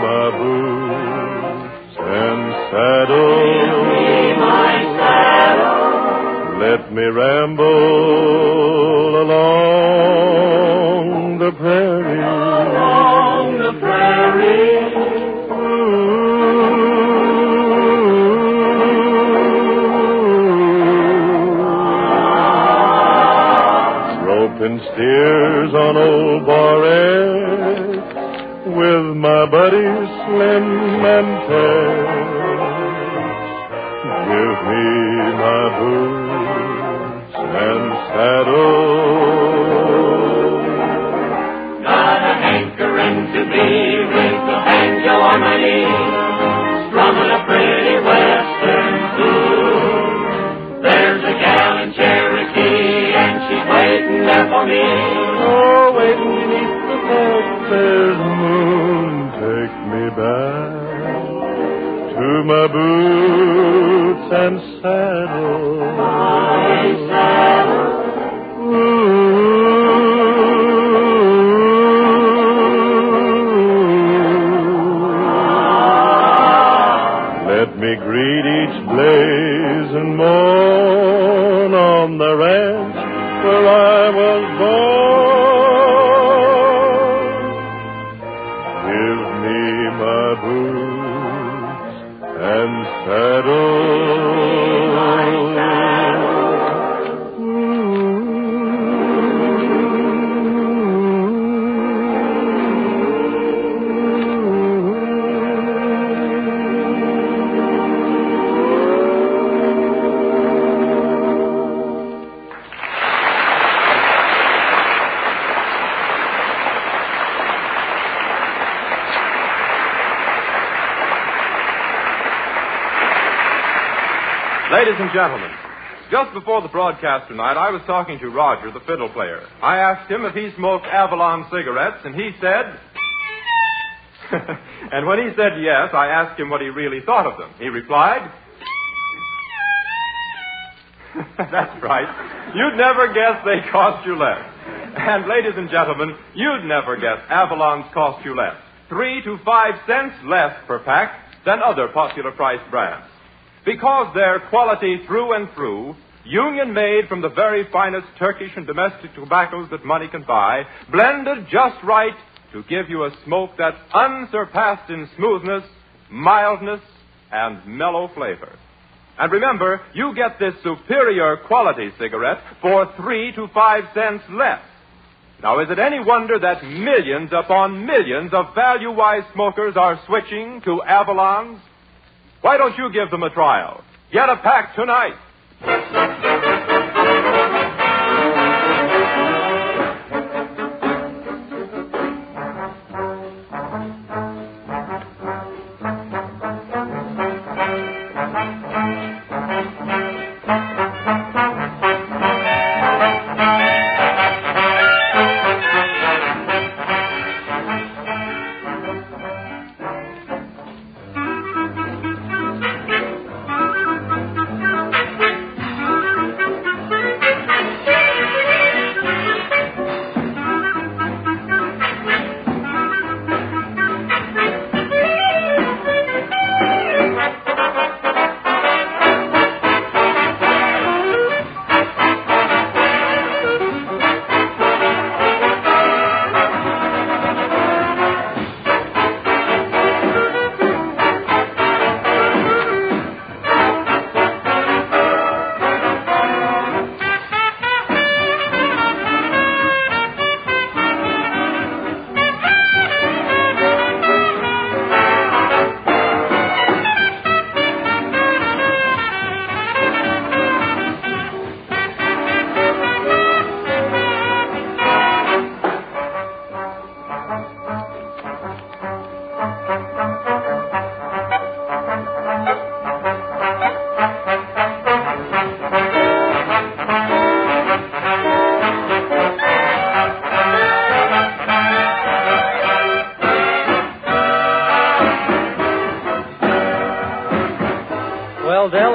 my boots and saddle. Give me my saddle. Let me ramble along the prairie. Along the prairie. Roping steers on old Bar X. with my buddy Slim and Tex. Give me my boots and saddle. Got a hankering to be with the banjo on my knee, strumming a pretty western tune. There's a gal in Cherokee, and she's waiting there for me. Oh, waiting beneath the Texas moon. Take me back to my boots and saddle. My saddle. Let me greet each blazing morn on the ranch where I was born. Give me my boots and saddle. Ladies and gentlemen, just before the broadcast tonight, I was talking to Roger, the fiddle player. I asked him if he smoked Avalon cigarettes, and he said... And when he said yes, I asked him what he really thought of them. He replied... That's right. You'd never guess they cost you less. And ladies and gentlemen, you'd never guess Avalon's cost you less. 3 to 5 cents less per pack than other popular price brands. Because they're quality through and through, union-made from the very finest Turkish and domestic tobaccos that money can buy, blended just right to give you a smoke that's unsurpassed in smoothness, mildness, and mellow flavor. And remember, you get this superior quality cigarette for 3 to 5 cents less. Now, is it any wonder that millions upon millions of value-wise smokers are switching to Avalons? Why don't you give them a trial? Get a pack tonight.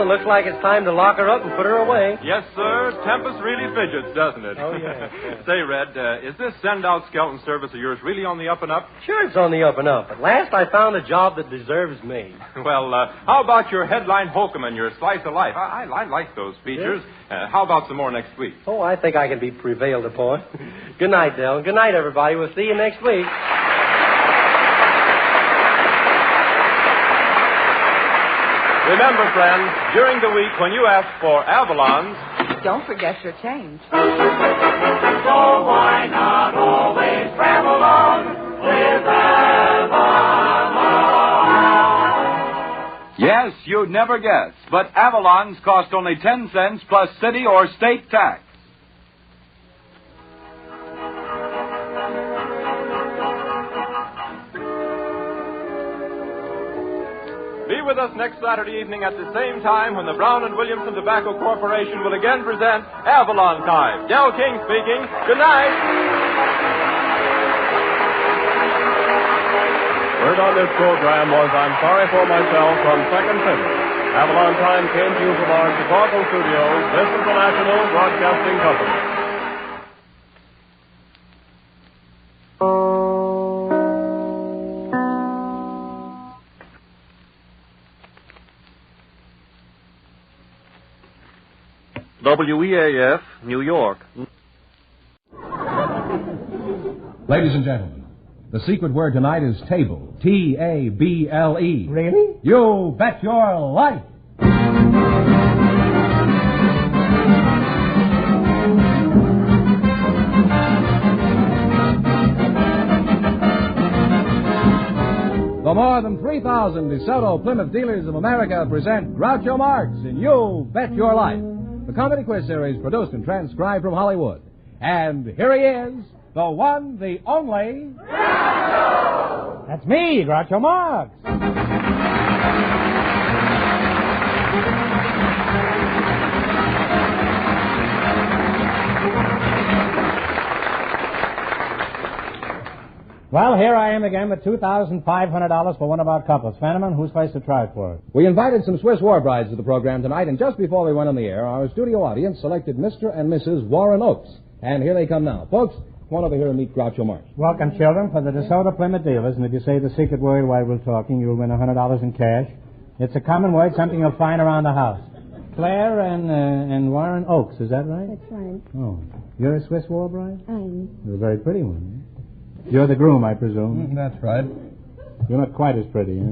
Looks like it's time to lock her up and put her away. Yes, sir. Tempest really fidgets, doesn't it? Oh, yeah. Say, Red, is this send-out skeleton service of yours really on the up and up? Sure, it's on the up and up. At last I found a job that deserves me. Well, how about your headline Holcomb and your slice of life? I like those features. Yeah. How about some more next week? Oh, I think I can be prevailed upon. Good night, Dell. Good night, everybody. We'll see you next week. Remember, friends, during the week when you ask for Avalons, don't forget your change. So why not always travel on with Avalon? Yes, you'd never guess, but Avalon's cost only 10 cents plus city or state tax. Be with us next Saturday evening at the same time when the Brown and Williamson Tobacco Corporation will again present Avalon Time. Del King speaking. Good night. Heard on this program was I'm Sorry for Myself from Second City. Avalon Time came to you from our Chicago studios. This is the National Broadcasting Company. WEAF, New York. Ladies and gentlemen, the secret word tonight is table. T-A-B-L-E. Really? You bet your life. The more than 3,000 DeSoto Plymouth dealers of America present Groucho Marx in You Bet Your Life, the comedy quiz series produced and transcribed from Hollywood. And here he is, the one, the only... Groucho! That's me, Groucho Marx. Well, here I am again with $2,500 for one of our couples. Fenneman, who's supposed to try for it? We invited some Swiss war brides to the program tonight, and just before we went on the air, our studio audience selected Mr. and Mrs. Warren Oakes. And here they come now. Folks, come on over here and meet Groucho Marx. Welcome, children, for the DeSoto Plymouth dealers. And if you say the secret word while we're talking, you'll win $100 in cash. It's a common word, something you'll find around the house. Claire and Warren Oakes, is that right? That's right. Oh, you're a Swiss war bride? I am. You're a very pretty one. You're the groom, I presume. That's right. You're not quite as pretty, huh?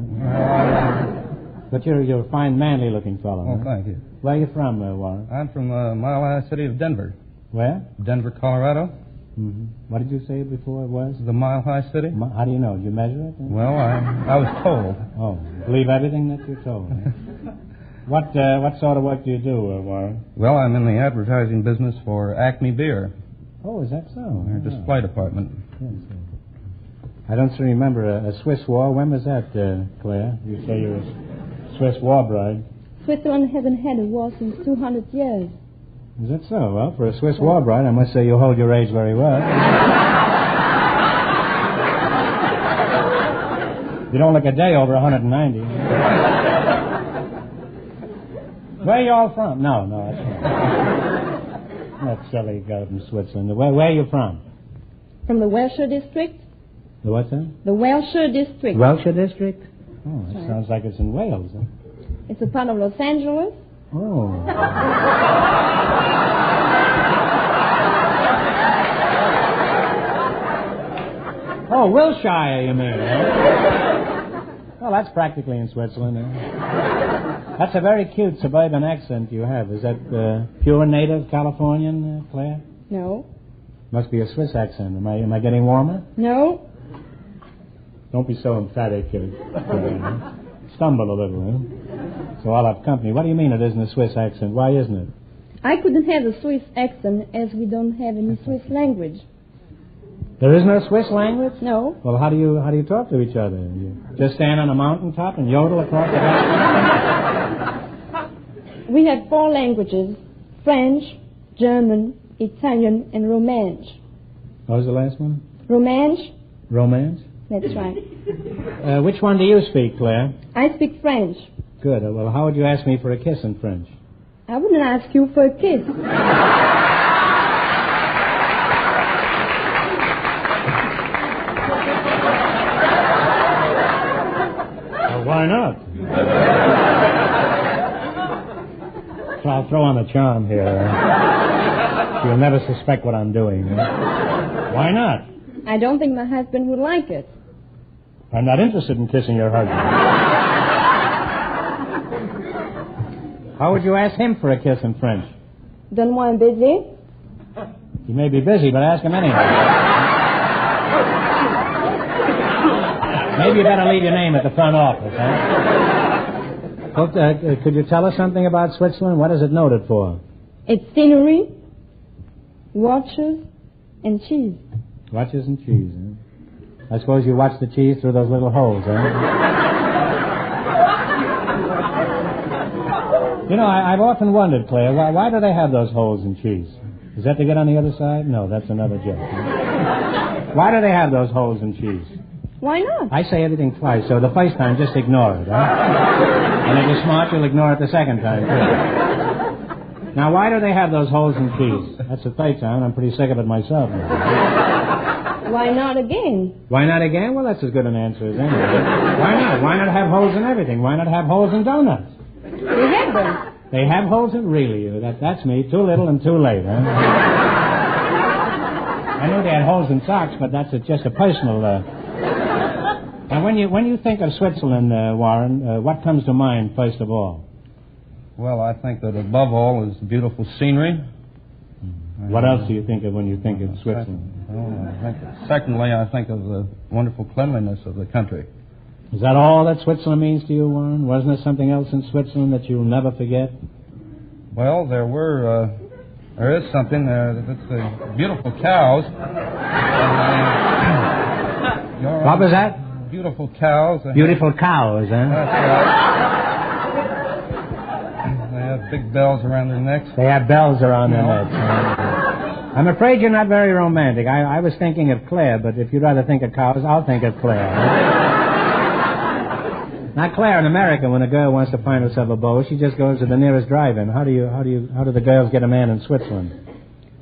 But you're a fine, manly-looking fellow. Oh, huh? thank you. Where are you from, Warren? I'm from the Mile High City of Denver. Where? Denver, Colorado. Mm-hmm. What did you say before it was? The Mile High City. How do you know? Did you measure it? Well, I was told. Oh, believe everything that you're told. What sort of work do you do, Warren? Well, I'm in the advertising business for Acme Beer. Oh, is that so? Their display department. Yes. I don't remember a Swiss war. When was that, Claire? You say you're a Swiss war bride. Switzerland hasn't had a war since 200 years. Is that so? Well, for a Swiss war bride, I must say you hold your age very well. You don't look a day over 190. Where are you all from? No, that's that silly guy from Switzerland. Where are you from? From the Welshire district. The what's that? The Welshire district. Welshire district? Oh, that sounds like it's in Wales. Huh? It's a part of Los Angeles. Oh. Oh, Wilshire, you mean, eh? Well, that's practically in Switzerland, eh? That's a very cute suburban accent you have. Is that pure native Californian, Claire? No. Must be a Swiss accent. Am I getting warmer? No. Don't be so emphatic. Stumble a little, eh? So I'll have company. What do you mean it isn't a Swiss accent? Why isn't it? I couldn't have a Swiss accent as we don't have any Swiss language. There is no Swiss language? No. Well, how do you talk to each other? You just stand on a mountaintop and yodel across the valley? We have 4 languages: French, German, Italian, and Romansh. What was the last one? Romansh? Romance? That's right. Which one do you speak, Claire? I speak French. Good. Well, how would you ask me for a kiss in French? I wouldn't ask you for a kiss. Well, why not? So I'll throw on a charm here. You'll never suspect what I'm doing. Why not? I don't think my husband would like it. I'm not interested in kissing your husband. How would you ask him for a kiss in French? Donne-moi un baiser. He may be busy, but ask him anyway. Maybe you better leave your name at the front office, huh? Well, could you tell us something about Switzerland? What is it noted for? It's scenery, watches, and cheese. Watches and cheese, huh? I suppose you watch the cheese through those little holes, huh? You know, I've often wondered, Claire, why do they have those holes in cheese? Is that to get on the other side? No, that's another joke. Why do they have those holes in cheese? Why not? I say everything twice, so the first time, just ignore it, huh? And if you're smart, you'll ignore it the second time, too. Now, why do they have those holes in cheese? That's the third time, and I'm pretty sick of it myself now. Why not again? Why not again? Well, that's as good an answer as any. Why not? Why not have holes in everything? Why not have holes in donuts? They have them. They have holes in... Really, that's me. Too little and too late, huh? I knew they had holes in socks, but that's just a personal... Now, when you think of Switzerland, Warren, what comes to mind first of all? Well, I think that above all is beautiful scenery. What else do you think of when you think of Switzerland? Secondly, I think of the wonderful cleanliness of the country. Is that all that Switzerland means to you, Warren? Wasn't there something else in Switzerland that you'll never forget? Well, there is something. That's the beautiful cows. What was that? Beautiful cows. Beautiful cows, huh? That's right. They have big bells around their necks. They have bells around their necks. I'm afraid you're not very romantic. I was thinking of Claire, but if you'd rather think of cows, I'll think of Claire. Now, Claire, in America, when a girl wants to find herself a beau, she just goes to the nearest drive-in. How do the girls get a man in Switzerland?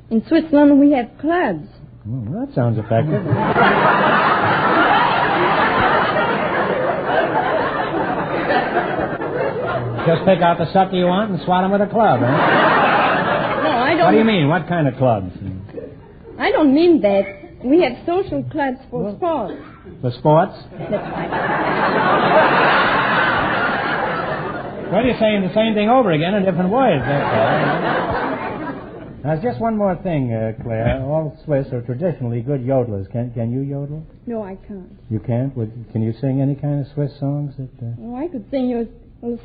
In Switzerland, we have clubs. Well, that sounds effective. Just pick out the sucker you want and swat him with a club, huh? No, I don't... What do you mean? What kind of clubs? I don't mean that. We have social clubs for sports. For sports? That's right. Well, you're saying the same thing over again in different words. Now, just one more thing, Claire. All Swiss are traditionally good yodelers. Can you yodel? No, I can't. You can't? Can you sing any kind of Swiss songs? Oh, I could sing you a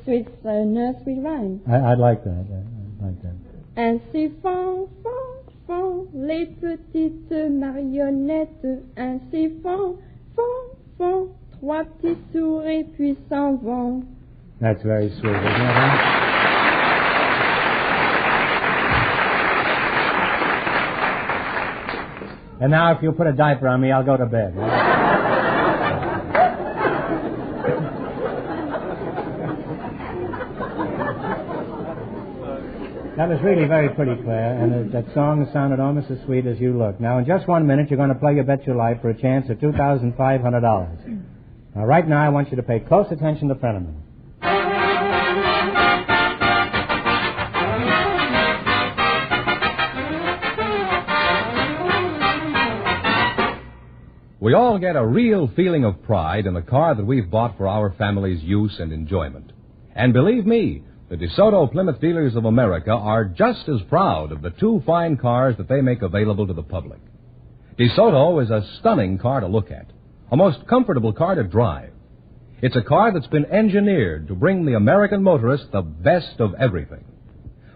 Swiss nursery rhyme. I'd like that. I'd like that. Ainsi font, font, font, les petites marionnettes. Ainsi font, font, font, trois petits sourds et puis s'en vont. That's very sweet, isn't it? Huh? And now, if you'll put a diaper on me, I'll go to bed. That was really very pretty, Claire, and that song sounded almost as sweet as you look. Now, in just 1 minute, you're going to play You Bet Your Life for a chance at $2,500. Now, right now, I want you to pay close attention to Fenneman. We all get a real feeling of pride in the car that we've bought for our family's use and enjoyment. And believe me, the DeSoto Plymouth Dealers of America are just as proud of the two fine cars that they make available to the public. DeSoto is a stunning car to look at, a most comfortable car to drive. It's a car that's been engineered to bring the American motorist the best of everything.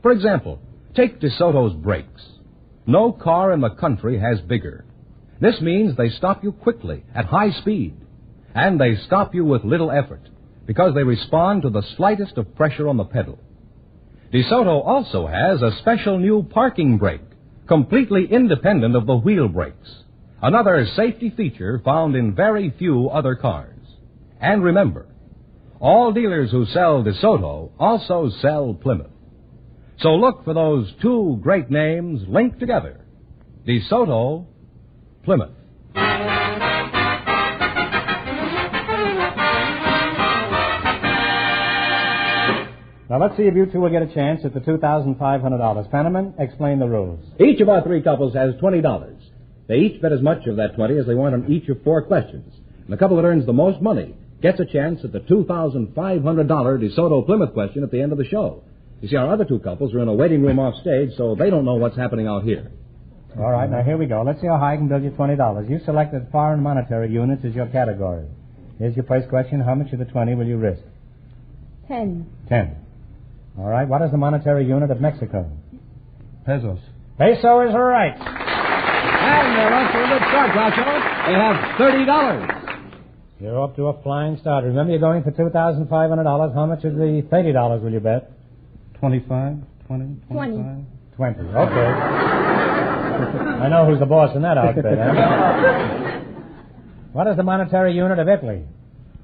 For example, take DeSoto's brakes. No car in the country has bigger. This means they stop you quickly, at high speed. And they stop you with little effort, because they respond to the slightest of pressure on the pedal. DeSoto also has a special new parking brake, completely independent of the wheel brakes. Another safety feature found in very few other cars. And remember, all dealers who sell DeSoto also sell Plymouth. So look for those two great names linked together. DeSoto, Plymouth. Now, let's see if you two will get a chance at the $2,500. Fenneman, explain the rules. Each of our three couples has $20. They each bet as much of that 20 as they want on each of 4 questions. And the couple that earns the most money gets a chance at the $2,500 DeSoto Plymouth question at the end of the show. You see, our other two couples are in a waiting room off stage, so they don't know what's happening out here. All right, now here we go. Let's see how high I can build you $20. You selected foreign monetary units as your category. Here's your first question. How much of the 20 will you risk? 10. 10. All right. What is the monetary unit of Mexico? Pesos. Peso is right. And they're off to a good start, Groucho. They have $30. You're up to a flying start. Remember, you're going for $2,500. How much of the $30 will you bet? 25, 20, 25. 20. Okay. I know who's the boss in that outfit, huh? What is the monetary unit of Italy?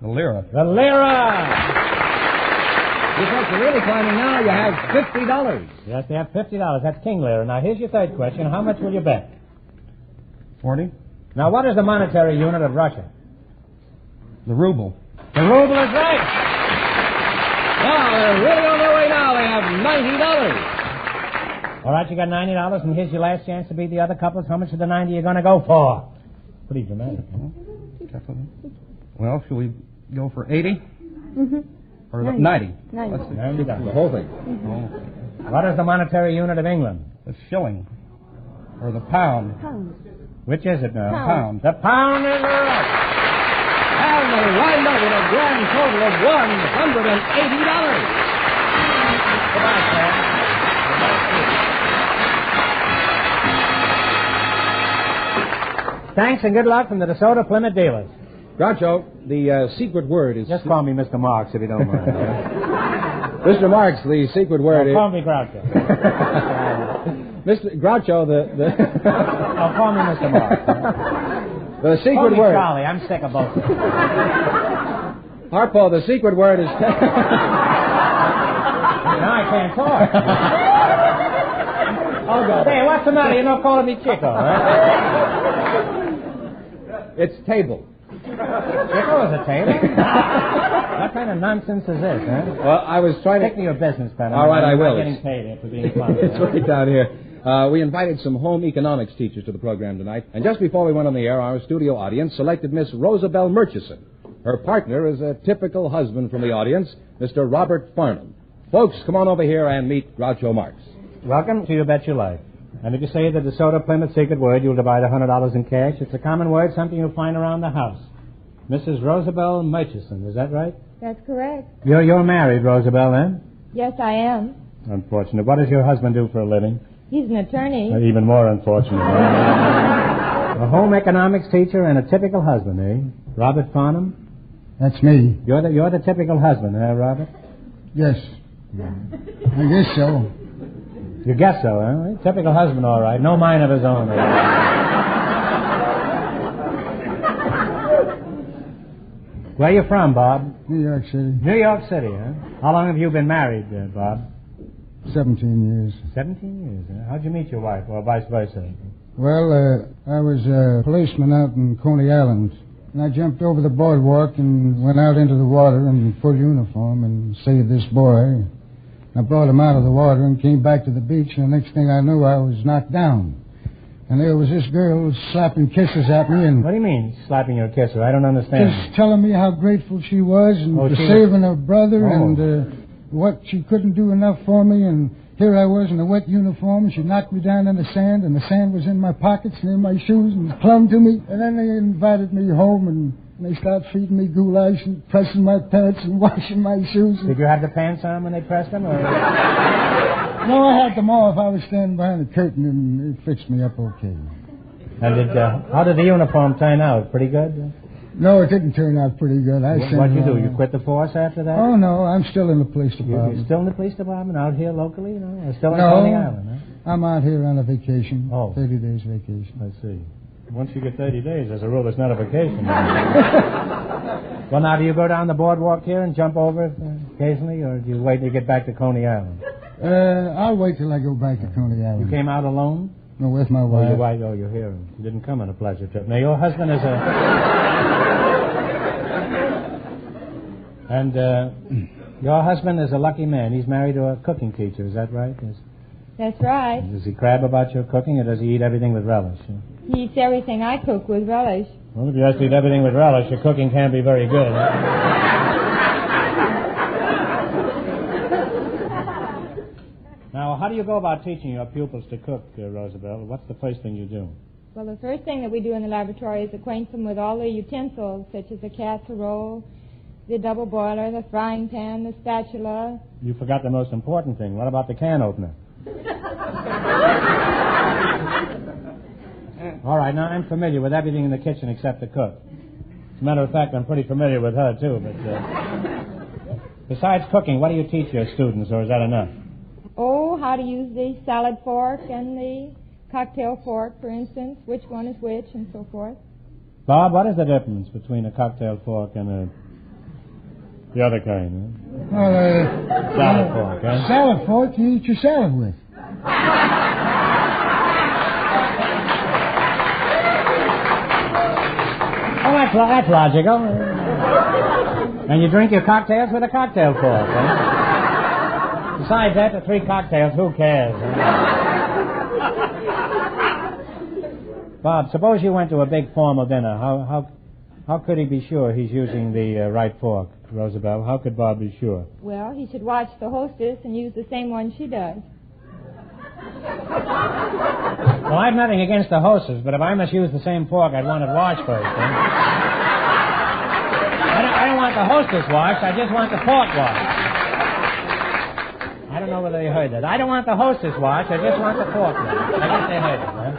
The lira. The lira! You folks are really climbing now. You have $50. Yes, they have $50. That's king lira. Now, here's your third question. How much will you bet? 40. Now, what is the monetary unit of Russia? The ruble. The ruble is right. Now, they're really on their way now. They have $90. All right, you got $90, and here's your last chance to beat the other couples. How much of the 90 are you going to go for? Pretty dramatic, huh? Well, shall we go for 80? Mm-hmm. Or 90? 90. Let's see. $90. The whole thing. Mm-hmm. What is the monetary unit of England? The shilling. Or the pound. Pound. Which is it now? Pound. The pound is right. And they wind up with a grand total of $180. Goodbye, Sam. Thanks and good luck from the DeSoto Plymouth dealers. Groucho, the secret word is... Just call me Mr. Marks if you don't mind. Mr. Marks, the secret word is... Call me Groucho. Mr. Groucho, the... Call me Mr. Marks. The secret call me word... Charlie. I'm sick of both of them. Harpo, the secret word is... Now I can't talk. Oh, God. Hey, what's the matter? You're not calling me Chico, right? It's table. Chico is a table? What kind of nonsense is this, huh? Well, I was trying to... Take me your business, pen. All right, I will. I'm not getting paid for being funny. It's right down here. We invited some home economics teachers to the program tonight, and just before we went on the air, our studio audience selected Miss Rosabelle Murchison. Her partner is a typical husband from the audience, Mr. Robert Farnham. Folks, come on over here and meet Groucho Marx. Welcome to You Bet Your Life. And if you say the DeSoto Plymouth secret word, you'll divide $100 in cash. It's a common word, something you'll find around the house. Mrs. Rosabelle Murchison, is that right? That's correct. You're married, Rosabelle, then? Yes, I am. Unfortunate. What does your husband do for a living? He's an attorney. Even more unfortunate. A home economics teacher and a typical husband, eh? Robert Farnham? That's me. You're the typical husband, eh, Robert? Yes. I guess so. You guess so, huh? Typical husband, all right. No mind of his own. Where you from, Bob? New York City. New York City, huh? How long have you been married, Bob? 17 years. 17 years, huh? How'd you meet your wife, or vice versa? Well, I was a policeman out in Coney Island, and I jumped over the boardwalk and went out into the water in full uniform and saved this boy. I brought him out of the water and came back to the beach, and the next thing I knew, I was knocked down. And there was this girl slapping kisses at me. And what do you mean, slapping your kisser? I don't understand. Just telling me how grateful she was and for saving her brother and what she couldn't do enough for me. And here I was in a wet uniform, and she knocked me down in the sand, and the sand was in my pockets and in my shoes and clung to me. And then they invited me home, and they started feeding me goulash and pressing my pants and washing my shoes. Did you have the pants on when they pressed them? Or? No, I had them off. I was standing behind the curtain, and it fixed me up okay. And how did the uniform turn out? Pretty good? No, it didn't turn out pretty good. What'd you do? You quit the force after that? Oh, no, I'm still in the police department. You're still in the police department out here locally? You know? Or still in Coney Island, huh? I'm out here on a vacation. Oh. 30 days vacation. I see. Once you get 30 days, as a rule, it's not a vacation. Well, now, do you go down the boardwalk here and jump over occasionally, or do you wait till you get back to Coney Island? I'll wait till I go back to Coney Island. You came out alone? No, with my wife. Oh, your wife. Oh, you're here. You didn't come on a pleasure trip. Now, your husband is a... And your husband is a lucky man. He's married to a cooking teacher. Is that right? That's right. Does he crab about your cooking, or does he eat everything with relish? He eats everything I cook with relish. Well, if you have to eat everything with relish, your cooking can't be very good. Now, how do you go about teaching your pupils to cook, Rosabelle? What's the first thing you do? Well, the first thing that we do in the laboratory is acquaint them with all the utensils, such as a casserole, the double boiler, the frying pan, the spatula. You forgot the most important thing. What about the can opener? All right, now I'm familiar with everything in the kitchen except the cook. As a matter of fact, I'm pretty familiar with her, too. But besides cooking, what do you teach your students, or is that enough? Oh, how to use the salad fork and the cocktail fork, for instance, which one is which, and so forth. Bob, what is the difference between a cocktail fork and the other kind? Well, salad fork, huh? Salad fork you eat your salad with. Oh, that's logical. And you drink your cocktails with a cocktail fork, huh? Besides that, the 3 cocktails, who cares? Huh? Bob, suppose you went to a big formal dinner. How could he be sure he's using the right fork, Roosevelt? How could Bob be sure? Well, he should watch the hostess and use the same one she does. Well, I've nothing against the hostess, but if I must use the same fork, I'd want it washed first. Huh? I don't want the hostess washed. I just want the fork washed. I don't know whether they heard that. I don't want the hostess washed. I just want the fork washed. I guess they heard it, huh?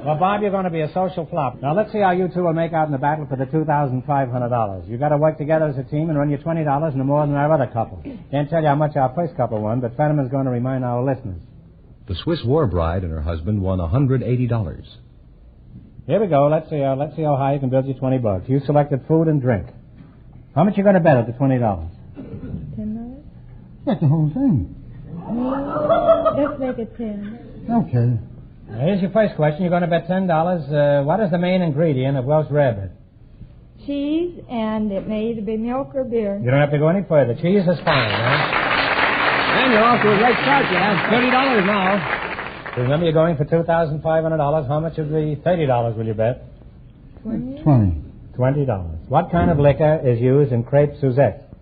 Well, Bob, you're going to be a social flop. Now, let's see how you two will make out in the battle for the $2,500. You've got to work together as a team and run your $20 no more than our other couple. Can't tell you how much our first couple won, but Fenneman's going to remind our listeners. The Swiss war bride and her husband won $180. Here we go. Let's see how high you can build your $20. You selected food and drink. How much you going to bet at the $20? $10. That's the whole thing. Let's make it 10. Okay. Now, here's your first question. You're going to bet $10. What is the main ingredient of Welsh rarebit? Cheese, and it may either be milk or beer. You don't have to go any further. Cheese is fine, huh? And you're off to a great start. You have $30 now. Remember, you're going for $2,500. How much of the $30 will you bet? 20. $20. What kind of liquor is used in crepe Suzette?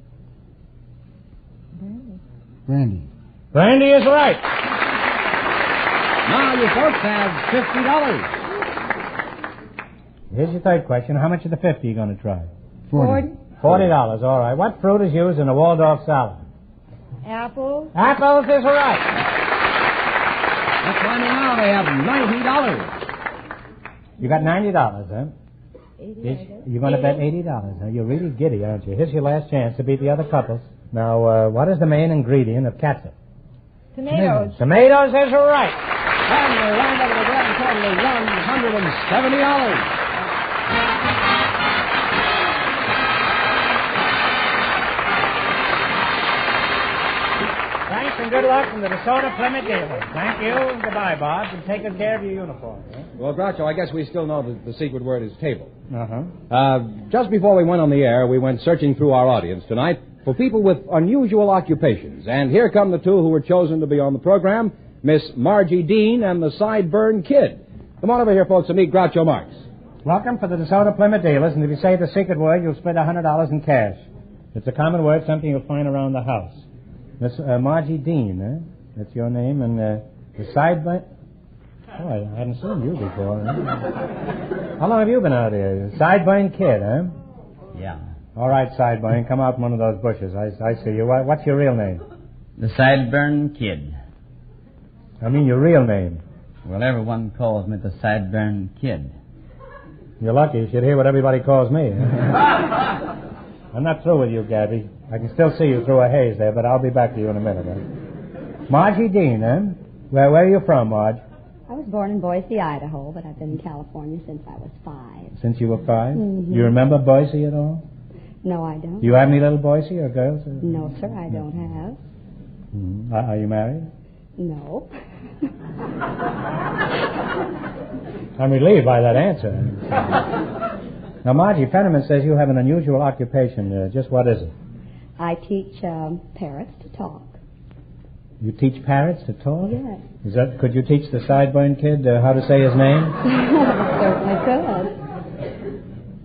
Brandy. Brandy is right. Now you folks have $50. Here's your third question. How much of the 50 are you going to try? 40. $40. All right. What fruit is used in a Waldorf salad? Apples. Apples is right. That's why now they have $90. You got $90, huh? 80. You're going to bet $80. Huh? You're really giddy, aren't you? Here's your last chance to beat the other couples. Now, what is the main ingredient of catsup? Tomatoes. Tomatoes is right. And they wind up with a grand total of $170. Thanks and good luck from the DeSoto Plymouth dealers. Thank you. Goodbye, Bob. And take good care of your uniform. Huh? Well, Groucho, I guess we still know that the secret word is table. Uh-huh. Just before we went on the air, we went searching through our audience tonight for people with unusual occupations. And here come the two who were chosen to be on the program, Miss Margie Dean and the Sideburn Kid. Come on over here, folks, to meet Groucho Marx. Welcome for the DeSoto Plymouth dealers, and if you say the secret word, you'll split $100 in cash. It's a common word, something you'll find around the house. Miss Margie Dean, eh? That's your name, and the Sideburn... Oh, I hadn't seen you before. Huh? How long have you been out here? Sideburn Kid, huh? Yeah. All right, Sideburn, come out from one of those bushes. I see you. What's your real name? The Sideburn Kid. I mean your real name. Well, everyone calls me the Sideburn Kid. You're lucky. You should hear what everybody calls me. I'm not through with you, Gabby. I can still see you through a haze there, but I'll be back to you in a minute. Huh? Margie Dean, eh? Where are you from, Marge? I was born in Boise, Idaho, but I've been in California since I was 5. Since you were 5? Mm-hmm. You remember Boise at all? No, I don't. Do you have any little Boise or girls? No, sir, I don't have. Mm-hmm. Are you married? No. I'm relieved by that answer. Now, Margie, Fenneman says you have an unusual occupation. Just what is it? I teach parrots to talk. You teach parrots to talk? Yes. Could you teach the Sideburn Kid how to say his name? Certainly could.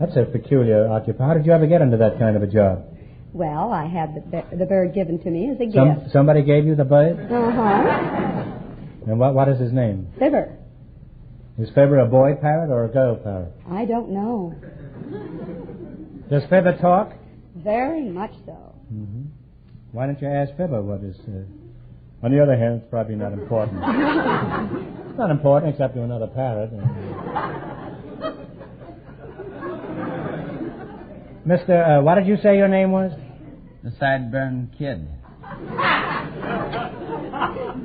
That's a peculiar occupation. How did you ever get into that kind of a job? Well, I had the bird given to me as a gift. Somebody gave you the bird? Uh-huh. And what is his name? Fibber. Is Fibber a boy parrot or a girl parrot? I don't know. Does Fibber talk? Very much so. Mm-hmm. Why don't you ask Fibber what is... On the other hand, it's probably not important. It's not important except to another parrot. Mr. What did you say your name was? The Sideburn Kid.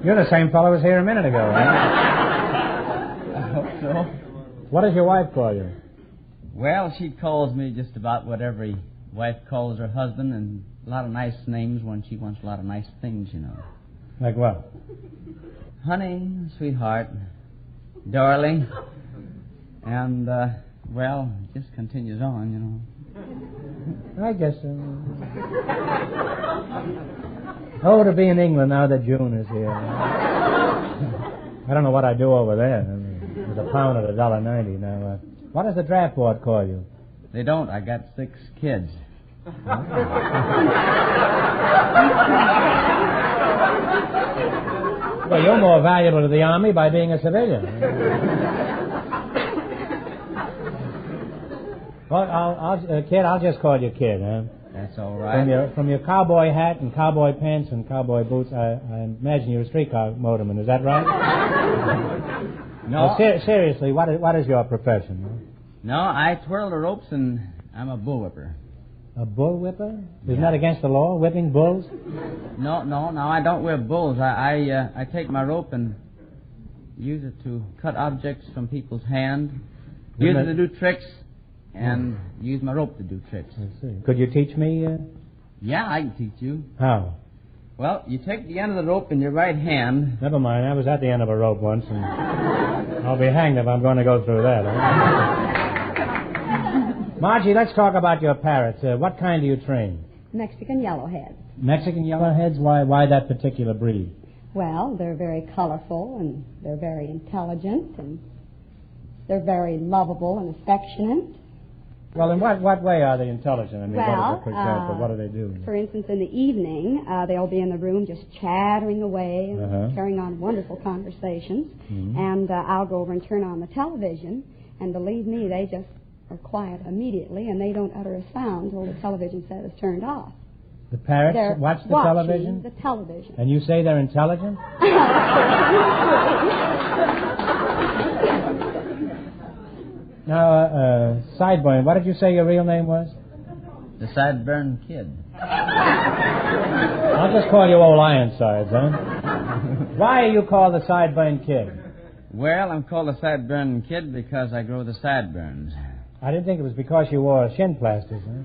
You're the same fellow who was here a minute ago, right? I hope so. What does your wife call you? Well, she calls me just about what every wife calls her husband, and a lot of nice names when she wants a lot of nice things, you know. Like what? Honey, sweetheart, darling, and, well, it just continues on, you know. I guess so. Oh, to be in England now that June is here. I don't know what I do over there. I mean, there's a pound at $1.90 now. What does the draft board call you? They don't. I got 6 kids. Well, you're more valuable to the Army by being a civilian. Well, Kid, I'll just call you Kid, huh? That's all right. From your cowboy hat and cowboy pants and cowboy boots, I imagine you're a streetcar motorman. Is that right? No. Well, seriously, what is your profession? No, I twirl the ropes and I'm a bullwhipper. A bullwhipper? Isn't that against the law, whipping bulls? No, I don't whip bulls. I take my rope and use it to cut objects from people's hand, use it to do tricks, and use my rope to do tricks. I see. Could you teach me? Yeah, I can teach you. How? Well, you take the end of the rope in your right hand. Never mind, I was at the end of a rope once, and I'll be hanged if I'm going to go through that. Margie, let's talk about your parrots. What kind do you train? Mexican yellowheads. Mexican yellowheads? Why that particular breed? Well, they're very colorful, and they're very intelligent, and they're very lovable and affectionate. Well, in what way are they intelligent? I mean, well, for example, what do they do? For instance, in the evening, they'll be in the room just chattering away and carrying on wonderful conversations. Mm-hmm. And I'll go over and turn on the television, and believe me, they just are quiet immediately, and they don't utter a sound until the television set is turned off. The parrots watch the television? The television. And you say they're intelligent? Now, Sideburn, what did you say your real name was? The Sideburn Kid. I'll just call you Old Ironsides, huh? Why are you called the Sideburn Kid? Well, I'm called the Sideburn Kid because I grow the sideburns. I didn't think it was because you wore shin plasters, huh?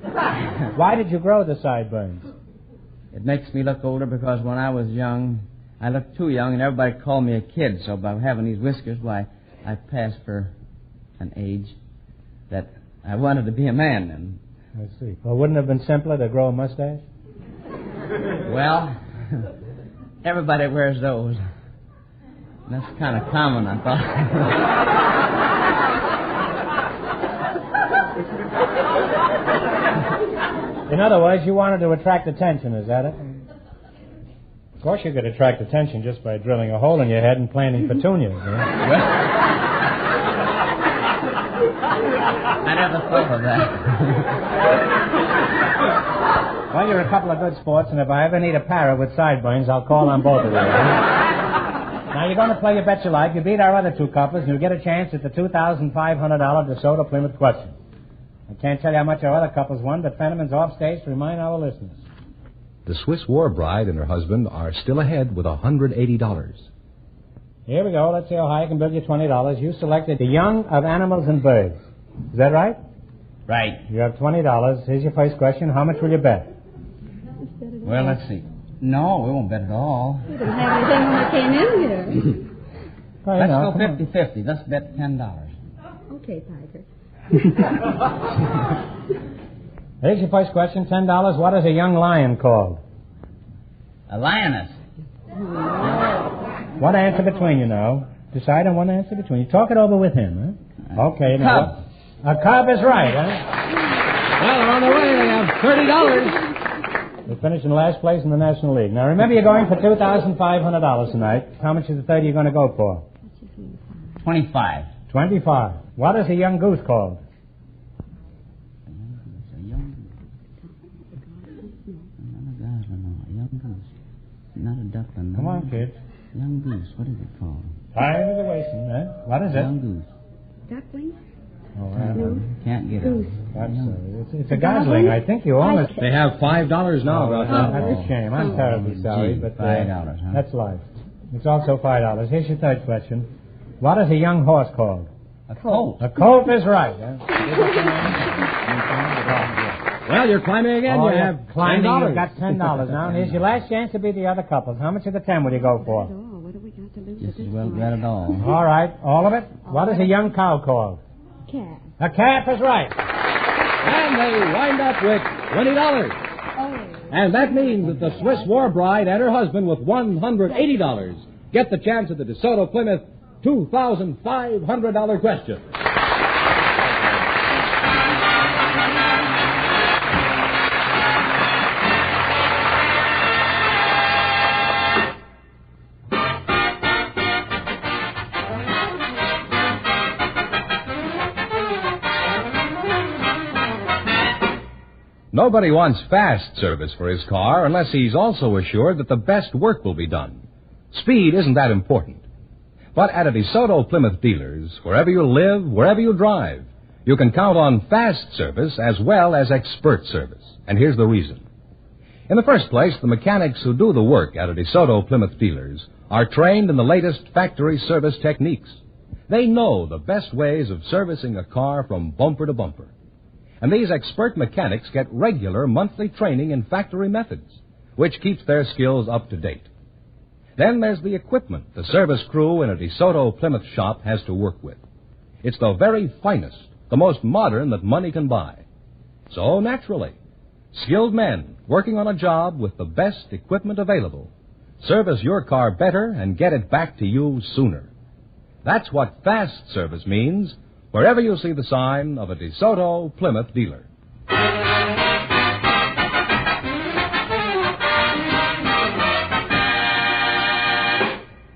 Why did you grow the sideburns? It makes me look older because when I was young, I looked too young and everybody called me a kid. So by having these whiskers, why, I passed for an age that I wanted to be a man then. I see. Well, wouldn't it have been simpler to grow a mustache? Well, everybody wears those. That's kind of common, I thought. In other words, you wanted to attract attention, is that it? Of course you could attract attention just by drilling a hole in your head and planting petunias. I never thought of that. Well, you're a couple of good sports, and if I ever need a parrot with sideburns, I'll call on both of you. Now, you're going to play your bet your life. You beat our other two couples, and you'll get a chance at the $2,500 DeSoto Plymouth question. I can't tell you how much our other couples won, but Fenneman's off stage to remind our listeners. The Swiss war bride and her husband are still ahead with $180. Here we go. Let's see how high I can build you $20. You selected the young of animals and birds. Is that right? Right. You have $20. Here's your first question. How much will you bet? Well, let's see. No, we won't bet at all. We didn't have anything when we came in here. Let's go 50-50. Let's bet $10. Okay, Tiger. Here's your first question. $10. What is a young lion called? A lioness. One answer between you now. Decide on one answer between you. Talk it over with him, huh? Okay. Now, a cub is right, huh? Well, on the way, they have $30. They finished in last place in the National League. Now, remember, you're going for $2,500 tonight. How much is the 30 you're going to go for? 25. 25. What is a young goose called? not a duckling. Come on, kid. Young goose. What is it called? Time is wasting, eh? What is it? Young goose. Duckling? Oh, Can't get Goose. It's a gosling. I think you almost... They have $5 now, Groucho. That's a shame. I'm terribly sorry, but... $5, huh? That's life. It's also $5. Here's your third question. What is a young horse called? A colt. A colt is right. Huh? Well, you're climbing again. Oh, you have climbing. $10. You've got $10 now. Here's your last chance to be the other couples. How much of the 10 will you go for? What do we got to lose Just as well get it all. All right. All of it? What is a young cow called? Calf. A calf is right. And they wind up with $20. And that means that the Swiss war bride and her husband with $180 get the chance at the DeSoto Plymouth $2,500 question. Nobody wants fast service for his car unless he's also assured that the best work will be done. Speed isn't that important. But at a DeSoto Plymouth dealers, wherever you live, wherever you drive, you can count on fast service as well as expert service. And here's the reason. In the first place, the mechanics who do the work at a DeSoto Plymouth dealers are trained in the latest factory service techniques. They know the best ways of servicing a car from bumper to bumper. And these expert mechanics get regular monthly training in factory methods, which keeps their skills up to date. Then there's the equipment the service crew in a DeSoto Plymouth shop has to work with. It's the very finest, the most modern that money can buy. So, naturally, skilled men working on a job with the best equipment available service your car better and get it back to you sooner. That's what fast service means wherever you see the sign of a DeSoto Plymouth dealer.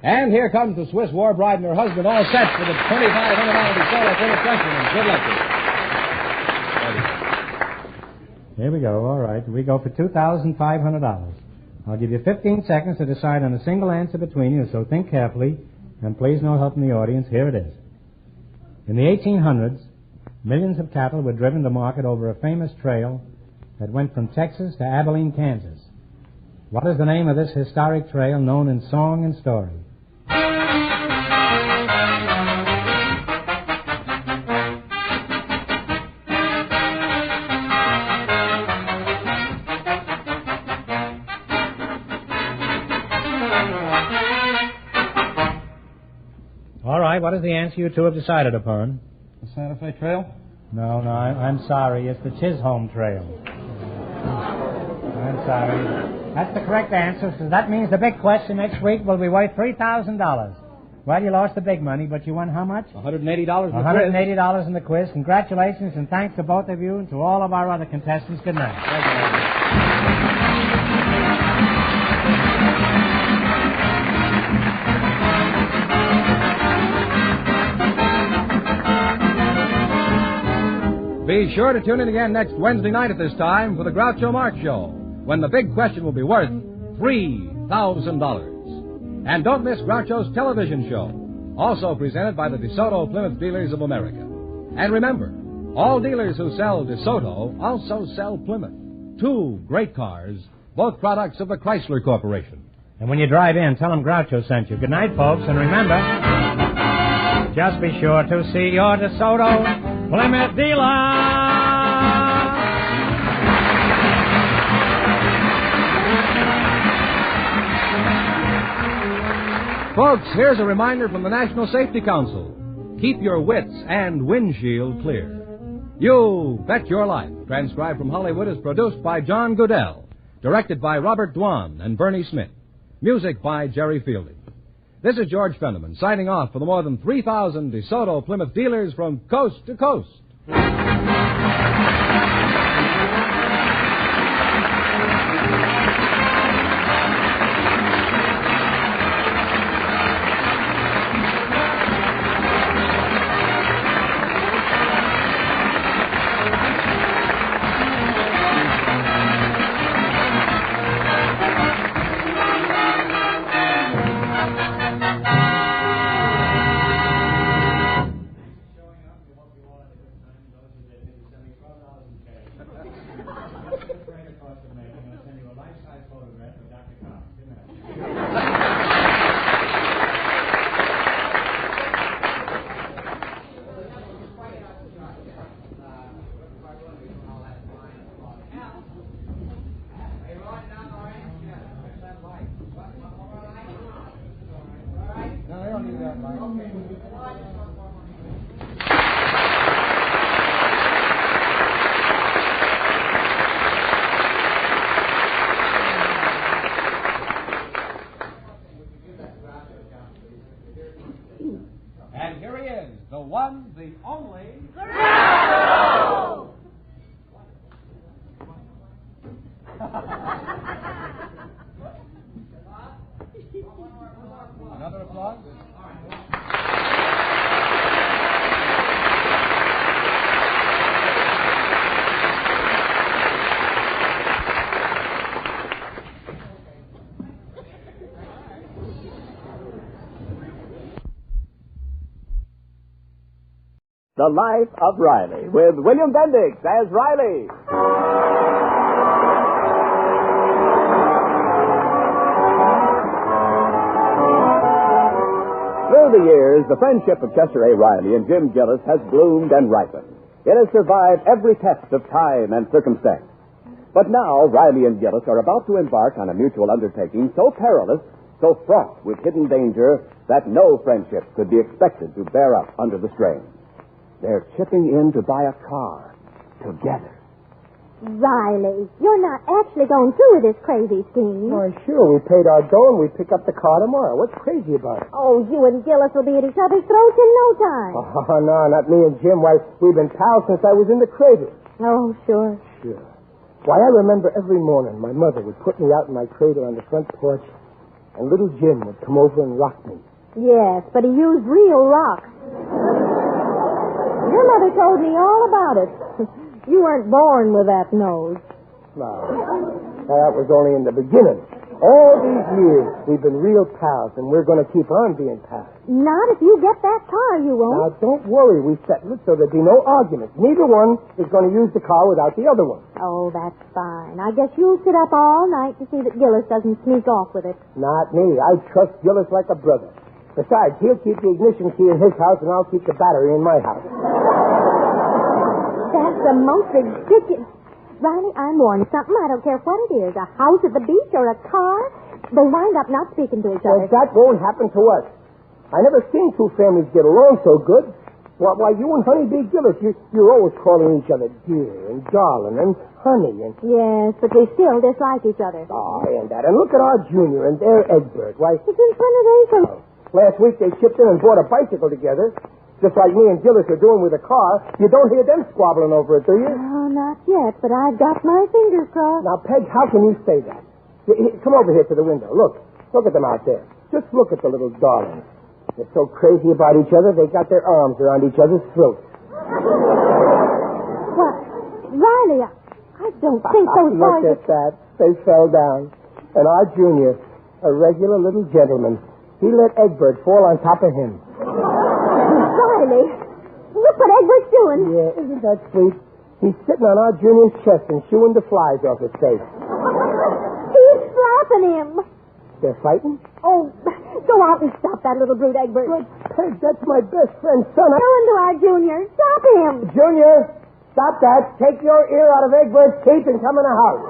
And here comes the Swiss war bride and her husband all set for the $2,500 DeSoto Plymouth question. Good luck to you. Here we go. All right. We go for $2,500. I'll give you 15 seconds to decide on a single answer between you, so think carefully. And please no help from the audience. Here it is. In the 1800s, millions of cattle were driven to market over a famous trail that went from Texas to Avalon, Kansas. What is the name of this historic trail known in song and story? All right, what is the answer you two have decided upon? The Santa Fe Trail? No, I'm sorry. It's the Chisholm Trail. I'm sorry. That's the correct answer, so that means the big question next week will be worth $3,000. Well, you lost the big money, but you won how much? $180 in the quiz. $180 in the quiz. Congratulations, and thanks to both of you and to all of our other contestants. Good night. Thank you. Be sure to tune in again next Wednesday night at this time for the Groucho Marx Show, when the big question will be worth $3,000. And don't miss Groucho's television show, also presented by the DeSoto Plymouth Dealers of America. And remember, all dealers who sell DeSoto also sell Plymouth. Two great cars, both products of the Chrysler Corporation. And when you drive in, tell them Groucho sent you. Good night, folks, and remember, just be sure to see your DeSoto Plymouth dealer. Folks, here's a reminder from the National Safety Council. Keep your wits and windshield clear. You Bet Your Life, transcribed from Hollywood, is produced by John Goodell, directed by Robert Dwan and Bernie Smith, music by Jerry Fielding. This is George Fenneman, signing off for the more than 3,000 DeSoto Plymouth dealers from coast to coast. only... Another applause? The Life of Riley, with William Bendix as Riley. Through the years, the friendship of Chester A. Riley and Jim Gillis has bloomed and ripened. It has survived every test of time and circumstance. But now, Riley and Gillis are about to embark on a mutual undertaking so perilous, so fraught with hidden danger, that no friendship could be expected to bear up under the strain. They're chipping in to buy a car together. Riley, you're not actually going through with this crazy scheme. Why, sure. We paid our dough and we pick up the car tomorrow. What's crazy about it? Oh, you and Gillis will be at each other's throats in no time. Oh, no, not me and Jim. Why, we've been pals since I was in the cradle. Oh, sure. Sure. Why, I remember every morning my mother would put me out in my cradle on the front porch, and little Jim would come over and rock me. Yes, but he used real rocks. Your mother told me all about it. You weren't born with that nose. No, that was only in the beginning. All these years, we've been real pals, and we're going to keep on being pals. Not if you get that car, you won't. Now, don't worry. We settled it so there'll be no arguments. Neither one is going to use the car without the other one. Oh, that's fine. I guess you'll sit up all night to see that Gillis doesn't sneak off with it. Not me. I trust Gillis like a brother. Besides, he'll keep the ignition key in his house, and I'll keep the battery in my house. That's the most ridiculous... Riley, I'm warning something. I don't care what it is. A house at the beach or a car. They'll wind up not speaking to each other. Well, that won't happen to us. I never seen two families get along so good. Why, you and Honeybee Gillis, you're always calling each other dear and darling and honey and... Yes, but they still dislike each other. Oh, and that. And look at our Junior and their Egbert. Why... It's in front of them. Last week they chipped in and bought a bicycle together. Just like me and Gillis are doing with a car. You don't hear them squabbling over it, do you? Oh, not yet, but I've got my fingers crossed. Now, Peg, how can you say that? Come over here to the window. Look at them out there. Just look at the little darlings. They're so crazy about each other, they got their arms around each other's throats. What? Riley, I don't think those boys... Look at that. They fell down. And our Junior, a regular little gentleman, he let Egbert fall on top of him. Riley, look what Egbert's doing. Yeah, isn't that sweet? He's sitting on our Junior's chest and shooing the flies off his face. He's slapping him. They're fighting? Oh, go out and stop that little brute, Egbert. But, Peg, that's my best friend's son. Go into our Junior. Stop him. Junior, stop that. Take your ear out of Egbert's teeth and come in the house.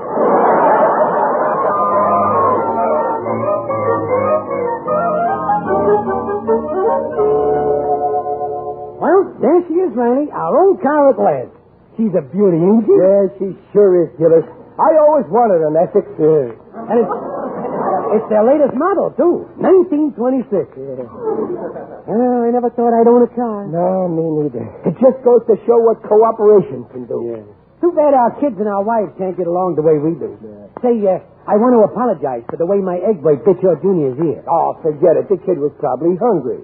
Well, there she is, Riley. Our own car at last. She's a beauty, ain't she? Yeah, she sure is, Gillis. I always wanted an Essex. And it's their latest model, too. 1926. Yeah. Oh, I never thought I'd own a car. No, me neither. It just goes to show what cooperation can do. Yeah. Too bad our kids and our wives can't get along the way we do. Yeah. Say, I want to apologize for the way my Egbert bit your Junior's ear. Oh, forget it. The kid was probably hungry.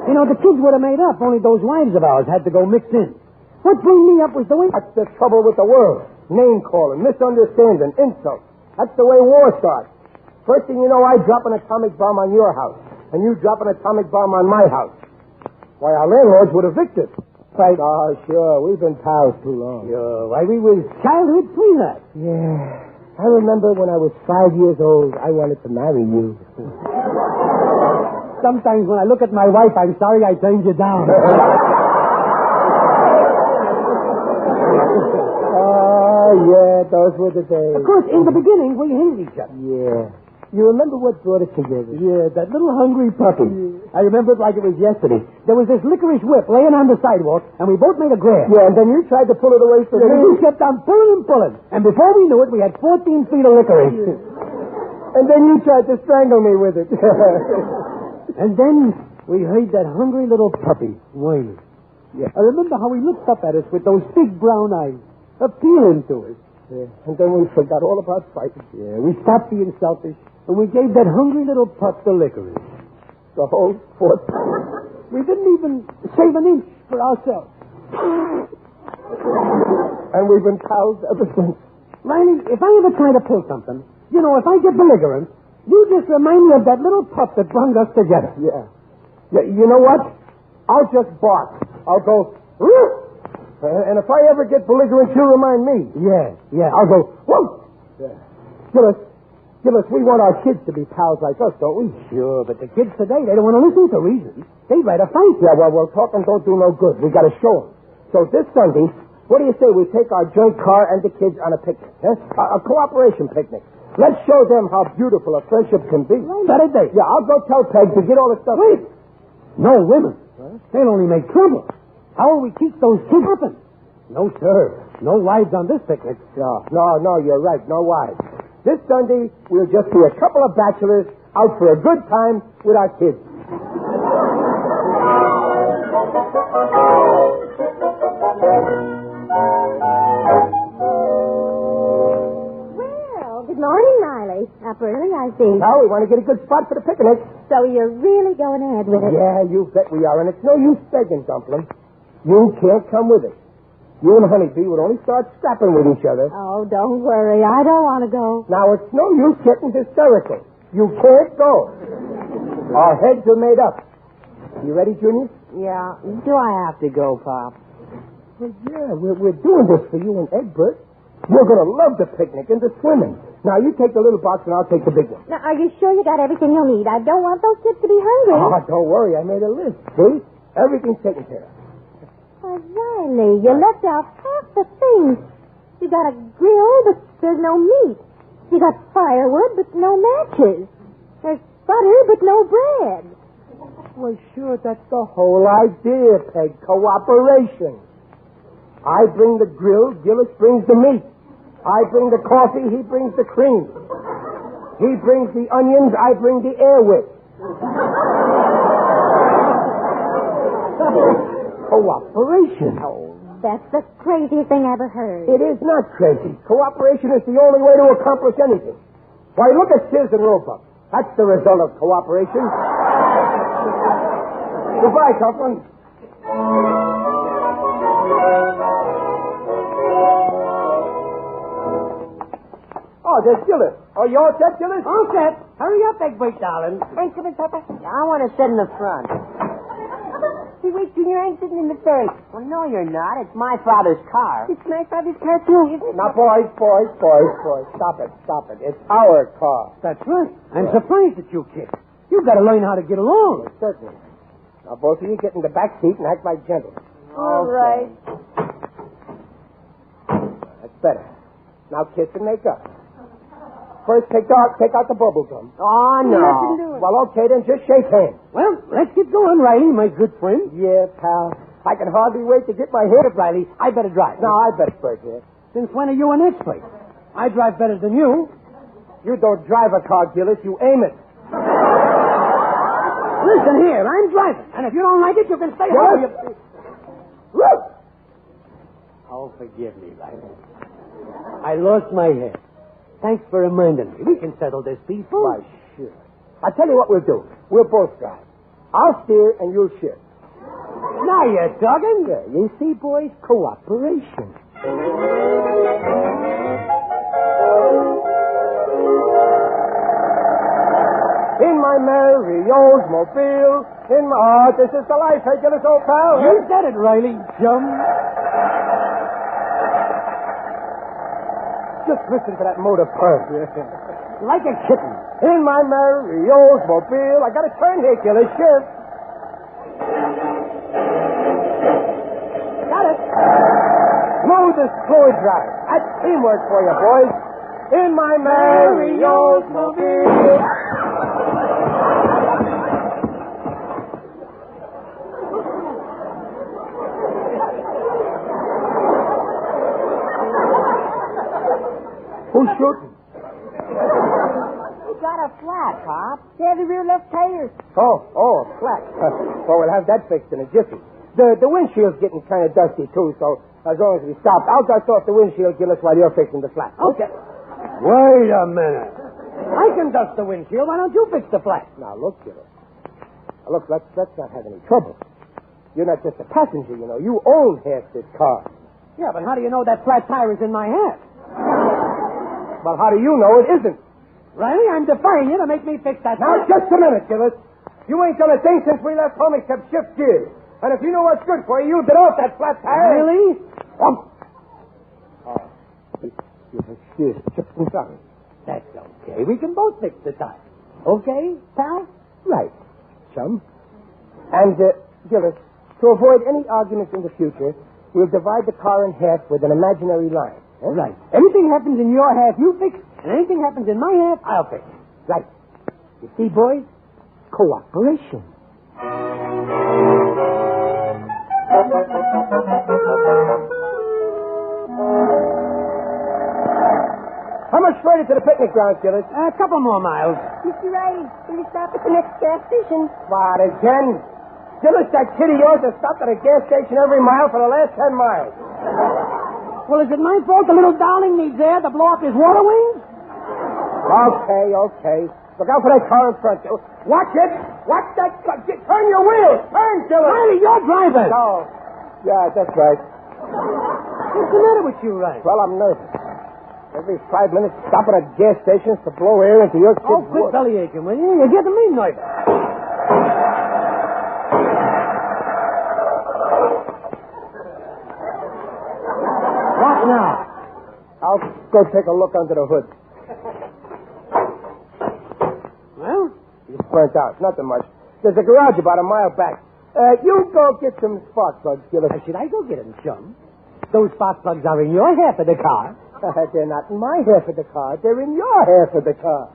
You know, the kids would have made up, only those wives of ours had to go mixed in. What blew me up was the way... That's the trouble with the world. Name-calling, misunderstanding, insults. That's the way war starts. First thing you know, I drop an atomic bomb on your house, and you drop an atomic bomb on my house. Why, our landlords would evict us. Right? Oh, sure. We've been pals too long. Sure. Why, we was childhood sweethearts. Yeah. I remember when I was 5 years old, I wanted to marry you. Sometimes when I look at my wife, I'm sorry I turned you down. Oh, yeah, those were the days. Of course, in the beginning, we hated each other. Yeah. You remember what brought us together? Yeah, that little hungry puppy. Yeah. I remember it like it was yesterday. There was this licorice whip laying on the sidewalk, and we both made a grab. Yeah, and then you tried to pull it away from me. You kept on pulling and pulling. And before we knew it, we had 14 feet of licorice. Yeah. And then you tried to strangle me with it. And then we heard that hungry little puppy whining. Yeah. I remember how he looked up at us with those big brown eyes, appealing to us. Yeah. And then we forgot all about fighting. Yeah, we stopped being selfish, and we gave that hungry little pup the licorice. The whole foot. We didn't even save an inch for ourselves. And we've been pals ever since. Riley, if I ever try to pull something, you know, if I get belligerent, you just remind me of that little pup that brung us together. Yeah. You know what? I'll just bark. I'll go, woof! And if I ever get belligerent, you'll remind me. Yeah. I'll go, woof! Yeah. Gillis, we want our kids to be pals like us, don't we? Sure, but the kids today, they don't want to listen to reason. They'd rather fight. Yeah, well, talking don't do no good. We got to show them. So this Sunday, what do you say we take our junk car and the kids on a picnic? Huh? A cooperation picnic. Let's show them how beautiful a friendship can be. Better day. Yeah, I'll go tell Peg to get all the stuff. Wait. No women. Huh? They'll only make trouble. How will we keep those kids happen? No, sir. No wives on this picnic. No, you're right. No wives. This Sunday, we'll just be a couple of bachelors out for a good time with our kids. Well, good morning, Riley. Up early, I see. Now, we want to get a good spot for the picnic. So you're really going ahead with it? Yeah, you bet we are. And it's no use begging, Dumpling. You can't come with us. You and Honeybee would only start scrapping with each other. Oh, don't worry. I don't want to go. Now, it's no use getting hysterical. You can't go. Our heads are made up. You ready, Junior? Yeah. Do I have to go, Pop? Well, yeah, we're doing this for you and Egbert. You're going to love the picnic and the swimming. Now, you take the little box and I'll take the big one. Now, are you sure you got everything you'll need? I don't want those kids to be hungry. Oh, don't worry. I made a list. See? Everything's taken care of. Oh, Riley, you left out half the things. You got a grill, but there's no meat. You got firewood, but no matches. There's butter, but no bread. Well, sure, that's the whole idea, Peg. Cooperation. I bring the grill, Gillis brings the meat. I bring the coffee, he brings the cream. He brings the onions, I bring the air wick. Cooperation. Oh, that's the craziest thing I ever heard. It is not crazy. Cooperation is the only way to accomplish anything. Why, look at Sears and Roebuck. That's the result of cooperation. Goodbye, Coughlin. Oh, there's Gillis. Oh, you all set, Gillis? All set. Hurry up, Egbert, darling. Hey, come in, Papa. I want to sit in the front. Hey, wait, Junior, I'm sitting in the third. Well, no, you're not. It's my father's car. It's my father's car, too, isn't it? Now, boys. Stop it. It's our car. That's right. I'm surprised at you kids. You've got to learn how to get along. Well, certainly. Now, both of you get in the back seat and act like gentlemen. All right. That's better. Now, kiss and make up. First, take out the bubble gum. Oh, no. Well, okay, then just shake hands. Well, let's get going, Riley, my good friend. Yeah, pal. I can hardly wait to get my hair. Riley, I better drive. No, I better first here. Since when are you an expert? I drive better than you. You don't drive a car, Gillis. You aim it. Listen here, I'm driving. And if you don't like it, you can stay home. Look! Oh, forgive me, Riley. I lost my head. Thanks for reminding me. We can settle this peaceful. Why, sure. I'll tell you what we'll do. We'll both drive. I'll steer and you'll shift. Now you're talking. Yeah, you see, boys, cooperation. In my merry Oldsmobile, in my heart, this is the life, hey, Gillis, old pal. You said it, Riley. Chum. Just listen to that motor purr. Like a kitten. In my merry Oldsmobile. I got to turn here, Gillis. Shift. Got it. Smooth as fluid drive. That's teamwork for you, boys. In my merry Oldsmobile. Who's shooting? We got a flat, Pop. Yeah, the rear left tires. Oh, a flat. Well, we'll have that fixed in a jiffy. The windshield's getting kind of dusty, too, so as long as we stop, I'll dust off the windshield, Gillis, while you're fixing the flat. Okay. Wait a minute. I can dust the windshield. Why don't you fix the flat? Now, look, Gillis. Now, look, let's not have any trouble. You're not just a passenger, you know. You own half this car. Yeah, but how do you know that flat tire is in my half? Well, how do you know it isn't? Riley, I'm defying you to make me fix that Now, tire. just a minute, Gillis. You ain't done a thing since we left home except shift gears. And if you know what's good for you, get off that flat tire. Really? Oh, you have gears chipped and something. That's okay. We can both fix the tire. Okay, pal? Right, chum. And, Gillis, to avoid any arguments in the future, we'll divide the car in half with an imaginary line. Eh? Right. Anything happens in your half, you fix. And anything happens in my half, I'll fix. Right. You see, boys? Cooperation. How much further to the picnic grounds, Gillis? A couple more miles. Mr. Riley, will you stop at the next gas station? What, again? Gillis, that kid of yours has stopped at a gas station every mile for the last 10 miles. Well, is it my fault the little darling needs air to blow up his water wings? Okay. Look out for that car in front. Watch it. Watch that. Turn your wheels. Turn, Gillis. Riley, you're driving. No. Yeah, that's right. What's the matter with you, Riley? Well, I'm nervous. Every 5 minutes, stopping at gas stations to blow air into your kid's quit belly aching, will you? You're getting me nervous. What now? I'll go take a look under the hood. Well? It's burnt out. Nothing much. There's a garage about a mile back. You go get some spark plugs, Gillis. Should I go get them, chum? Those spark plugs are in your half of the car. They're not in my half of the car. They're in your half of the car.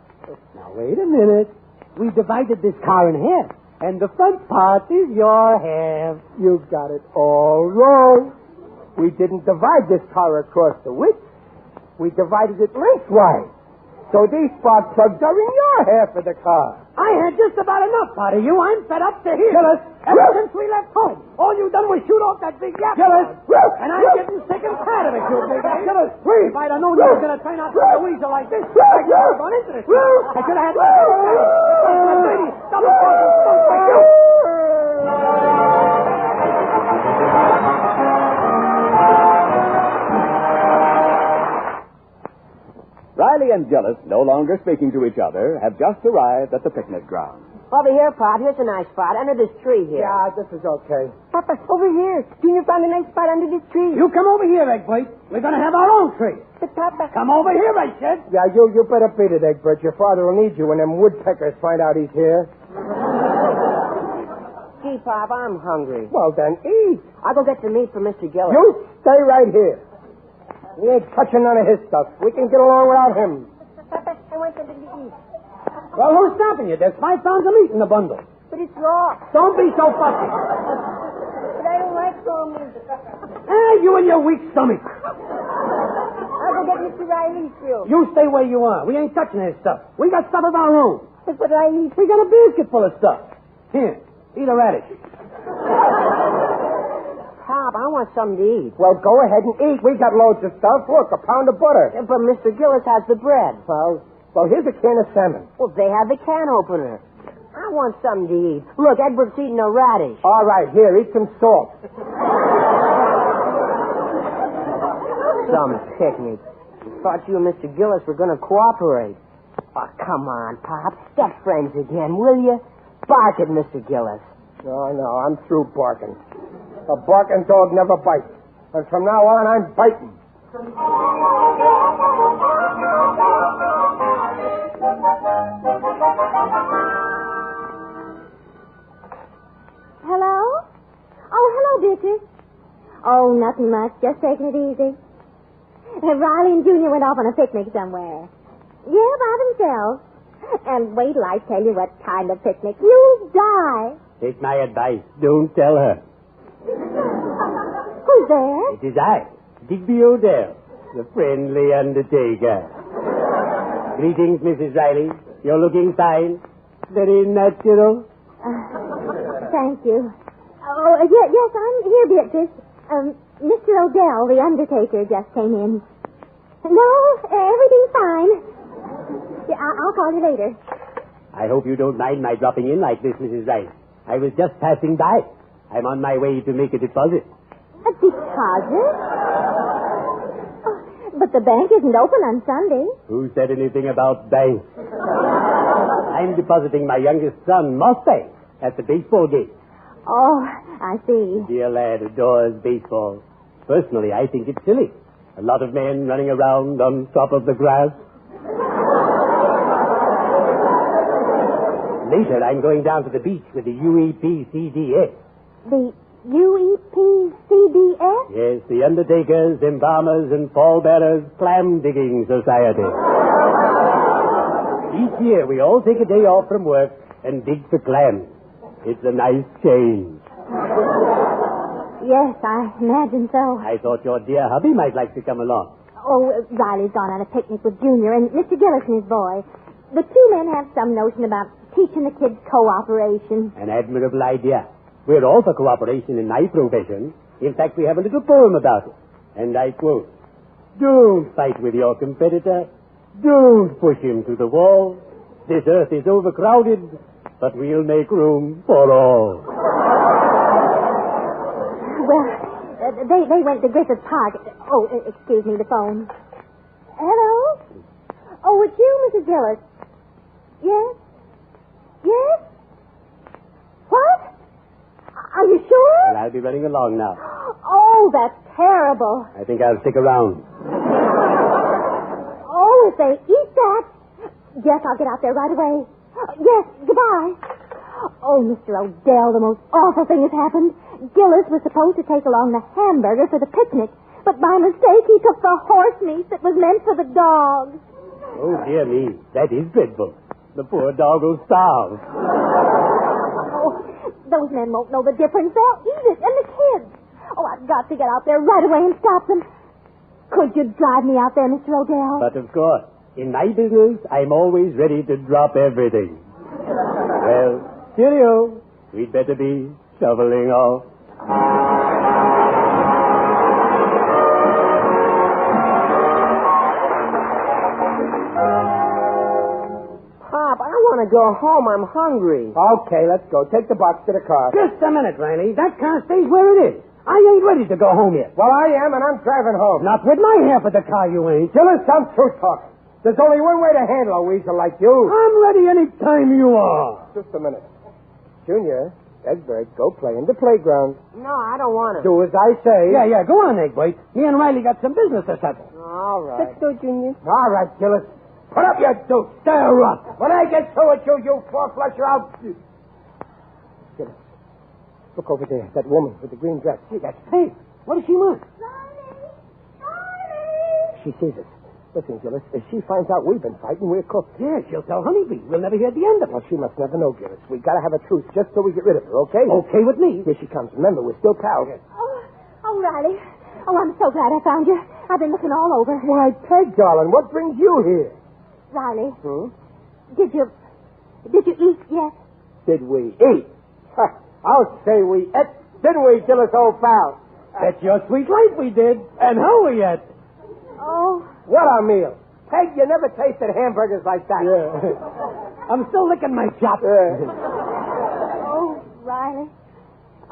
Now, wait a minute. We divided this car in half, and the front part is your half. You got it all wrong. We didn't divide this car across the width. We divided it lengthwise. So these spark plugs are in your half of the car. I had just about enough out of you. I'm fed up to here. Gillis. Ever since we left home, all you done was shoot off that big yap. Gillis. And I'm getting sick and tired of it, you big ass. Gillis. If I'd have known you were going to turn out like a weasel like this, I could have gone into this. I could have had lady. Double fucking skunk like you. Riley and Gillis, no longer speaking to each other, have just arrived at the picnic ground. Over here, Pop. Here's a nice spot under this tree here. Yeah, this is okay. Papa, over here. Junior found a nice spot under this tree. You come over here, Egbert. We're going to have our own tree. But, Papa... Come over here, I said. Yeah, you better beat it, Egbert. Your father will need you when them woodpeckers find out he's here. Gee, Pop, I'm hungry. Well, then eat. I'll go get some meat for Mr. Gillis. You stay right here. We ain't touching none of his stuff. We can get along without him. Papa, I want something to eat. Well, who's stopping you? There's 5 pounds of meat in the bundle. But it's raw. Don't be so fussy. But I don't like raw meat. You and your weak stomach. I'll go get Mr. Riley's fill. You stay where you are. We ain't touching his stuff. We got stuff of our own. But Riley... We got a basket full of stuff. Here, eat a radish. Pop, I want something to eat. Well, go ahead and eat. We got loads of stuff. Look, a pound of butter. But Mr. Gillis has the bread. Well, here's a can of salmon. Well, they have the can opener. I want something to eat. Look, Edward's eating a radish. All right, here, eat some salt. Some picnic. Thought you and Mr. Gillis were going to cooperate. Oh, come on, Pop. Get friends again, will you? Bark at Mr. Gillis. No, I'm through barking. A barking dog never bites. And from now on, I'm biting. Hello? Oh, hello, Vicky. Oh, nothing much. Just taking it easy. Riley and Junior went off on a picnic somewhere. Yeah, by themselves. And wait till I tell you what kind of picnic. You'll die. Take my advice. Don't tell her. Who's there? It is I, Digby Odell, the friendly undertaker. Greetings, Mrs. Riley. You're looking fine. Very natural. Thank you. Oh, yes, I'm here, Beatrice. Mr. Odell, the undertaker, just came in. No, everything's fine. Yeah, I'll call you later. I hope you don't mind my dropping in like this, Mrs. Rice. I was just passing by. I'm on my way to make a deposit. A deposit? Oh, but the bank isn't open on Sunday. Who said anything about banks? I'm depositing my youngest son, Mustang, at the baseball game. Oh, I see. Dear lad adores baseball. Personally, I think it's silly. A lot of men running around on top of the grass. Later, I'm going down to the beach with the UEPCDS. The UEPCDS? Yes, the Undertakers, Embalmers, and Pallbearers Clam Digging Society. Each year, we all take a day off from work and dig for clams. It's a nice change. Yes, I imagine so. I thought your dear hubby might like to come along. Oh, Riley's gone on a picnic with Junior and Mr. Gillis and his boy. The two men have some notion about teaching the kids cooperation. An admirable idea. We're all for cooperation in my profession. In fact, we have a little poem about it. And I quote, "Don't fight with your competitor. Don't push him to the wall. This earth is overcrowded, but we'll make room for all." Well, they went to Griffith Park. Oh, excuse me, the phone. Hello? Oh, it's you, Mrs. Gillis. Yes? Yes? What? Are you sure? Well, I'll be running along now. Oh, that's terrible. I think I'll stick around. Oh, if they eat that. Yes, I'll get out there right away. Yes, goodbye. Oh, Mr. Odell, the most awful thing has happened. Gillis was supposed to take along the hamburger for the picnic, but by mistake he took the horse meat that was meant for the dogs. Oh, dear me. That is dreadful. The poor dog will starve. Oh, those men won't know the difference. They'll eat it, and the kids. Oh, I've got to get out there right away and stop them. Could you drive me out there, Mr. Odell? But of course, in my business, I'm always ready to drop everything. Well, cheerio. We'd better be shoveling off. Pop, I want to go home. I'm hungry. Okay, let's go. Take the box to the car. Just a minute, Riley. That car stays where it is. I ain't ready to go home yet. Well, I am, and I'm driving home. Not with my half of the car, you ain't. Gillis, I'm through talking. There's only one way to handle a weasel like you. I'm ready any time you are. Just a minute. Junior, Egbert, go play in the playground. No, I don't want to. Do as I say. Yeah, go on, Egbert. Me and Riley got some business to settle. All right. Let's go, Junior. All right, Gillis. Put up your deuce. Stir up. When I get through with you, you four-flusher, I'll... Gillis, look over there. That woman with the green dress. Hey, that's Peg. What does she want? She sees us. Listen, Gillis, if she finds out we've been fighting, we're cooked. Yeah, she'll tell Honeybee. We'll never hear the end of it. Well, she must never know, Gillis. We gotta have a truce just so we get rid of her, okay? Okay with me. Here she comes. Remember, we're still pals. Oh, Riley. Oh, I'm so glad I found you. I've been looking all over. Why, Peg, darling, what brings you here? Riley. Hmm? Did you eat yet? Did we eat? I'll say we ate. Didn't we, Gillis, old pal? That's your sweet life we did. And how we ate. Oh. What a meal. Peg, you never tasted hamburgers like that. Yeah. I'm still licking my chops. Oh, Riley.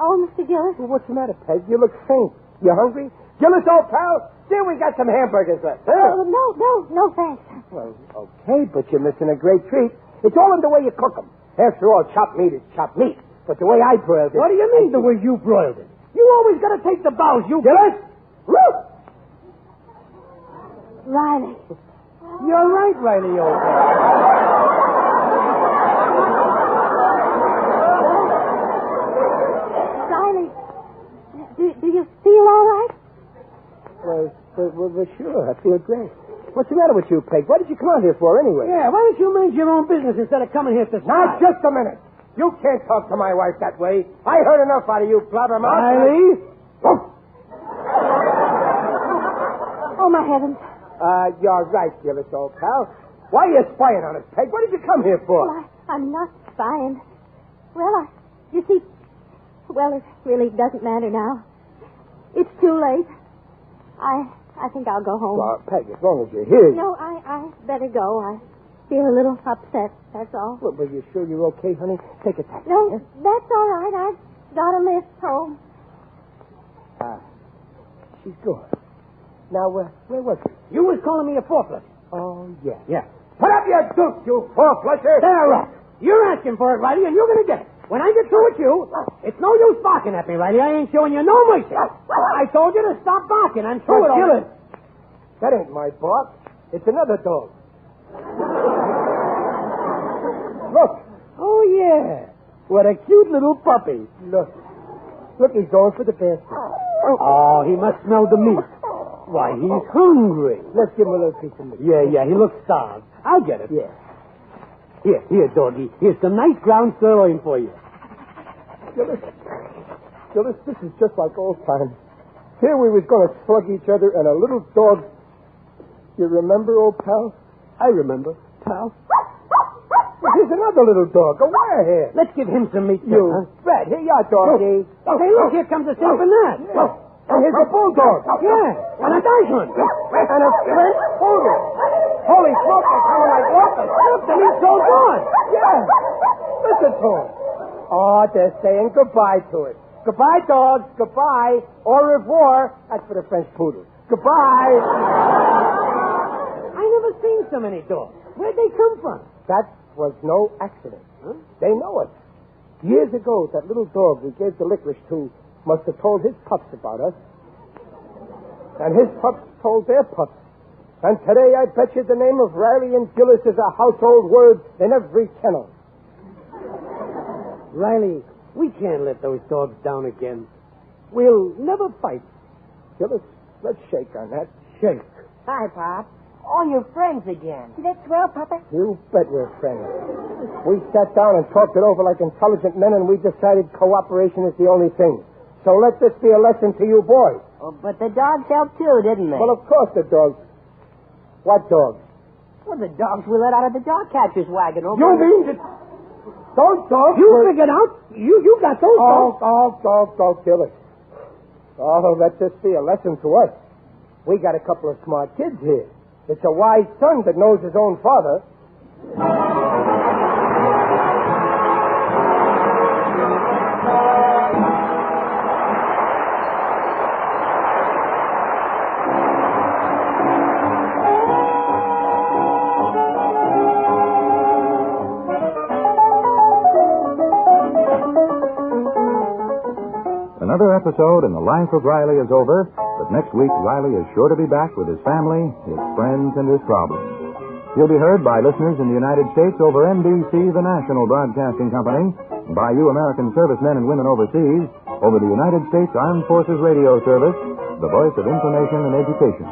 Oh, Mr. Gillis. Well, what's the matter, Peg? You look faint. You hungry? Gillis, old pal, see, we got some hamburgers left. Huh? Oh, no, thanks. Well, okay, but you're missing a great treat. It's all in the way you cook them. After all, chopped meat is chopped meat. But the way I broiled it... What do you mean, the way you broiled it? You always got to take the bows, you... Gillis? Woo! Riley. You're right, Riley, old pal. Riley, do you feel all right? Well, sure. I feel great. What's the matter with you, Peg? What did you come out here for, anyway? Yeah, why don't you mind your own business instead of coming here to... Now, just a minute. You can't talk to my wife that way. I heard enough out of you, blabbermouth. Riley? Oh, my heavens. You're right, Gillis, old pal. Why are you spying on us, Peg? What did you come here for? Well, I'm not spying. Well, you see, Well, it really doesn't matter now. It's too late. I think I'll go home. Well, Peg, as long as you're here... No, I better go. I feel a little upset, that's all. Well, but you sure you're okay, honey? Take a taxi. No, that's all right. I've got a lift home. She's gone. Now, where was she? You was calling me a four-flusher. Oh, yeah. Yeah. Put up your dukes, you four-flusher. There, right. You're asking for it, Riley, and you're going to get it. When I get through with you, it's no use barking at me, Riley. I ain't showing you no mercy. I told you to stop barking and throw it over. Gillis, that ain't my bark. It's another dog. Look. Oh, yeah. What a cute little puppy. Look, he's going for the basket. Oh, he must smell the meat. Why, he's hungry. Let's give him a little piece of meat. Yeah, he looks starved. I'll get it. Yeah. Here, doggy. Here's some nice ground sirloin for you. Gillis, this is just like old times. Here we was going to slug each other, and a little dog... You remember, old pal? I remember. Pal? Here's another little dog, a wirehead. Let's give him some meat, You. Fred, here you are, doggy. Hey, look, here comes a St. Bernard. Yeah. And here's a bulldog. Yeah, and a Dachshund. And a French poodle. Holy smoke, they're coming like rockets. Look, the meat's all gone. Yeah. Listen to them. Oh, they're saying goodbye to it. Goodbye, dogs. Goodbye. Au revoir. That's for the French poodle. Goodbye. I never seen so many dogs. Where'd they come from? That was no accident. Huh? They know us. Years ago, that little dog we gave the licorice to must have told his pups about us. And his pups told their pups. And today, I bet you the name of Riley and Gillis is a household word in every kennel. Riley, we can't let those dogs down again. We'll never fight. Gillis, let's shake on that. Shake. Hi, Pop. All your friends again. Is that swell, Papa? You bet we're friends. We sat down and talked it over like intelligent men, and we decided cooperation is the only thing. So let this be a lesson to you boys. Oh, but the dogs helped too, didn't they? Well, of course the dogs. What dogs? Well, the dogs we let out of the dog catcher's wagon over... You mean that... Those dogs You were... figured out? You got those dogs? Don't kill it. Oh, let this be a lesson to us. We got a couple of smart kids here. It's a wise son that knows his own father. Another episode in the life of Riley is over, but next week Riley is sure to be back with his family, his friends, and his problems. He'll be heard by listeners in the United States over NBC, the national broadcasting company, and by you American servicemen and women overseas over the United States Armed Forces Radio Service, the voice of information and education.